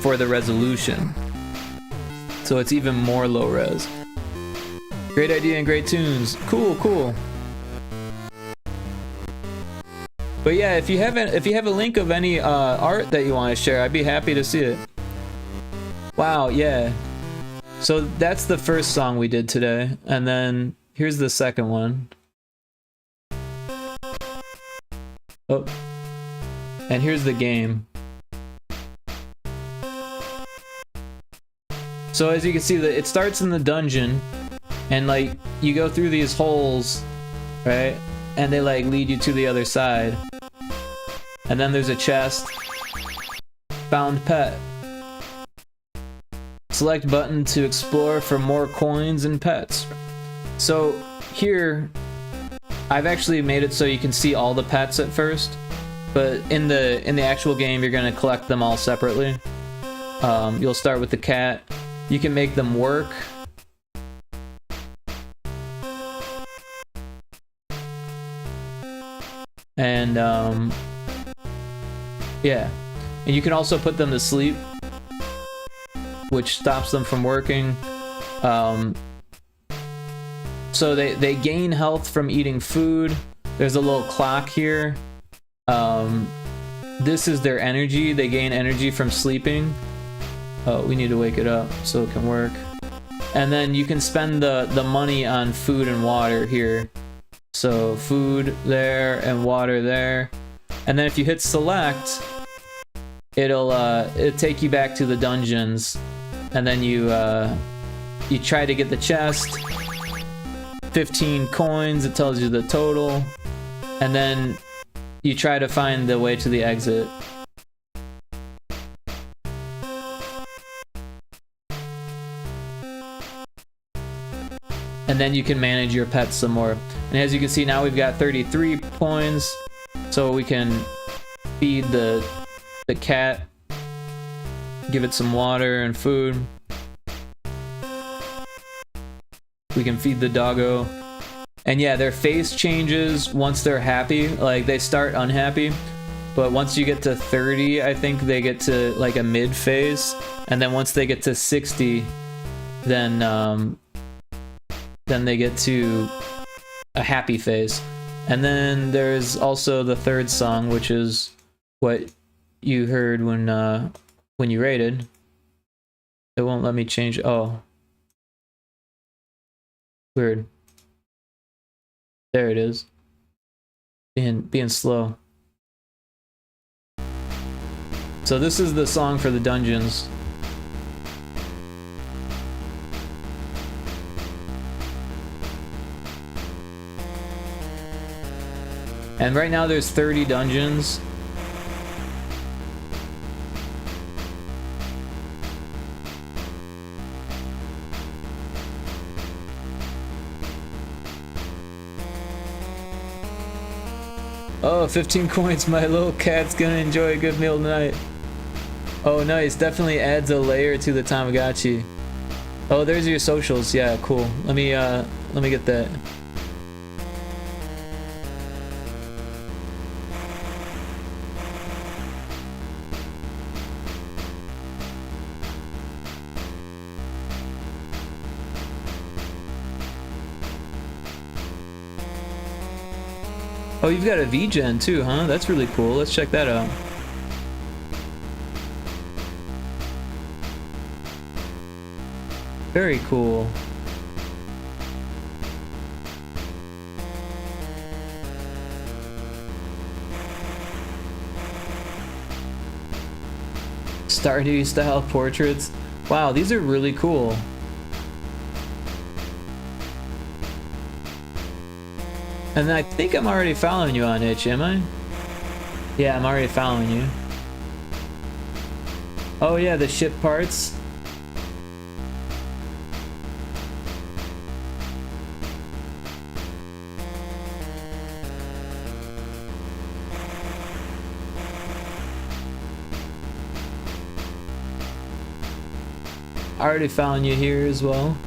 for the resolution. So it's even more low-res. Great idea and great tunes. Cool, cool. But yeah, if you have a link of any art that you want to share, I'd be happy to see it. Wow, yeah. So that's the first song we did today, and then here's the second one. Oh, and here's the game. So as you can see, it starts in the dungeon, and like you go through these holes, right? And they like lead you to the other side. And then there's a chest. Found pet. Select button to explore for more coins and pets. So here, I've actually made it so you can see all the pets at first, but in the actual game, you're gonna collect them all separately. You'll start with the cat. You can make them work. And yeah, and you can also put them to sleep, which stops them from working. So they gain health from eating food. There's a little clock here. This is their energy. They gain energy from sleeping. Oh, we need to wake it up so it can work. And then you can spend the money on food and water here. So food there and water there. And then if you hit select, it'll take you back to the dungeons, and then you try to get the chest. 15 coins, it tells you the total, and then you try to find the way to the exit. And then you can manage your pets some more. And as you can see, now we've got 33 coins, so we can feed the cat, give it some water and food. We can feed the doggo. And yeah, their face changes once they're happy. Like, they start unhappy, but once you get to 30, I think they get to like a mid phase, and then once they get to 60, then they get to a happy phase. And then there's also the third song, which is what you heard when you raided. It won't let me change. Oh, weird. There it is. Being slow. So this is the song for the dungeons. And right now there's 30 dungeons. Oh, 15 coins. My little cat's gonna enjoy a good meal tonight. Oh, nice. Definitely adds a layer to the Tamagotchi. Oh, there's your socials. Yeah, cool. Let me get that. Oh, you've got a VGen too, huh? That's really cool. Let's check that out. Very cool. Stardew style portraits. Wow, these are really cool. And I think I'm already following you on itch, am I? Yeah, I'm already following you. Oh yeah, the ship parts. Already found you here as well.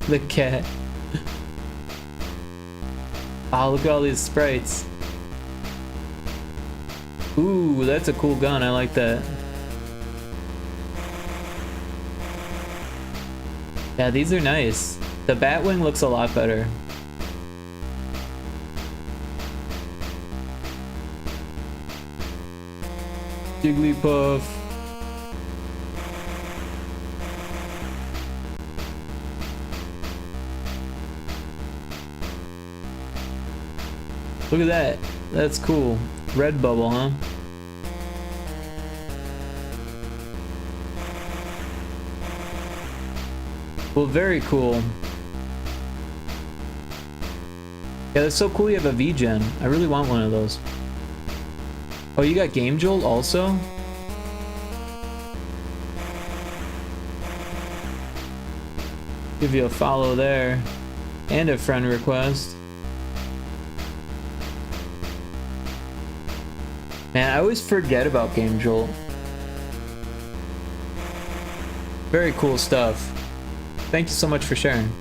The cat. Oh, look at all these sprites. Ooh, that's a cool gun. I like that. Yeah, these are nice. The Batwing looks a lot better. Jigglypuff. Look at that. That's cool. Red bubble, huh? Well, very cool. Yeah, that's so cool you have a VGen. I really want one of those. Oh, you got Game Jolt also? Give you a follow there. And a friend request. Man, I always forget about Game Jolt. Very cool stuff. Thank you so much for sharing.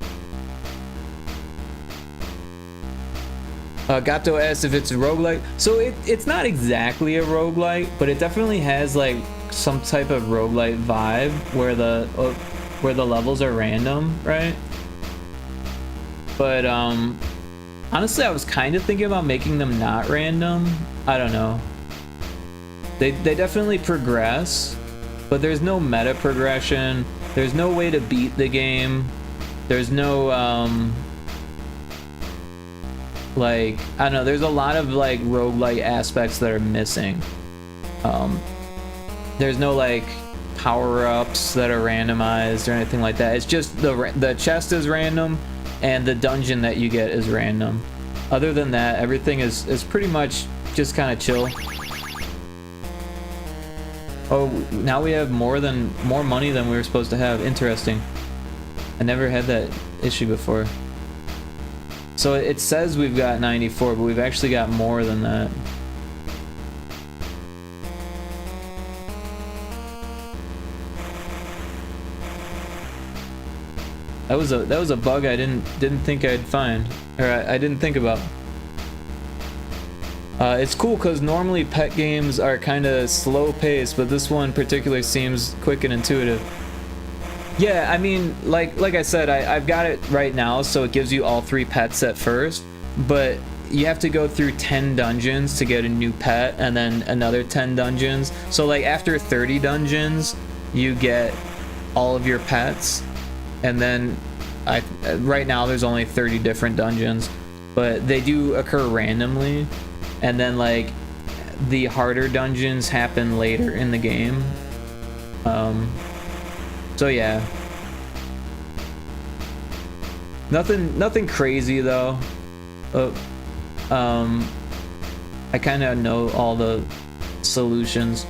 Gato asks if it's a roguelike. So it's not exactly a roguelike, but it definitely has like some type of roguelike vibe where the levels are random, right? But honestly, I was kind of thinking about making them not random. I don't know. They definitely progress, but there's no meta progression. There's no way to beat the game. There's no like, I don't know, there's a lot of like roguelike aspects that are missing. There's no like power-ups that are randomized or anything like that. It's just the chest is random and the dungeon that you get is random. Other than that, everything is pretty much just kind of chill. Oh, now we have more money than we were supposed to have. Interesting. I never had that issue before. So it says we've got 94, but we've actually got more than that. That was a bug I didn't think I'd find, or I didn't think about. It's cool because normally pet games are kind of slow paced, but this one particularly seems quick and intuitive. Yeah, I mean, like I said, I've got it right now, so it gives you all 3 pets at first, but you have to go through 10 dungeons to get a new pet, and then another 10 dungeons. So like after 30 dungeons, you get all of your pets, and then right now there's only 30 different dungeons, but they do occur randomly, and then like the harder dungeons happen later in the game. So yeah, nothing crazy though. I kind of know all the solutions.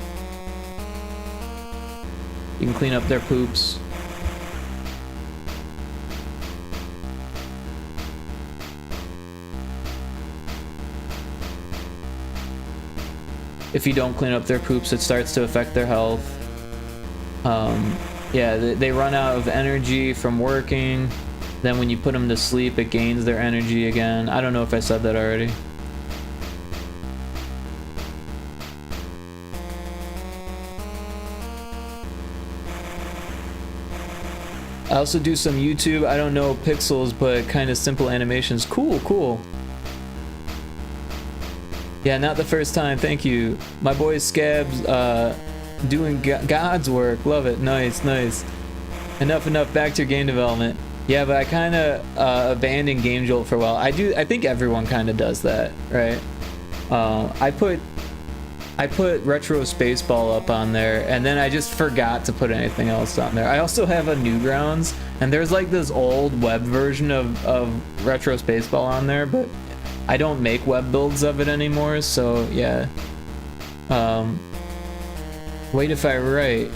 You can clean up their poops. If you don't clean up their poops, it starts to affect their health. Yeah, they run out of energy from working. Then when you put them to sleep, it gains their energy again. I don't know if I said that already. I also do some YouTube. I don't know pixels, but kind of simple animations. Cool, cool. Yeah, not the first time. Thank you. My boy Scabs doing God's work. Love it. Nice, nice. Enough. Back to your game development. Yeah, but I kind of abandoned Game Jolt for a while. I think everyone kind of does that, right? I put Retro Spaceball up on there, and then I just forgot to put anything else on there. I also have a Newgrounds, and there's like this old web version of Retro Spaceball on there, but I don't make web builds of it anymore, so yeah. Wait if I write.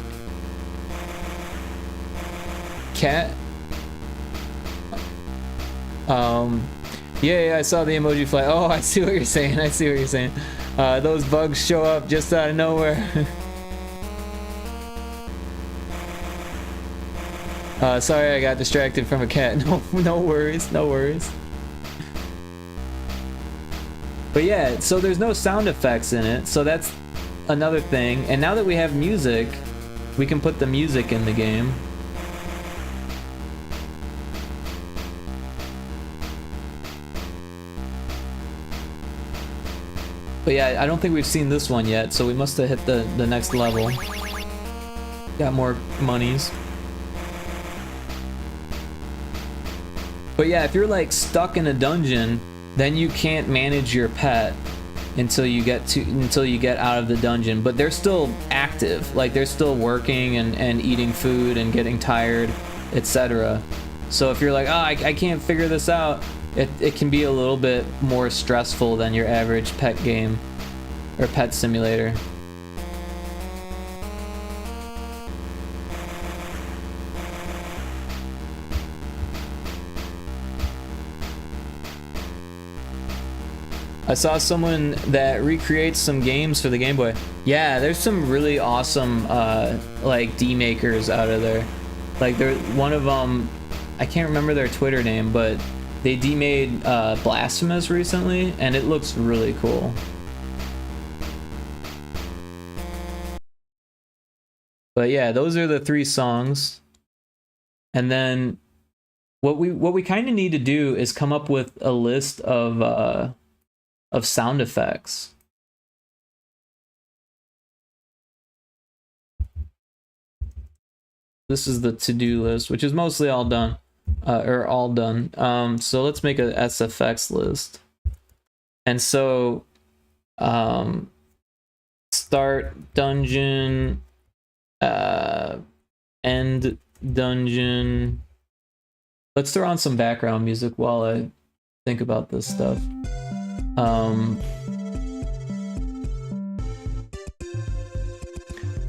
Cat? Yeah, I saw the emoji flag. Oh, I see what you're saying. I see what you're saying. Those bugs show up just out of nowhere. Sorry, I got distracted from a cat. No worries, no worries. But yeah, so there's no sound effects in it, so that's another thing. And now that we have music, we can put the music in the game. But yeah, I don't think we've seen this one yet, so we must have hit the next level. Got more monies. But yeah, if you're like stuck in a dungeon, then you can't manage your pet until you get out of the dungeon. But they're still active, like they're still working and eating food and getting tired, etc. So if you're like, oh, I can't figure this out, it can be a little bit more stressful than your average pet game or pet simulator. I saw someone that recreates some games for the Game Boy. Yeah, there's some really awesome like D-makers out of there. Like one of them, I can't remember their Twitter name, but they demade Blasphemous recently, and it looks really cool. But yeah, those are the 3 songs. And then what we kind of need to do is come up with a list of sound effects. This is the to-do list, which is mostly all done, or all done. So let's make a SFX list. And so, start dungeon, end dungeon. Let's throw on some background music while I think about this stuff.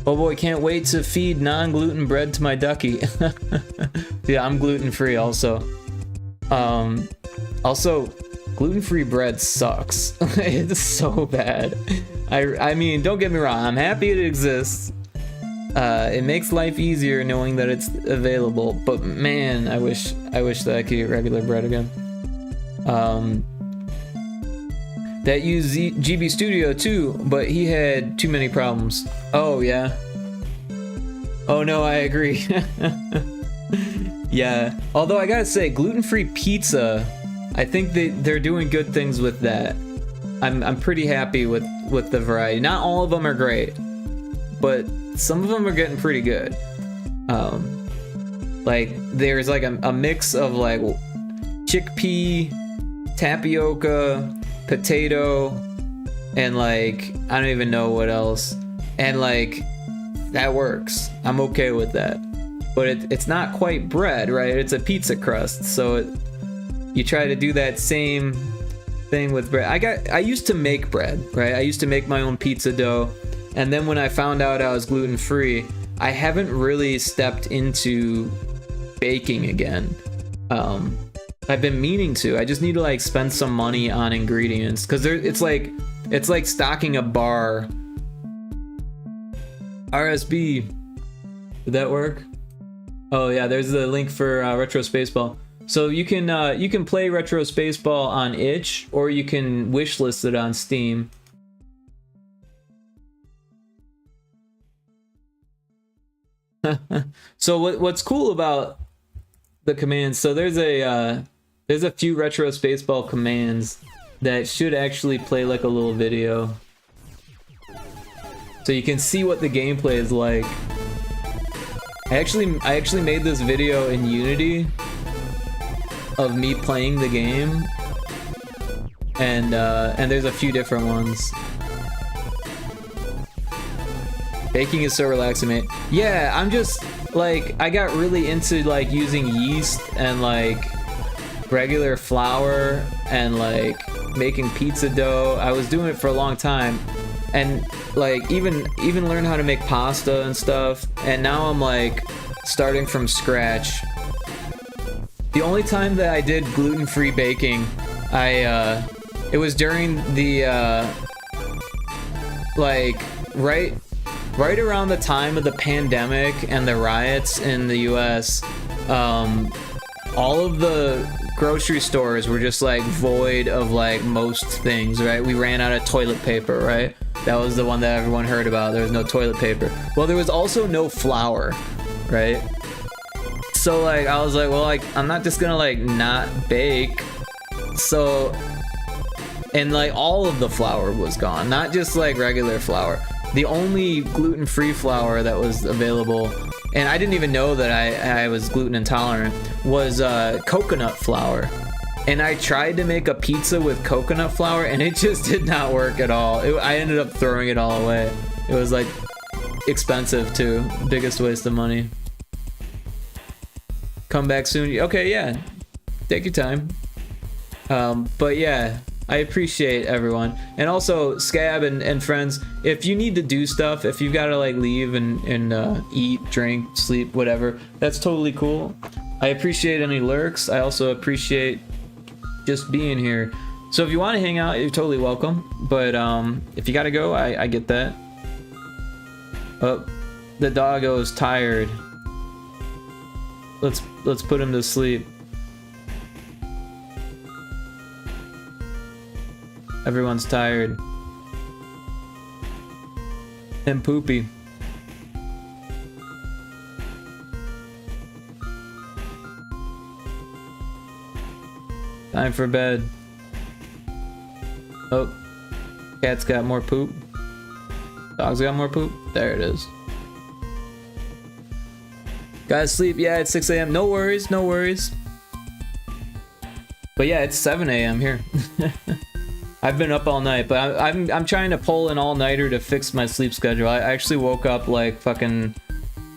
Oh boy, can't wait to feed non-gluten bread to my ducky. Yeah, I'm gluten-free also. Also, gluten-free bread sucks. It's so bad. I mean, don't get me wrong, I'm happy it exists. It makes life easier knowing that it's available, but man, I wish that I could eat regular bread again. That used GB Studio too, but he had too many problems. Oh yeah. Oh no, I agree. Yeah. Although I gotta say, gluten-free pizza, I think they're doing good things with that. I'm pretty happy with the variety. Not all of them are great, but some of them are getting pretty good. Like there's like a mix of like chickpea, tapioca, potato, and like I don't even know what else, and like that works. I'm okay with that, but it's not quite bread, right? It's a pizza crust, so you try to do that same thing with bread. I used to make bread, right? I used to make my own pizza dough, and then when I found out I was gluten-free, I haven't really stepped into baking again. I've been meaning to. I just need to like spend some money on ingredients, because it's like stocking a bar. RSB, did that work? Oh yeah, there's the link for Retro Spaceball. So you can play Retro Spaceball on itch, or you can wishlist it on Steam. So what's cool about the commands? So there's a few Retro Spaceball commands that should actually play like a little video, so you can see what the gameplay is like. I actually made this video in Unity of me playing the game, and there's a few different ones. Baking is so relaxing, mate. Yeah, I'm just like, I got really into like using yeast and like regular flour and like making pizza dough. I was doing it for a long time, and like even learn how to make pasta and stuff, and now I'm like starting from scratch. The only time that I did gluten-free baking, it was during the like right around the time of the pandemic and the riots in the US. All of the grocery stores were just like void of like most things, right? We ran out of toilet paper, right? That was the one that everyone heard about. There was no toilet paper. Well, there was also no flour, right? So like I was like, well, like I'm not just gonna like not bake. So, and like all of the flour was gone, not just like regular flour. The only gluten-free flour that was available, and I didn't even know that I was gluten intolerant, was coconut flour. And I tried to make a pizza with coconut flour, and it just did not work at all. I ended up throwing it all away. It was like expensive too. Biggest waste of money. Come back soon. Okay, yeah. Take your time. But yeah, I appreciate everyone. And also, Scab and friends, if you need to do stuff, if you've got to like leave and eat, drink, sleep, whatever, that's totally cool. I appreciate any lurks. I also appreciate just being here. So if you want to hang out, you're totally welcome. But if you got to go, I get that. Oh, the doggo's tired. Let's put him to sleep. Everyone's tired. And poopy. Time for bed. Oh, cat's got more poop. Dog's got more poop. There it is. Gotta sleep. Yeah, it's 6 a.m. No worries, no worries. But yeah, it's 7 a.m. here. I've been up all night, but I'm trying to pull an all-nighter to fix my sleep schedule. I actually woke up like fucking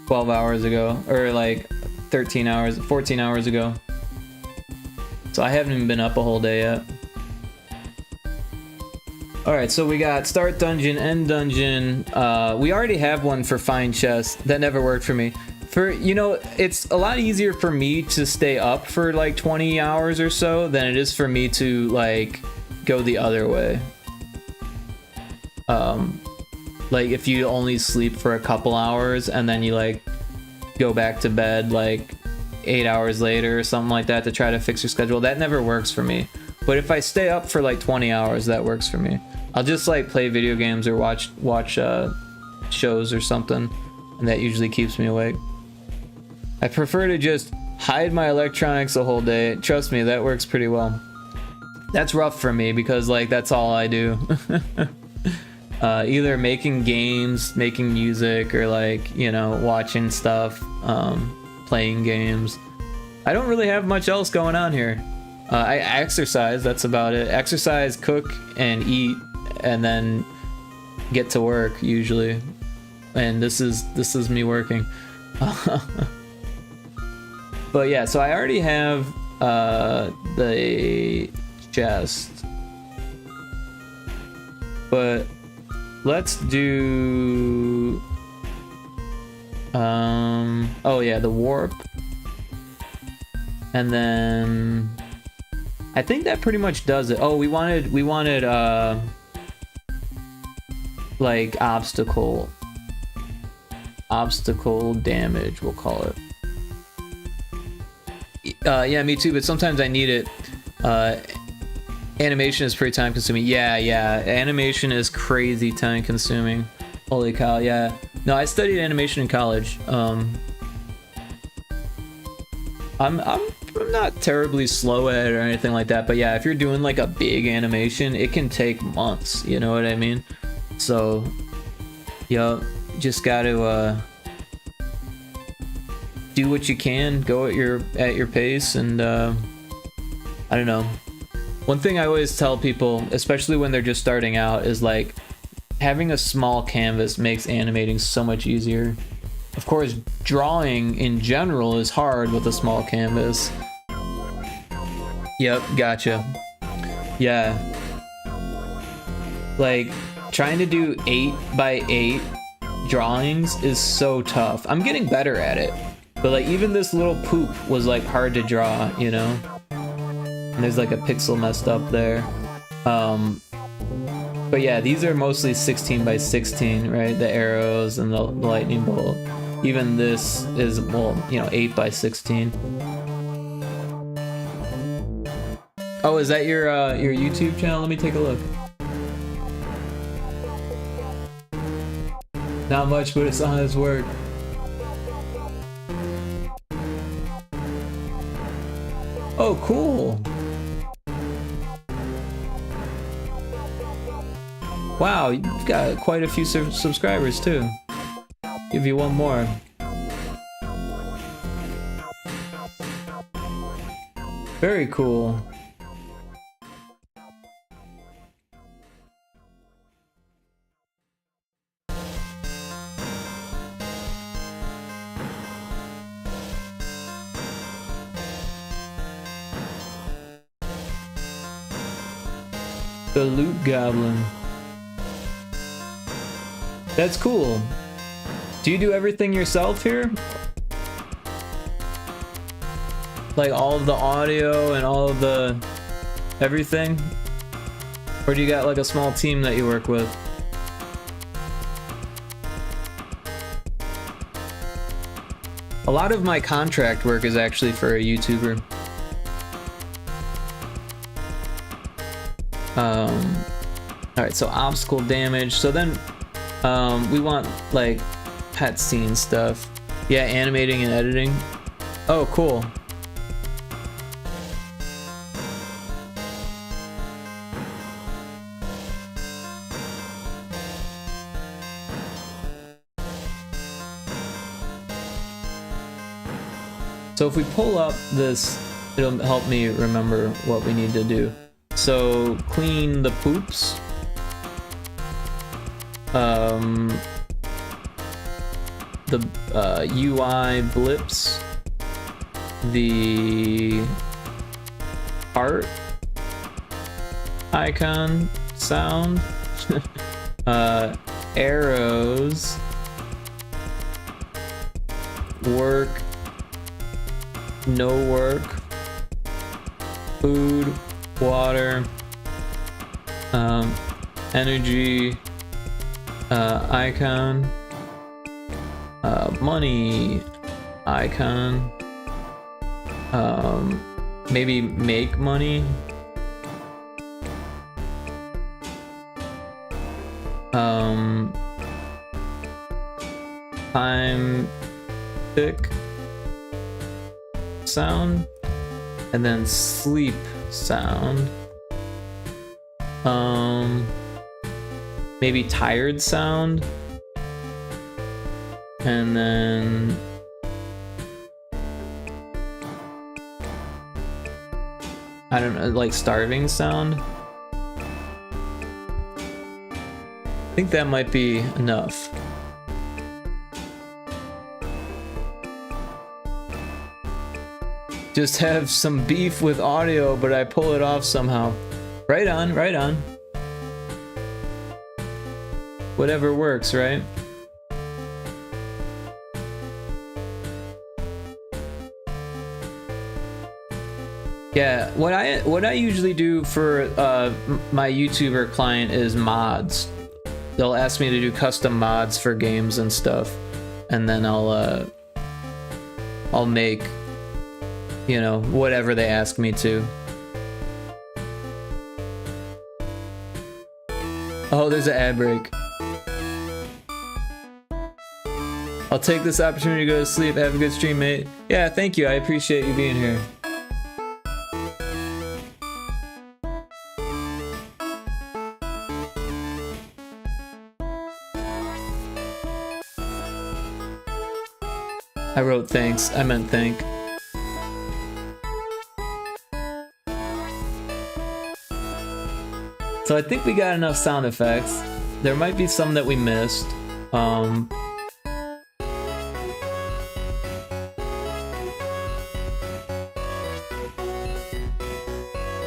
12 hours ago, or like 13 hours, 14 hours ago. So I haven't even been up a whole day yet. Alright, so we got start dungeon, end dungeon. We already have one for find chest. That never worked for me. You know, it's a lot easier for me to stay up for like 20 hours or so than it is for me to like go the other way. Like if you only sleep for a couple hours and then you like go back to bed like 8 hours later or something like that to try to fix your schedule, that never works for me. But if I stay up for like 20 hours, that works for me. I'll just like play video games or watch shows or something, and that usually keeps me awake. I prefer to just hide my electronics the whole day. Trust me, that works pretty well. That's rough for me because like that's all I do. Either making games, making music, or like, you know, watching stuff, playing games. I don't really have much else going on here. I exercise, that's about it. Exercise, cook, and eat, and then get to work usually. And this is me working. But yeah, so I already have the chest. But let's do oh yeah, the warp. And then I think that pretty much does it. Oh, we wanted like obstacle damage, we'll call it. Yeah, me too, but sometimes I need it. Animation is pretty time consuming. Yeah, animation is crazy time consuming. Holy cow, yeah. No, I studied animation in college. I'm not terribly slow at it or anything like that, but yeah, if you're doing like a big animation, it can take months, you know what I mean? So, yo, just gotta do what you can, go at your pace, and I don't know. One thing I always tell people, especially when they're just starting out, is like having a small canvas makes animating so much easier. Of course, drawing in general is hard with a small canvas. Yep, gotcha. Yeah. Like, trying to do 8x8 drawings is so tough. I'm getting better at it. But like, even this little poop was like hard to draw, you know? And there's like a pixel messed up there. But yeah, these are mostly 16x16, right? The arrows and the lightning bolt. Even this is, well, you know, 8x16. Oh, is that your YouTube channel? Let me take a look. Not much, but it's honest work. Oh, cool. Wow, you've got quite a few subscribers too. Give you one more. Very cool. The Loot Goblin. That's cool. Do you do everything yourself here? Like all of the audio and all of the everything? Or do you got like a small team that you work with? A lot of my contract work is actually for a YouTuber. Alright, so obstacle damage. So then we want like cutscene stuff. Yeah, animating and editing. Oh, cool. So if we pull up this, it'll help me remember what we need to do. So clean the poops. The UI blips. The art icon sound. Arrows. Work. No work. Food. Water. Energy. Icon. Money icon. Maybe make money. Time tick sound, and then sleep sound. Maybe tired sound, and then I don't know, like starving sound. I think that might be enough. Just have some beef with audio, but I pull it off somehow. Right on, right on. Whatever works, right? Yeah, what I usually do for my YouTuber client is mods. They'll ask me to do custom mods for games and stuff, and then I'll make, you know, whatever they ask me to. Oh, there's an ad break. I'll take this opportunity to go to sleep. Have a good stream, mate. Yeah, thank you. I appreciate you being here. I wrote thanks. I meant thank. So I think we got enough sound effects. There might be some that we missed.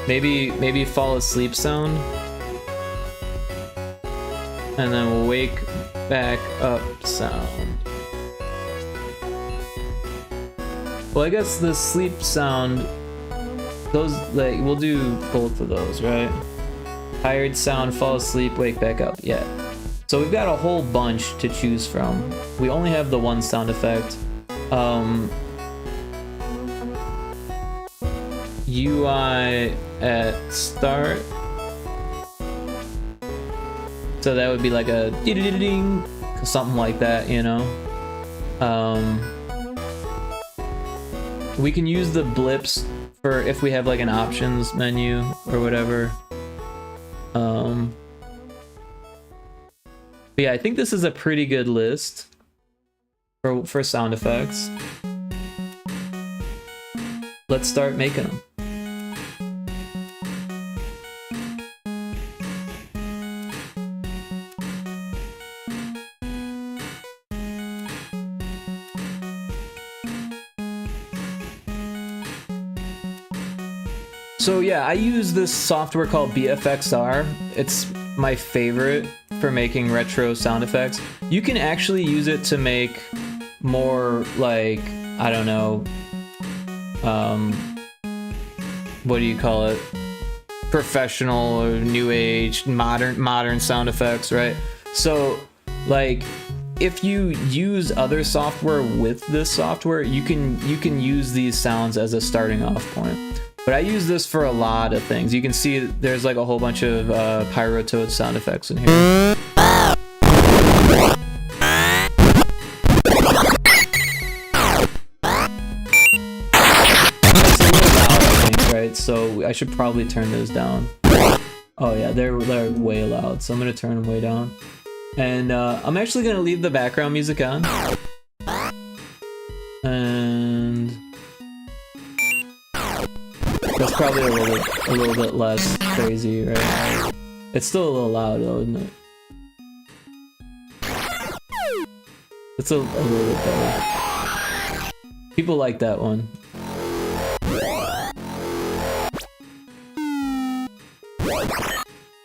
Maybe fall asleep sound. And then wake back up sound. Well, I guess the sleep sound, those, like, we'll do both of those, right? Tired sound, fall asleep, wake back up. Yeah. So we've got a whole bunch to choose from. We only have the one sound effect. UI at start. So that would be like a ding, something like that, you know? We can use the blips for if we have like an options menu or whatever. But yeah, I think this is a pretty good list for sound effects. Let's start making them. So yeah, I use this software called BFXR. It's my favorite for making retro sound effects. You can actually use it to make more like, I don't know, what do you call it? Professional or new age, modern sound effects, right? So like, if you use other software with this software, you can use these sounds as a starting off point. But I use this for a lot of things. You can see there's like a whole bunch of Pyrotoad sound effects in here. It's a little loud, I think, right? So I should probably turn those down. Oh yeah, they're way loud, so I'm gonna turn them way down. And I'm actually gonna leave the background music on. And That's probably a little bit less crazy, right? It's still a little loud though, isn't it? It's a little bit better. People like that one.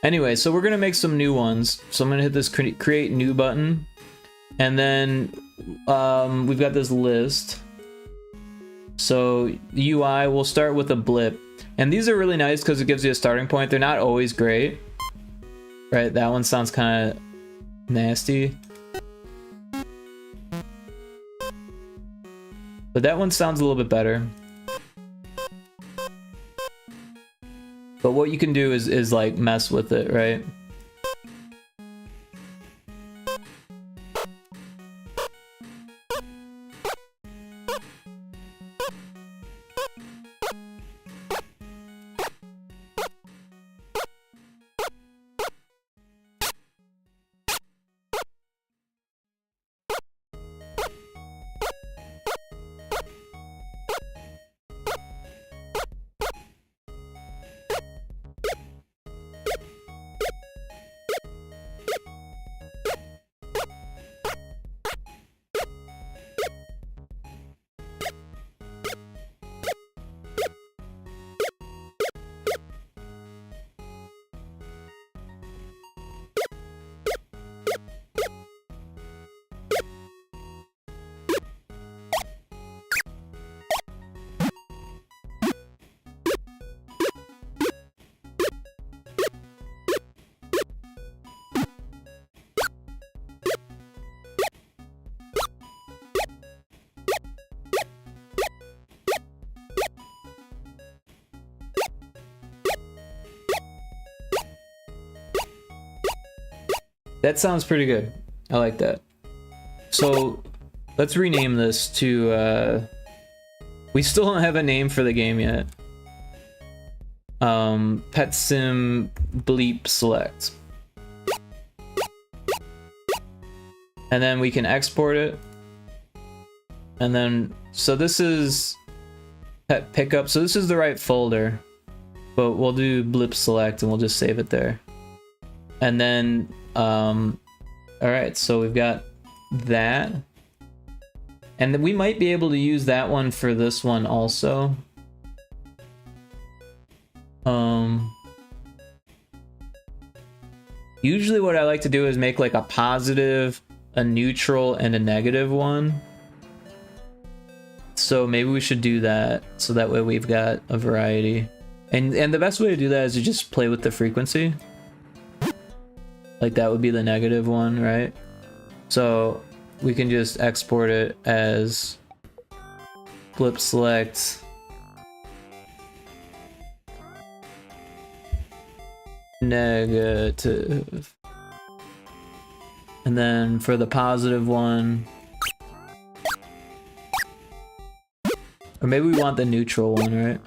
Anyway, so we're gonna make some new ones. So I'm gonna hit this create new button, and then we've got this list. So UI, we'll start with a blip, and these are really nice because it gives you a starting point. They're not always great, right? That one sounds kind of nasty, but that one sounds a little bit better. But what you can do is like mess with it, right? That sounds pretty good. I like that. So let's rename this to we still don't have a name for the game yet. Pet Sim Bleep Select. And then we can export it. And then, so this is pet pickup. So this is the right folder, but we'll do blip select and we'll just save it there. And then, all right, so we've got that. And then we might be able to use that one for this one also. Usually what I like to do is make like a positive, a neutral, and a negative one. So maybe we should do that, so that way we've got a variety. And the best way to do that is to just play with the frequency. Like that would be the negative one, right? So we can just export it as blip select negative. And then for the positive one, or maybe we want the neutral one, right?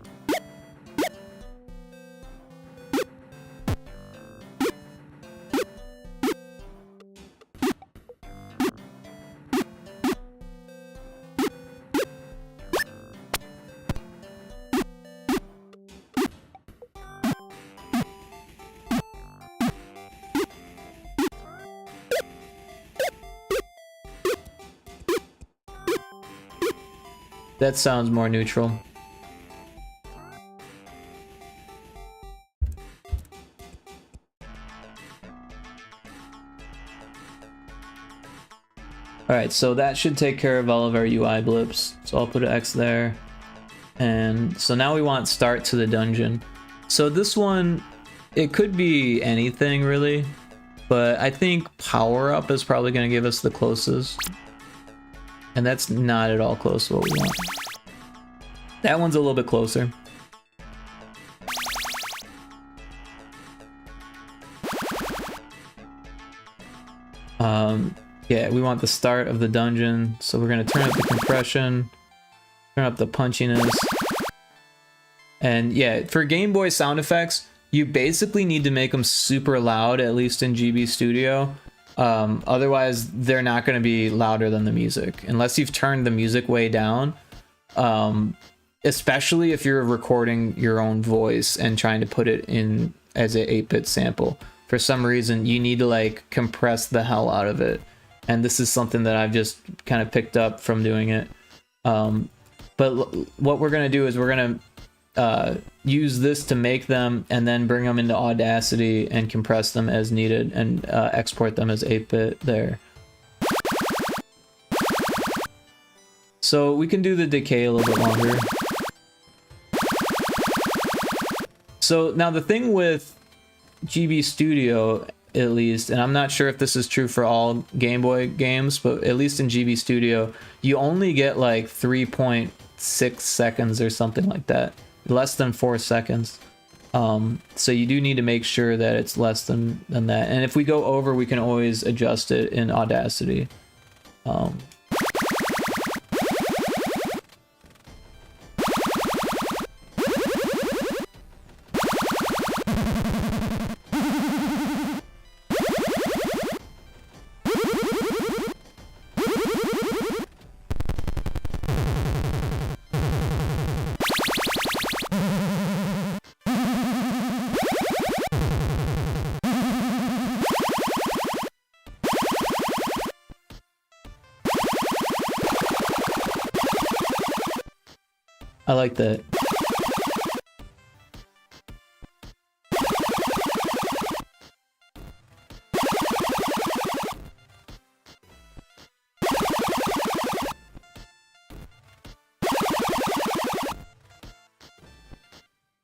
That sounds more neutral. Alright, so that should take care of all of our UI blips. So I'll put an X there. And so now we want start to the dungeon. So this one, it could be anything really, but I think power up is probably going to give us the closest. And that's not at all close to what we want. That one's a little bit closer. Yeah, we want the start of the dungeon, so we're gonna turn up the compression, turn up the punchiness. And yeah, for Game Boy sound effects, you basically need to make them super loud, at least in GB Studio. Otherwise, they're not going to be louder than the music. Unless you've turned the music way down, especially if you're recording your own voice and trying to put it in as a 8-bit sample. For some reason, you need to like compress the hell out of it. And this is something that I've just kind of picked up from doing it. But what we're going to do is we're going to use this to make them and then bring them into Audacity and compress them as needed and export them as 8-bit there. So we can do the decay a little bit longer. So now the thing with GB Studio, at least, and I'm not sure if this is true for all Game Boy games, but at least in GB Studio, you only get like 3.6 seconds or something like that. Less than 4 seconds. So you do need to make sure that it's less than that. And if we go over, we can always adjust it in Audacity. I like that.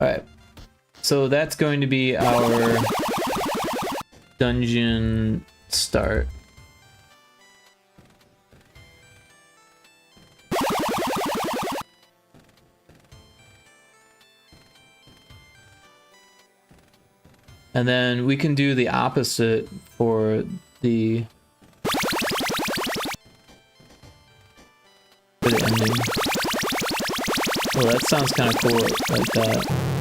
Alright, so that's going to be our dungeon start. And then we can do the opposite for the ending. Well, that sounds kind of cool like that.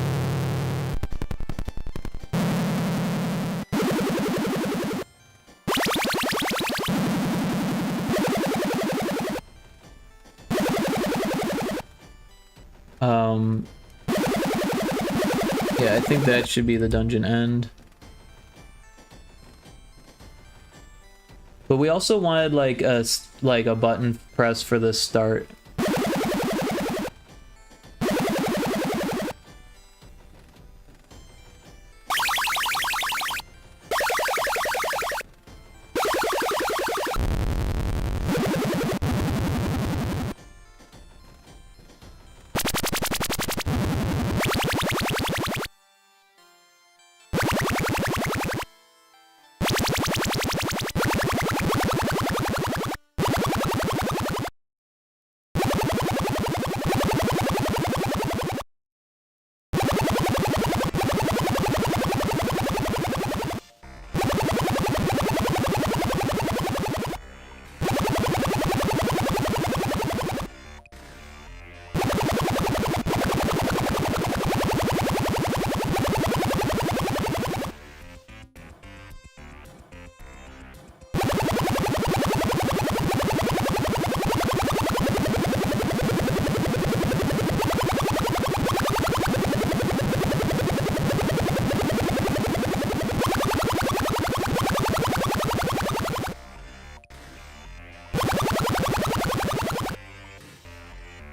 Yeah, I think that should be the dungeon end. But we also wanted like a button press for the start.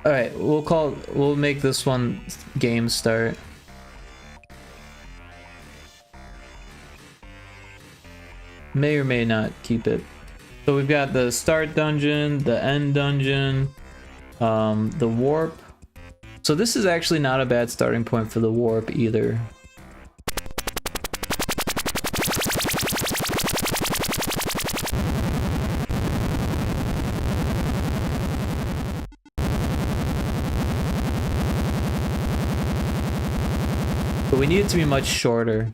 Alright, we'll make this one game start. May or may not keep it. So we've got the start dungeon, the end dungeon, the warp. So this is actually not a bad starting point for the warp either. But we need it to be much shorter.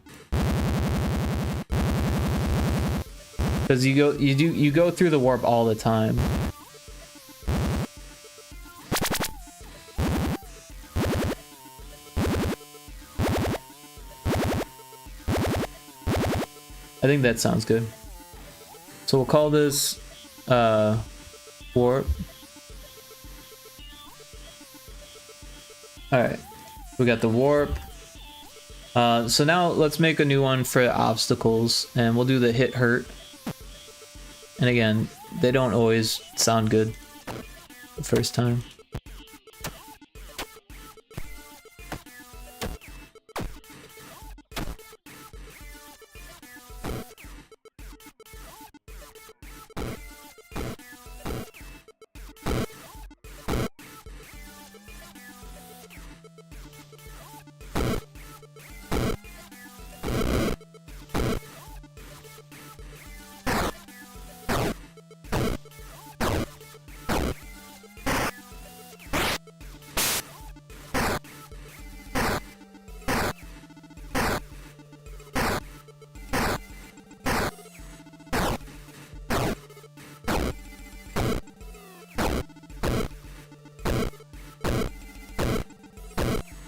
Because you go through the warp all the time. I think that sounds good. So we'll call this warp. Alright, we got the warp. So now let's make a new one for obstacles, and we'll do the hit hurt. And again, they don't always sound good the first time.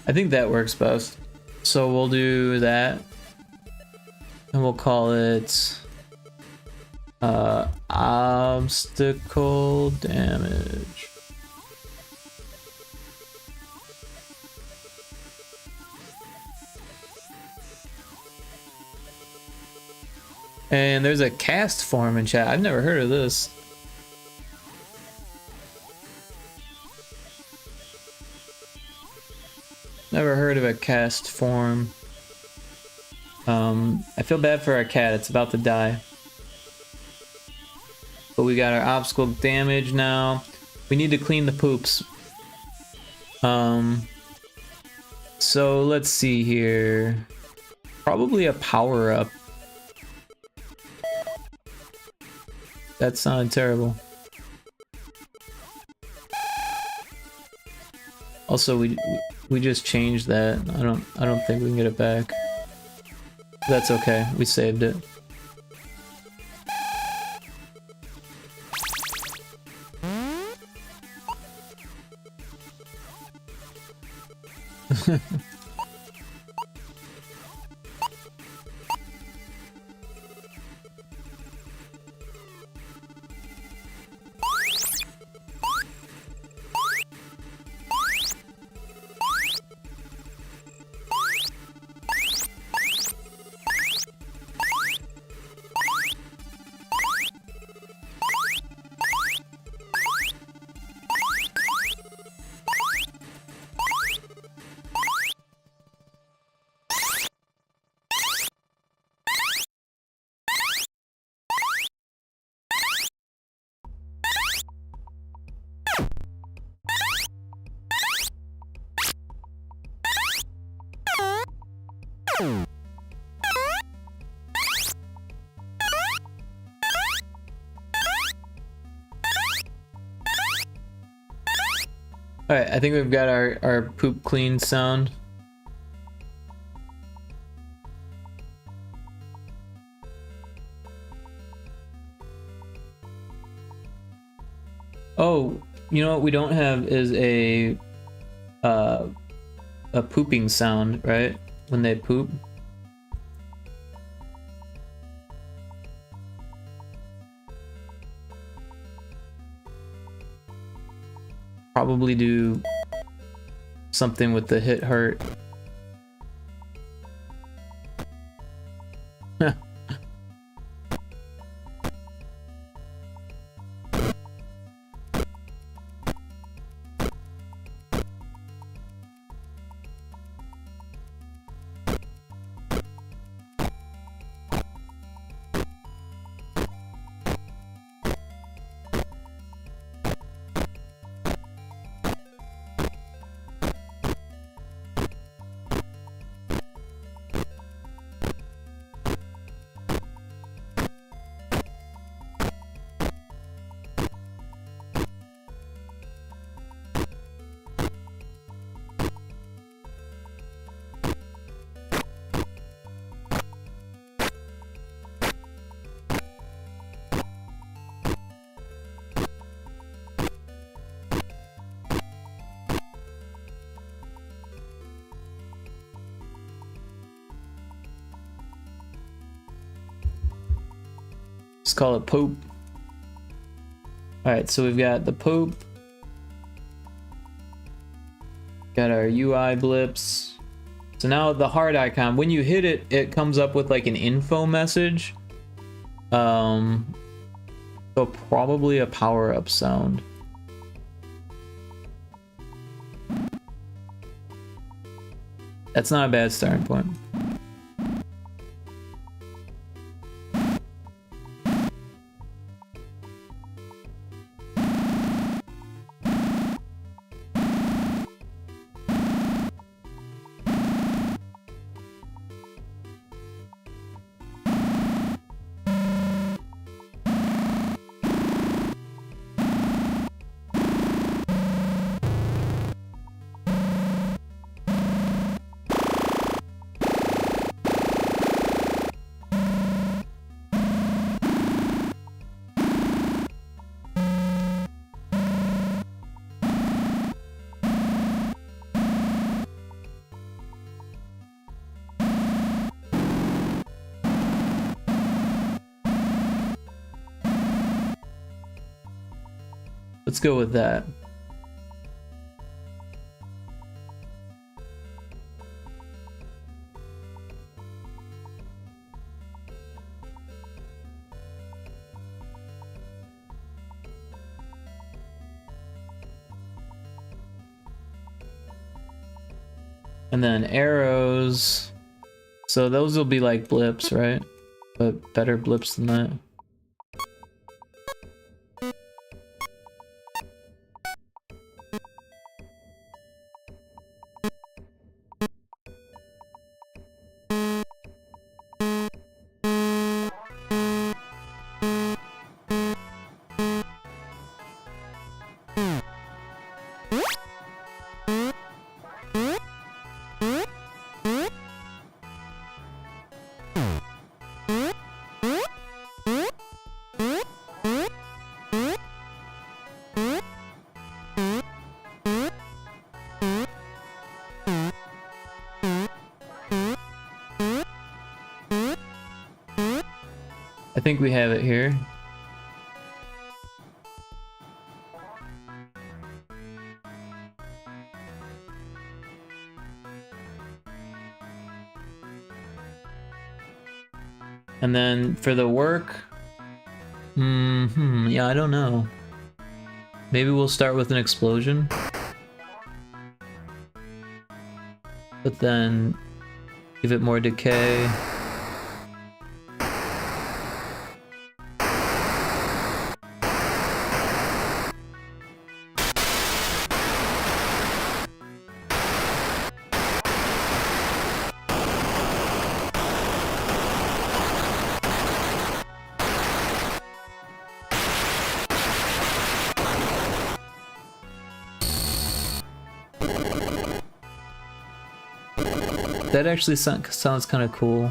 I think that works best. So we'll do that. And we'll call it obstacle damage. And there's a cast form in chat. I've never heard of this. Never heard of a cast form. I feel bad for our cat, it's about to die. But we got our obstacle damage now. We need to clean the poops. So let's see here. Probably a power up. That sounded terrible. Also, we just changed that. I don't think we can get it back. That's okay. We saved it. Alright, I think we've got our poop clean sound. Oh, you know what we don't have is a pooping sound, right? When they poop. Probably do something with the hit hurt. Let's call it poop. Alright, so we've got the poop. Got Got our UI blips. So now the heart icon, when you hit it, it comes up with like an info message. So probably a power-up sound. That's not a bad starting point. Let's go with that. And then arrows. So those will be like blips, right? But better blips than that. I think we have it here. And then for the work, yeah, I don't know. Maybe we'll start with an explosion. But then give it more decay. That actually sounds kind of cool.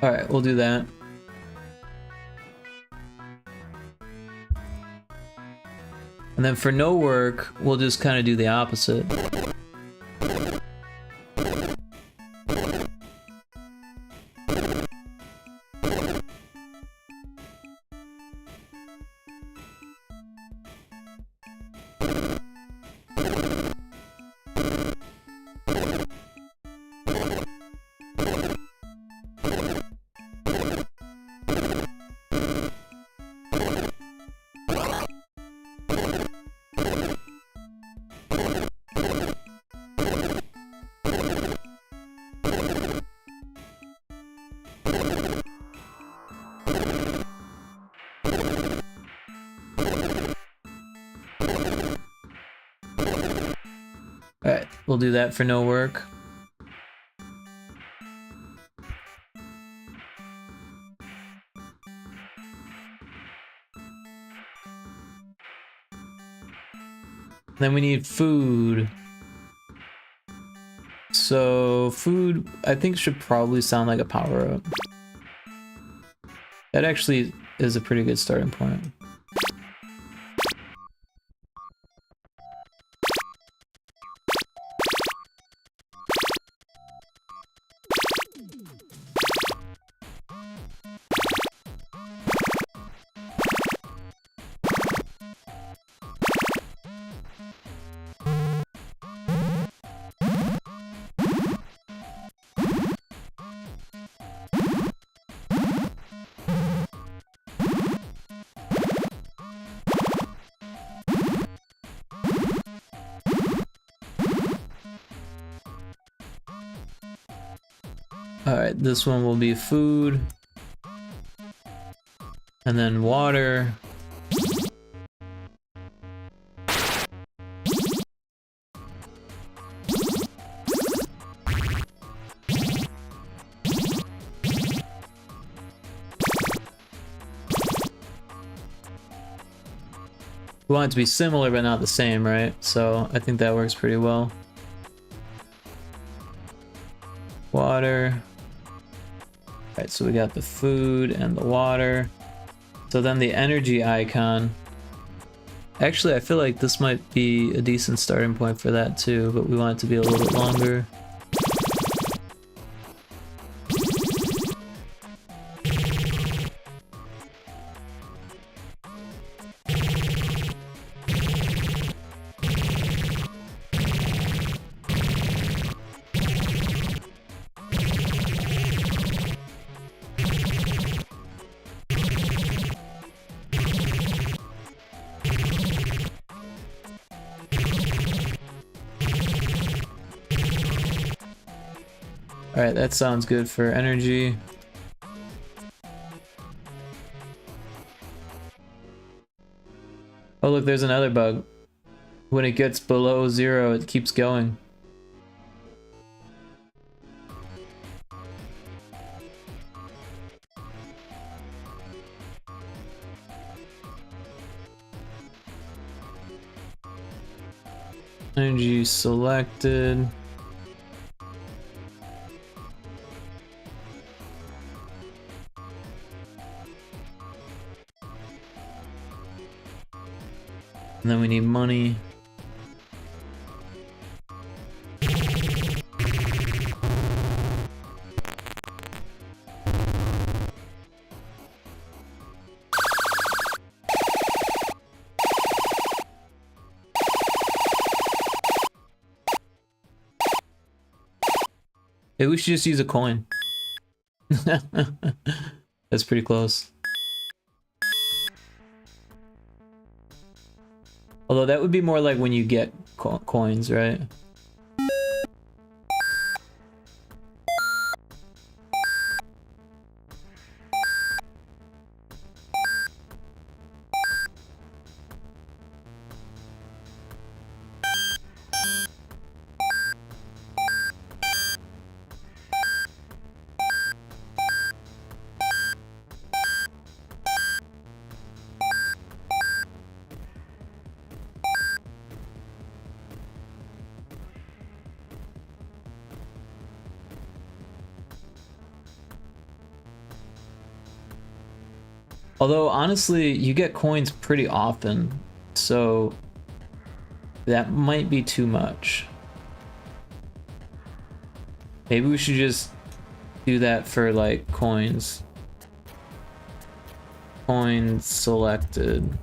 Alright, we'll do that. And then for no work, we'll just kind of do the opposite. Alright, we'll do that for no work. Then we need food. So food, I think, should probably sound like a power-up. That actually is a pretty good starting point. Alright, this one will be food. And then water. We want it to be similar but not the same, right? So I think that works pretty well. Water. Alright, so we got the food and the water. So then the energy icon. Actually, I feel like this might be a decent starting point for that too, but we want it to be a little bit longer. Alright, that sounds good for energy. Oh look, there's another bug. When it gets below 0, it keeps going. Energy selected. And then we need money. Maybe we should just use a coin. That's pretty close. Although that would be more like when you get coins, right? Although, honestly, you get coins pretty often, so that might be too much. Maybe we should just do that for, like, coins. Coins selected.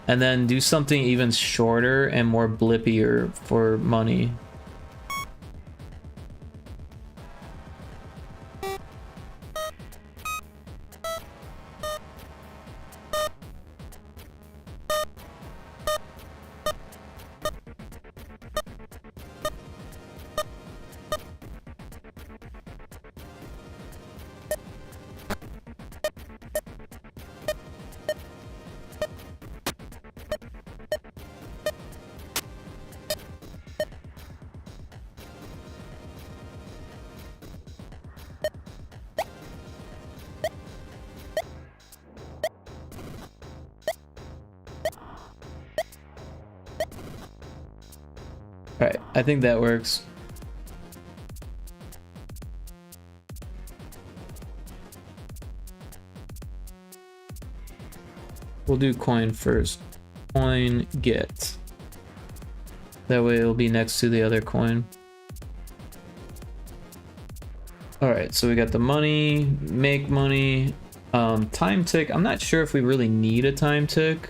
And then do something even shorter and more blippier for money. Alright, I think that works. We'll do coin first. Coin get. That way it'll be next to the other coin. Alright, so we got the money, make money, time tick. I'm not sure if we really need a time tick.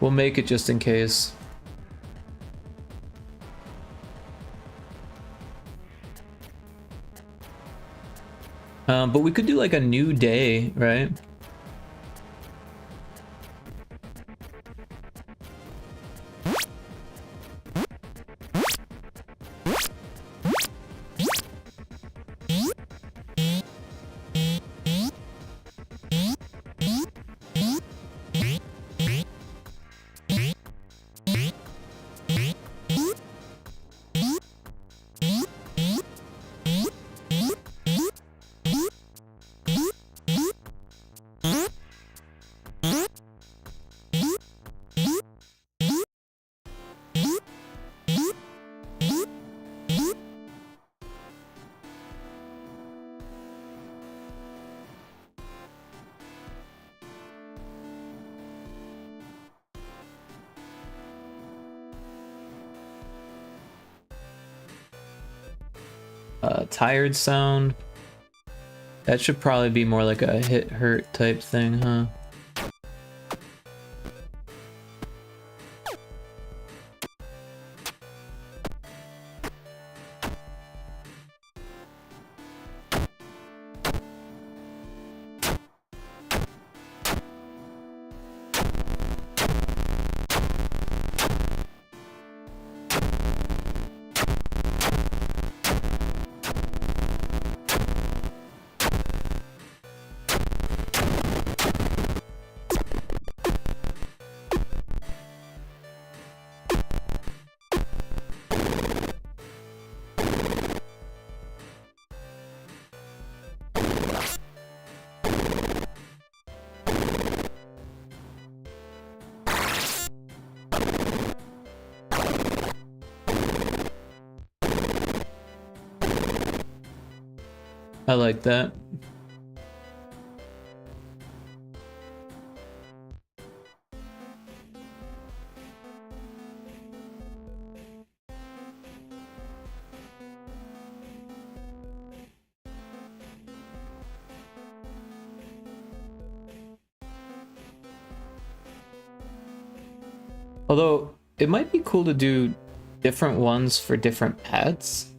We'll make it just in case. But we could do like a new day, right? Tired sound. That should probably be more like a hit hurt type thing, huh? I like that. Although, it might be cool to do different ones for different pets.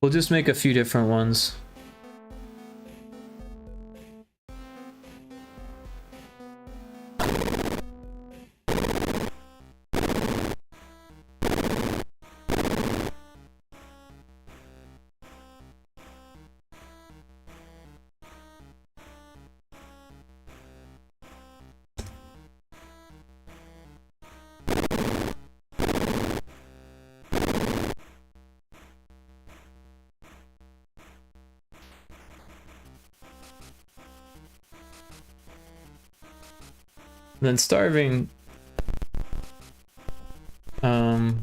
We'll just make a few different ones. And then starving, kind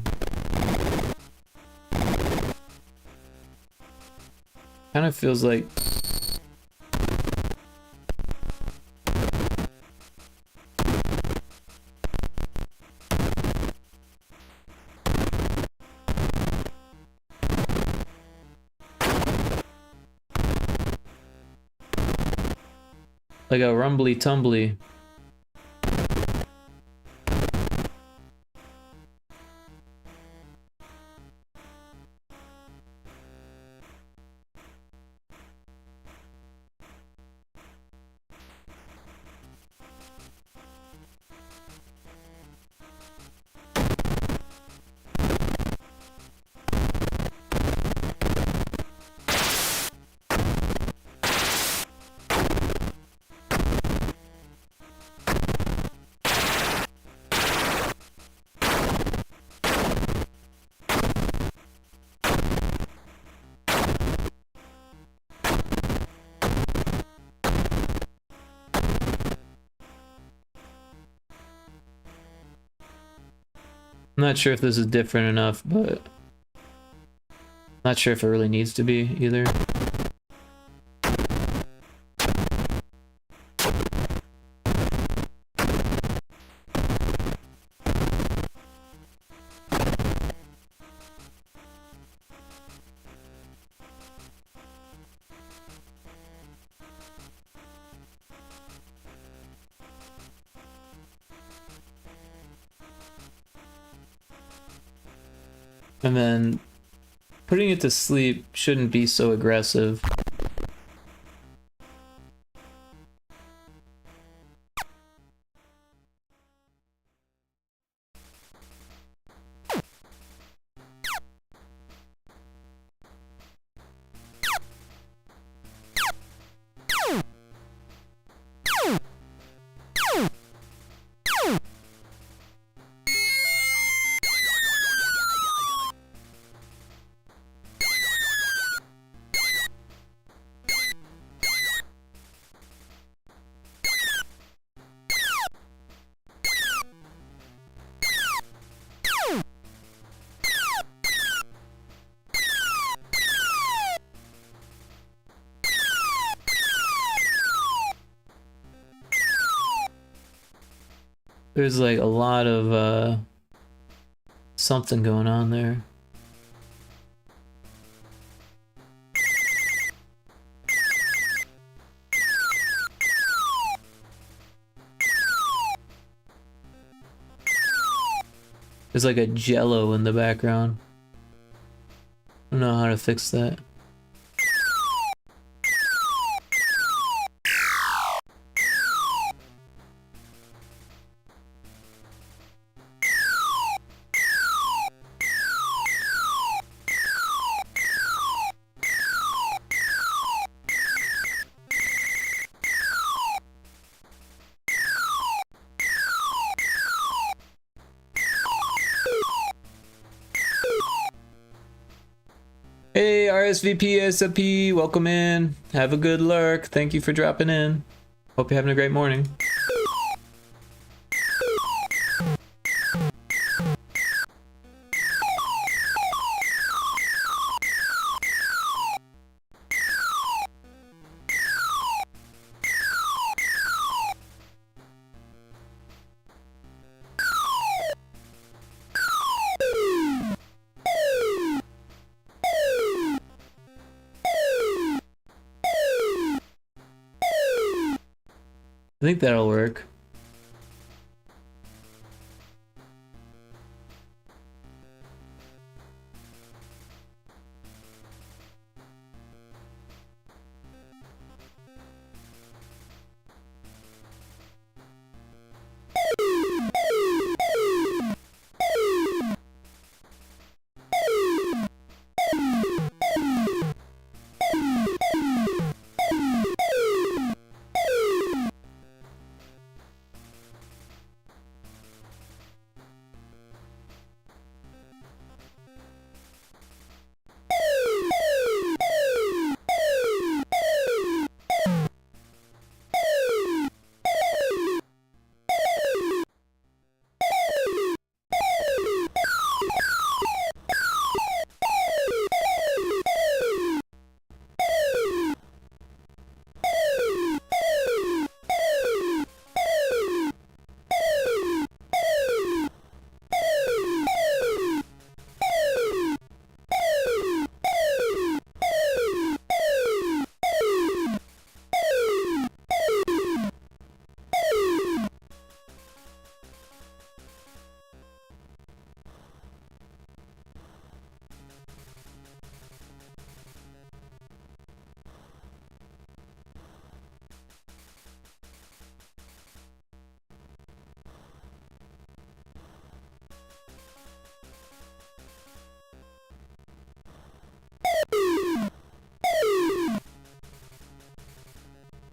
of feels like a rumbly tumbly. I'm not sure if this is different enough, but not sure if it really needs to be either. And then putting it to sleep shouldn't be so aggressive. There's like a lot of something going on there. There's like a jello in the background. I don't know how to fix that. Hey, RSVP SFP, welcome in. Have a good lurk. Thank you for dropping in. Hope you're having a great morning. I think that'll work.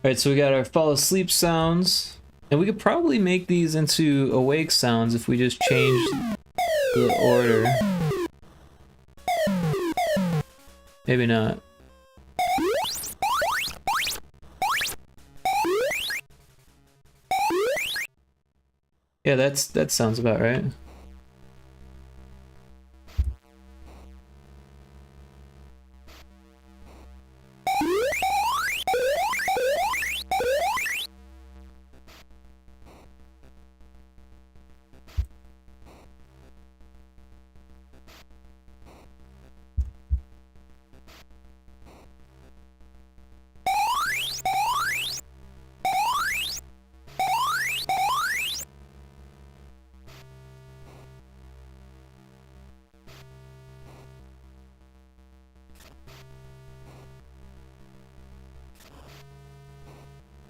Alright, so we got our fall asleep sounds. And we could probably make these into awake sounds if we just change the order. Maybe not. Yeah, that sounds about right.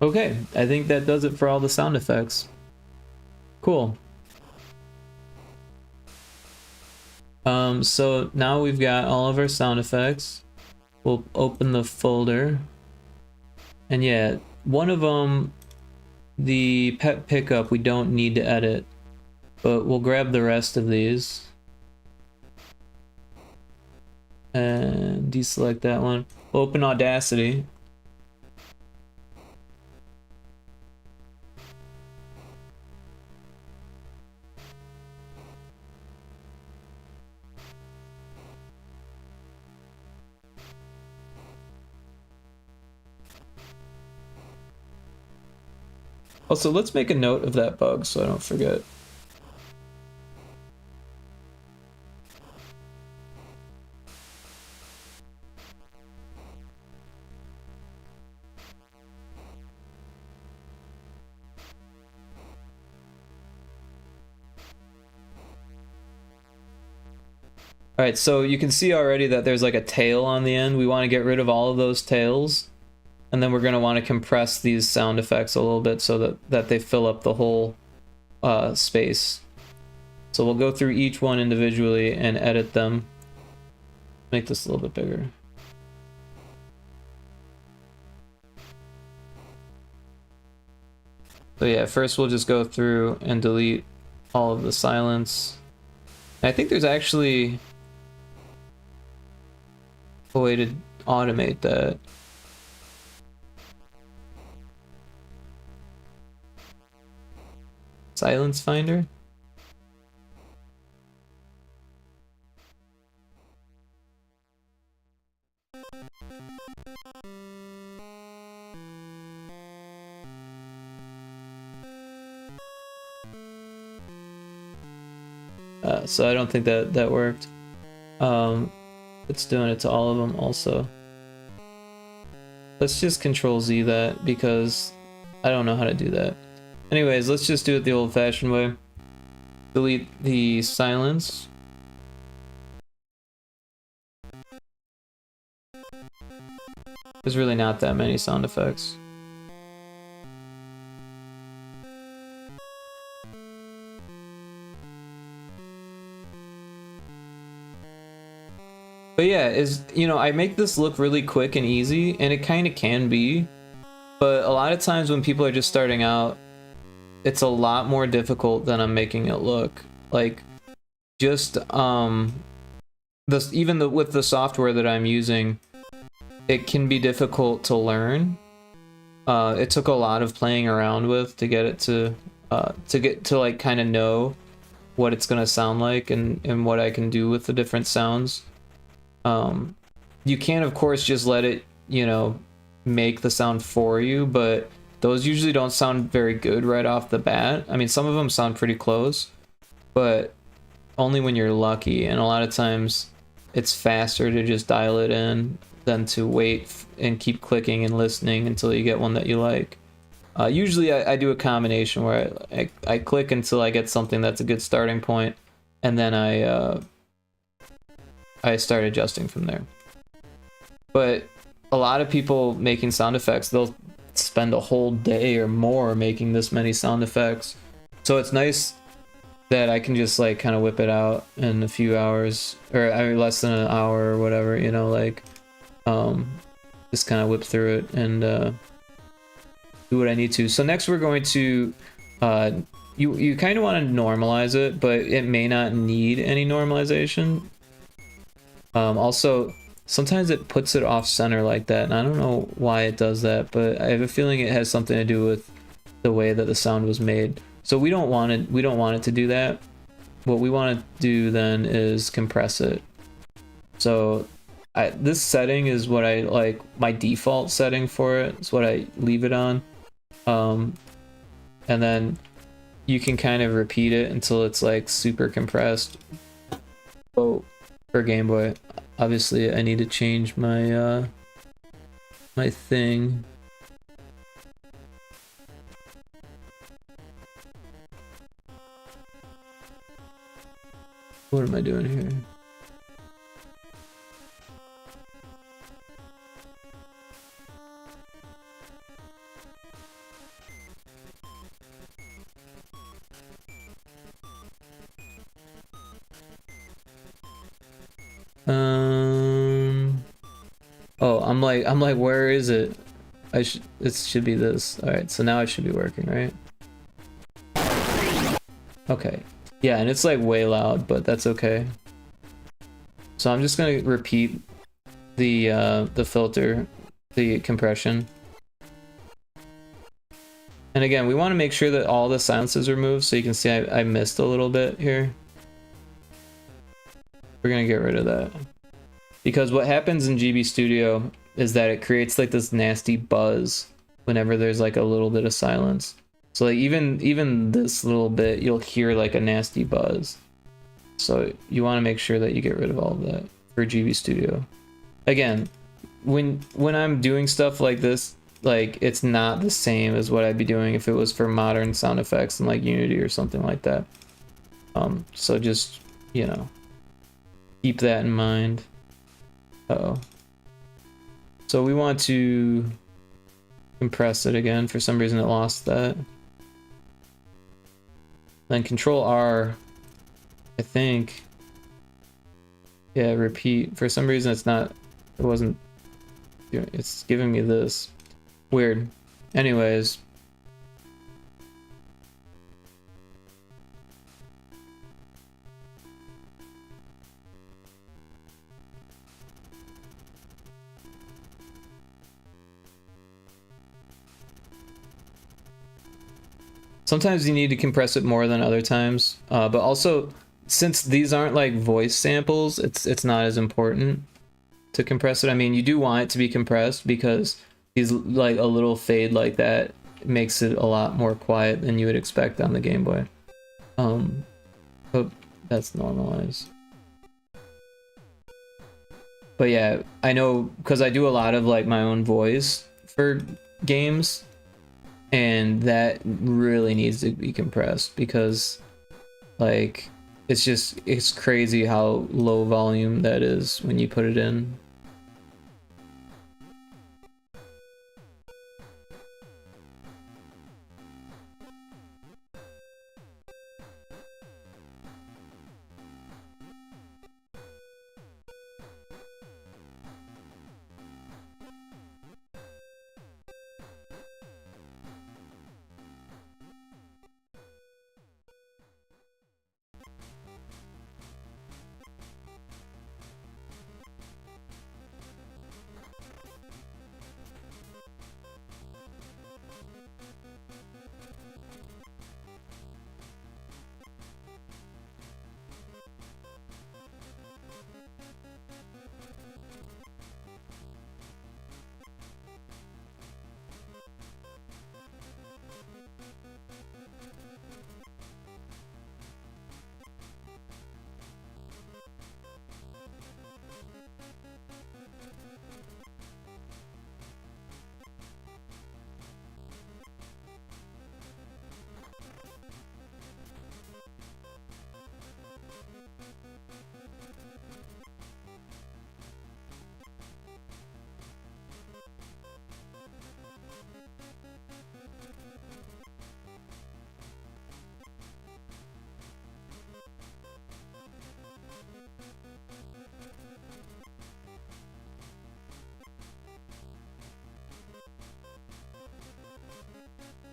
Okay, I think that does it for all the sound effects. Cool. So now we've got all of our sound effects. We'll open the folder. And yeah, one of them, the pet pickup, we don't need to edit, but we'll grab the rest of these. And deselect that one. We'll open Audacity. Also, let's make a note of that bug so I don't forget. All right, so you can see already that there's like a tail on the end. We want to get rid of all of those tails. And then we're going to want to compress these sound effects a little bit so that they fill up the whole space. So we'll go through each one individually and edit them. Make this a little bit bigger. So yeah, first we'll just go through and delete all of the silence. And I think there's actually a way to automate that. Silence Finder? So I don't think that worked. It's doing it to all of them also. Let's just Control Z that because I don't know how to do that. Anyways, let's just do it the old-fashioned way. Delete the silence. There's really not that many sound effects. But yeah, I make this look really quick and easy, and it kind of can be. But a lot of times when people are just starting out, it's a lot more difficult than I'm making it look. Like, just with the software that I'm using, it can be difficult to learn. It took a lot of playing around with to get it to like kind of know what it's gonna sound like and what I can do with the different sounds. You can of course just let it, make the sound for you, but those usually don't sound very good right off the bat. I mean, some of them sound pretty close, but only when you're lucky, and a lot of times it's faster to just dial it in than to wait and keep clicking and listening until you get one that you like. Usually I do a combination where I click until I get something that's a good starting point, and then I start adjusting from there. But a lot of people making sound effects, they'll spend a whole day or more making this many sound effects. So it's nice that I can just like kind of whip it out in a few hours, or I mean less than an hour or whatever, just kind of whip through it and do what I need to. So next we're going to you kind of want to normalize it, but it may not need any normalization. Also, sometimes it puts it off center like that, and I don't know why it does that, but I have a feeling it has something to do with the way that the sound was made. So we don't want it to do that. What we want to do then is compress it. So this setting is what I like, my default setting for it. It's what I leave it on. And then you can kind of repeat it until it's like super compressed. Oh, for Game Boy. Obviously, I need to change my my thing. What am I doing here? Oh, I'm like, where is it? It should be this. All right, so now it should be working, right? Okay. Yeah, and it's like way loud, but that's okay. So I'm just gonna repeat the filter, the compression. And again, we want to make sure that all the silence is removed, so you can see I missed a little bit here. We're gonna get rid of that. Because what happens in GB Studio is that it creates like this nasty buzz whenever there's like a little bit of silence. So like even this little bit, you'll hear like a nasty buzz. So you want to make sure that you get rid of all of that for GB Studio. Again, when I'm doing stuff like this, like it's not the same as what I'd be doing if it was for modern sound effects in like Unity or something like that. So just, you know, keep that in mind. Uh-oh. So we want to compress it again. For some reason it lost that. Then Control R, I think. Yeah, repeat. For some reason it's not, it wasn't, it's giving me this. Weird. Anyways. Sometimes you need to compress it more than other times, but also since these aren't like voice samples, it's not as important to compress it. I mean, you do want it to be compressed because these like a little fade like that makes it a lot more quiet than you would expect on the Game Boy. But that's normalized. But yeah, I know because I do a lot of like my own voice for games. And that really needs to be compressed because like it's crazy how low volume that is when you put it in.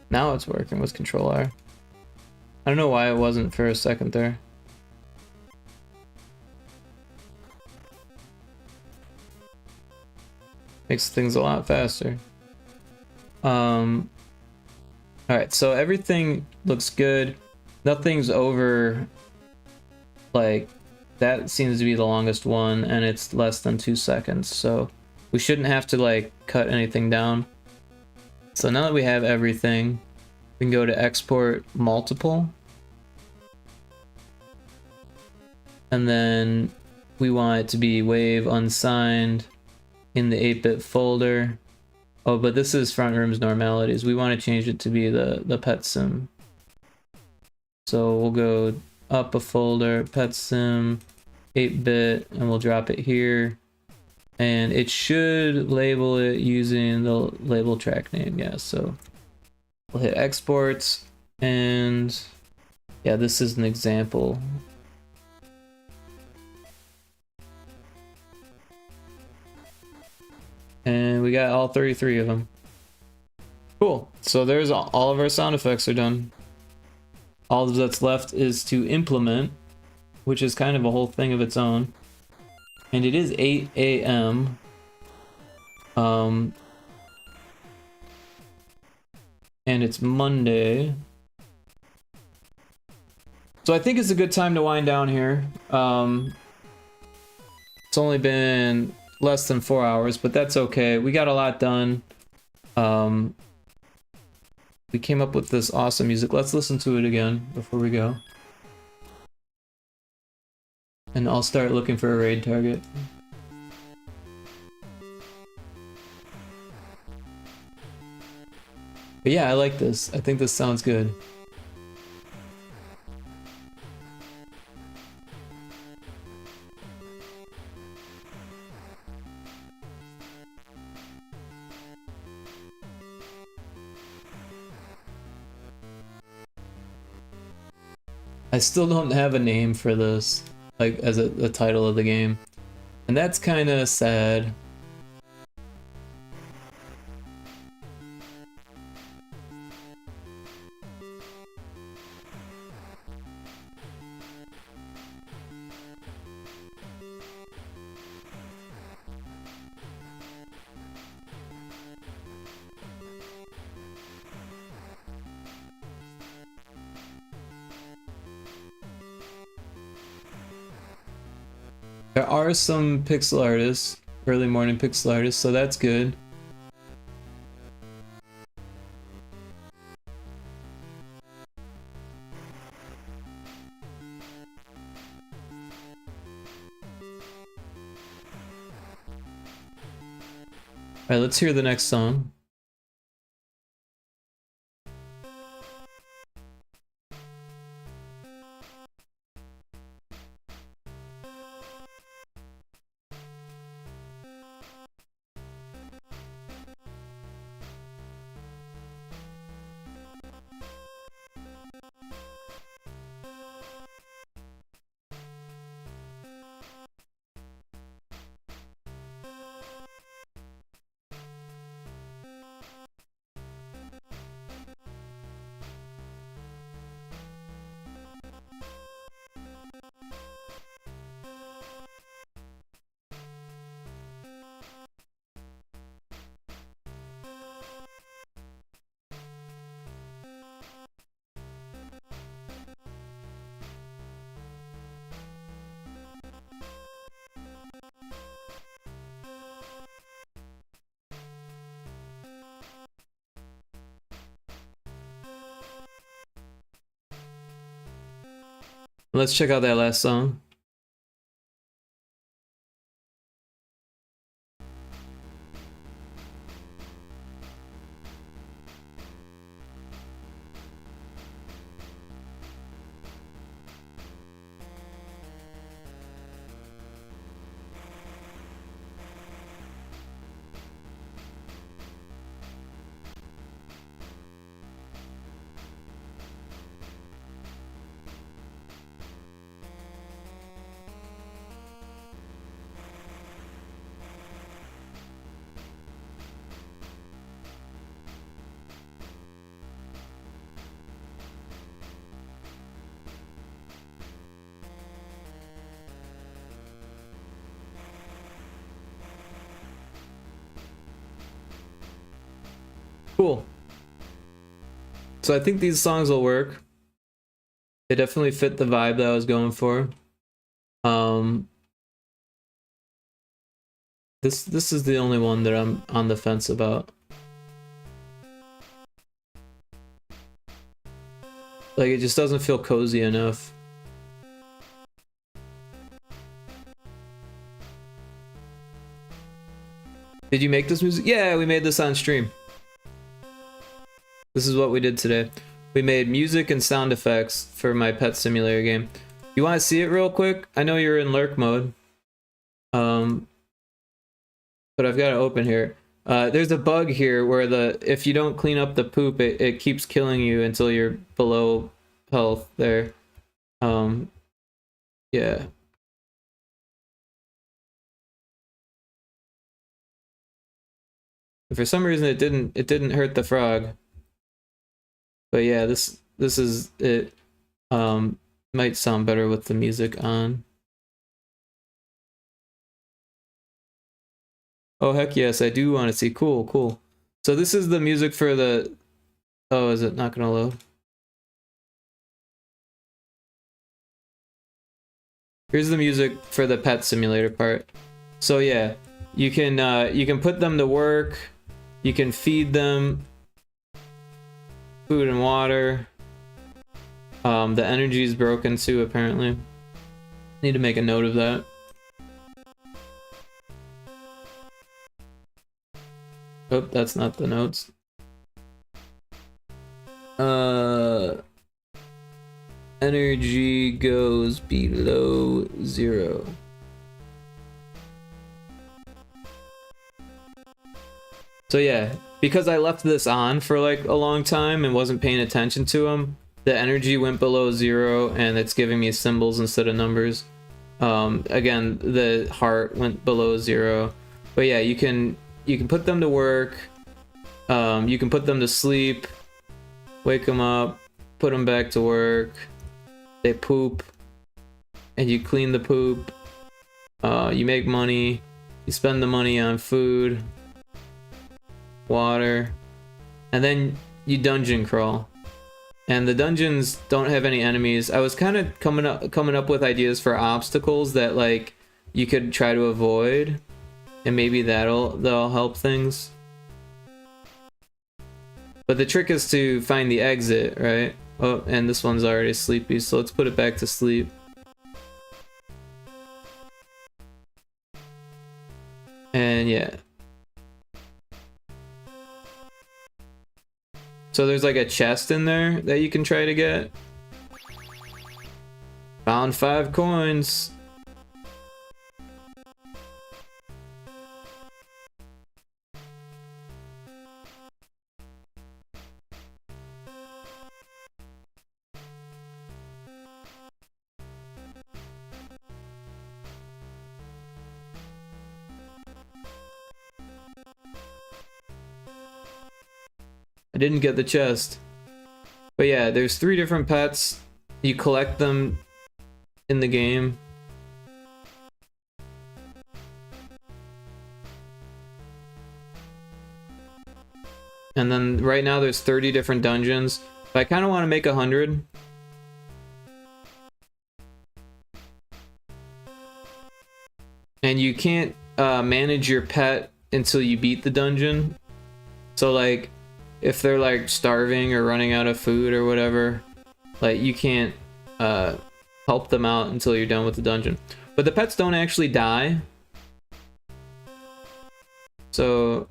Now it's working with Control R. I don't know why it wasn't for a second there. Makes things a lot faster. Alright, so everything looks good. Nothing's over, like, that seems to be the longest one, and it's less than 2 seconds, so we shouldn't have to, like, cut anything down. So now that we have everything, we can go to export multiple. And then we want it to be wave unsigned in the 8-bit folder. Oh, but this is Frontrooms Normalities. We want to change it to be the pet sim. So we'll go up a folder, pet sim, 8-bit, and we'll drop it here. And it should label it using the label track name, yeah. So we'll hit export, and yeah, this is an example. And we got all 33 of them. Cool. So there's all of our sound effects are done. All that's left is to implement, which is kind of a whole thing of its own. And it is 8 a.m. And it's Monday. So I think it's a good time to wind down here. It's only been less than 4 hours, but that's okay. We got a lot done. We came up with this awesome music. Let's listen to it again before we go. And I'll start looking for a raid target. But yeah, I like this. I think this sounds good. I still don't have a name for this, like as the title of the game, and that's kind of sad. There are some pixel artists, early morning pixel artists, so that's good. Alright, let's hear the next song. Let's check out that last song. Cool. So I think these songs will work. They definitely fit the vibe that I was going for. This is the only one that I'm on the fence about. Like, it just doesn't feel cozy enough. Did you make this music? Yeah, we made this on stream. This is what we did today. We made music and sound effects for my pet simulator game. You want to see it real quick? I know you're in lurk mode. But I've got it open here. There's a bug here where if you don't clean up the poop, it keeps killing you until you're below health there. Yeah. For some reason it didn't hurt the frog. But yeah, this is it. Might sound better with the music on. Oh heck yes, I do want to see. Cool, cool. So this is the music for the... Oh, is it not gonna load? Here's the music for the pet simulator part. So yeah, you can put them to work, you can feed them food and water. The energy is broken too, apparently. Need to make a note of that. Oh, that's not the notes. Energy goes below 0. So yeah, because I left this on for like a long time and wasn't paying attention to them, the energy went below 0 and it's giving me symbols instead of numbers. Again, the heart went below 0. But yeah, you can put them to work. You can put them to sleep, wake them up, put them back to work. They poop, and you clean the poop. You make money. You spend the money on food, water, and then you dungeon crawl. And the dungeons don't have any enemies. I was kind of coming up with ideas for obstacles that like you could try to avoid, and maybe that'll help things. But the trick is to find the exit, right? Oh, and this one's already sleepy, so let's put it back to sleep. And yeah. So there's like a chest in there that you can try to get. Found 5 coins. I didn't get the chest. But yeah, there's 3 different pets. You collect them in the game. And then right now there's 30 different dungeons. But I kind of want to make 100. And you can't manage your pet until you beat the dungeon. So like, if they're like starving or running out of food or whatever, like you can't help them out until you're done with the dungeon. But the pets don't actually die. So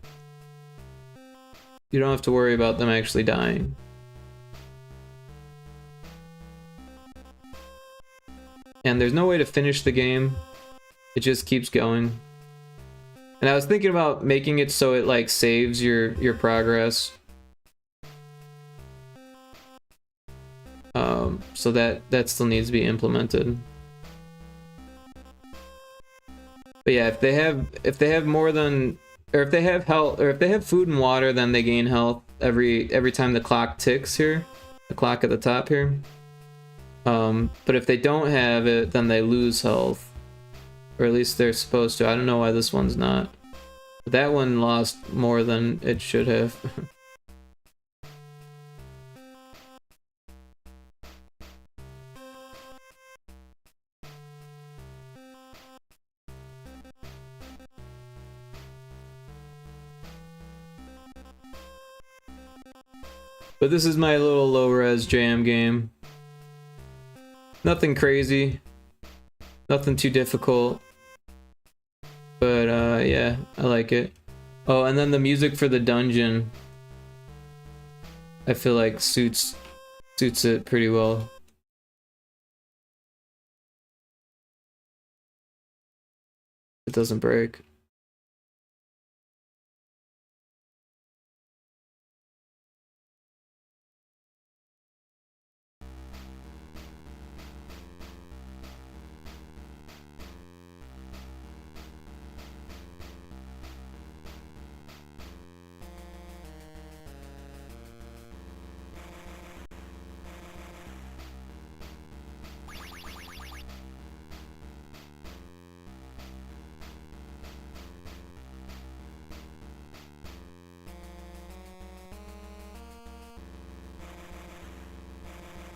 you don't have to worry about them actually dying. And there's no way to finish the game. It just keeps going. And I was thinking about making it so it like saves your progress. So that still needs to be implemented. But yeah, if they have more than, or if they have health, or if they have food and water, then they gain health every time the clock ticks here, the clock at the top here. But if they don't have it, then they lose health, or at least they're supposed to. I don't know why this one's not. But that one lost more than it should have. But this is my little LowRezJam game. Nothing crazy. Nothing too difficult. But yeah, I like it. Oh, and then the music for the dungeon, I feel like suits it pretty well. It doesn't break.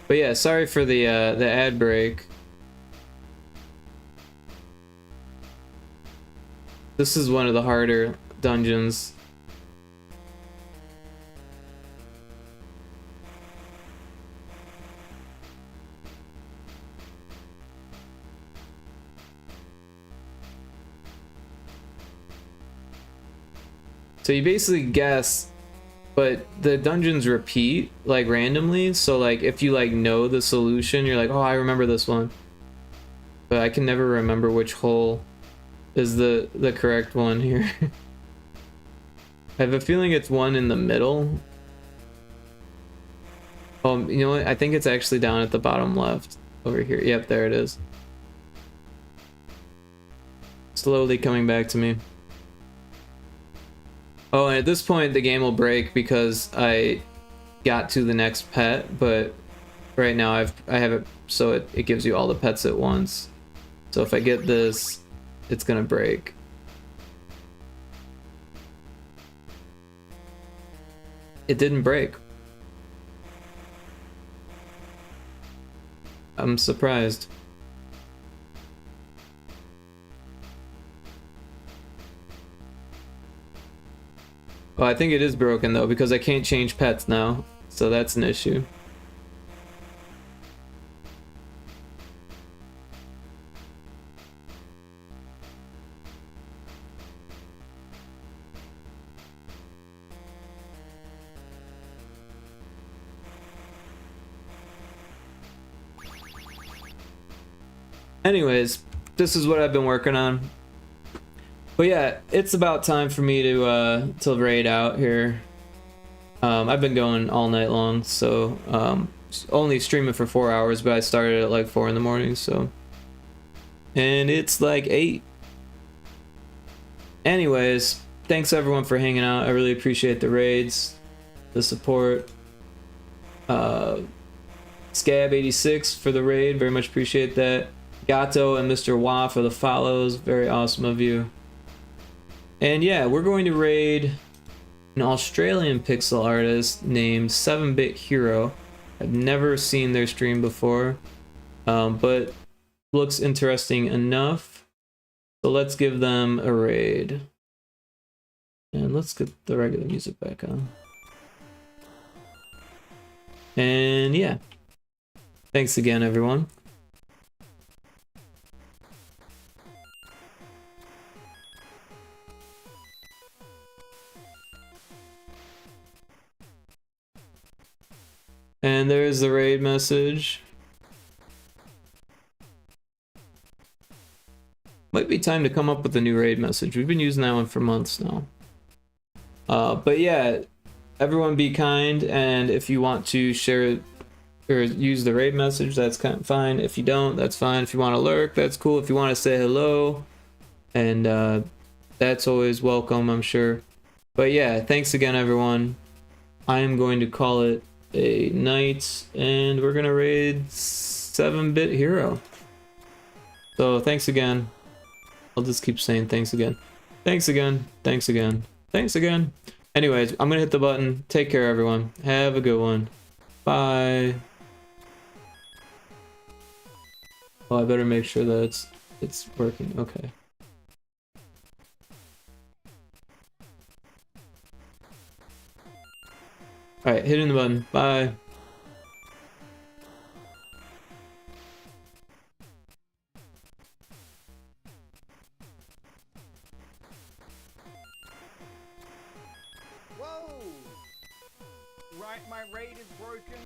But yeah, sorry for the ad break. This is one of the harder dungeons. So you basically guess, but the dungeons repeat like randomly. So like if you like know the solution, you're like, oh, I remember this one. But I can never remember which hole is the correct one here. I have a feeling it's one in the middle. Oh, you know what? I think it's actually down at the bottom left over here. Yep, there it is. Slowly coming back to me. Oh, and at this point the game will break because I got to the next pet, but right now I have it so it gives you all the pets at once. So if I get this, it's gonna break. It didn't break. I'm surprised. Oh, I think it is broken though, because I can't change pets now, so that's an issue. Anyways, this is what I've been working on. But yeah, it's about time for me to raid out here. I've been going all night long, so only streaming for 4 hours, but I started at like 4 in the morning, so. And it's like 8. Anyways, thanks everyone for hanging out. I really appreciate the raids, the support. Scab86 for the raid, very much appreciate that. Gato and Mr. Wah for the follows, very awesome of you. And yeah, we're going to raid an Australian pixel artist named 7-Bit Hero. I've never seen their stream before, but looks interesting enough. So let's give them a raid. And let's get the regular music back on. And yeah, thanks again, everyone. And there's the raid message. Might be time to come up with a new raid message. We've been using that one for months now. But yeah, everyone be kind, and if you want to share it or use the raid message, that's kind of fine. If you don't, that's fine. If you want to lurk, that's cool. If you want to say hello, and that's always welcome, I'm sure. But yeah, thanks again, everyone. I am going to call it a night, and we're gonna raid 7-Bit Hero. So thanks again. I'll just keep saying thanks again. Thanks again. Thanks again. Thanks again. Anyways, I'm gonna hit the button. Take care, everyone. Have a good one. Bye. Well, I better make sure that it's working. Okay. Alright, hitting the button. Bye. Whoa! Right, my raid is broken.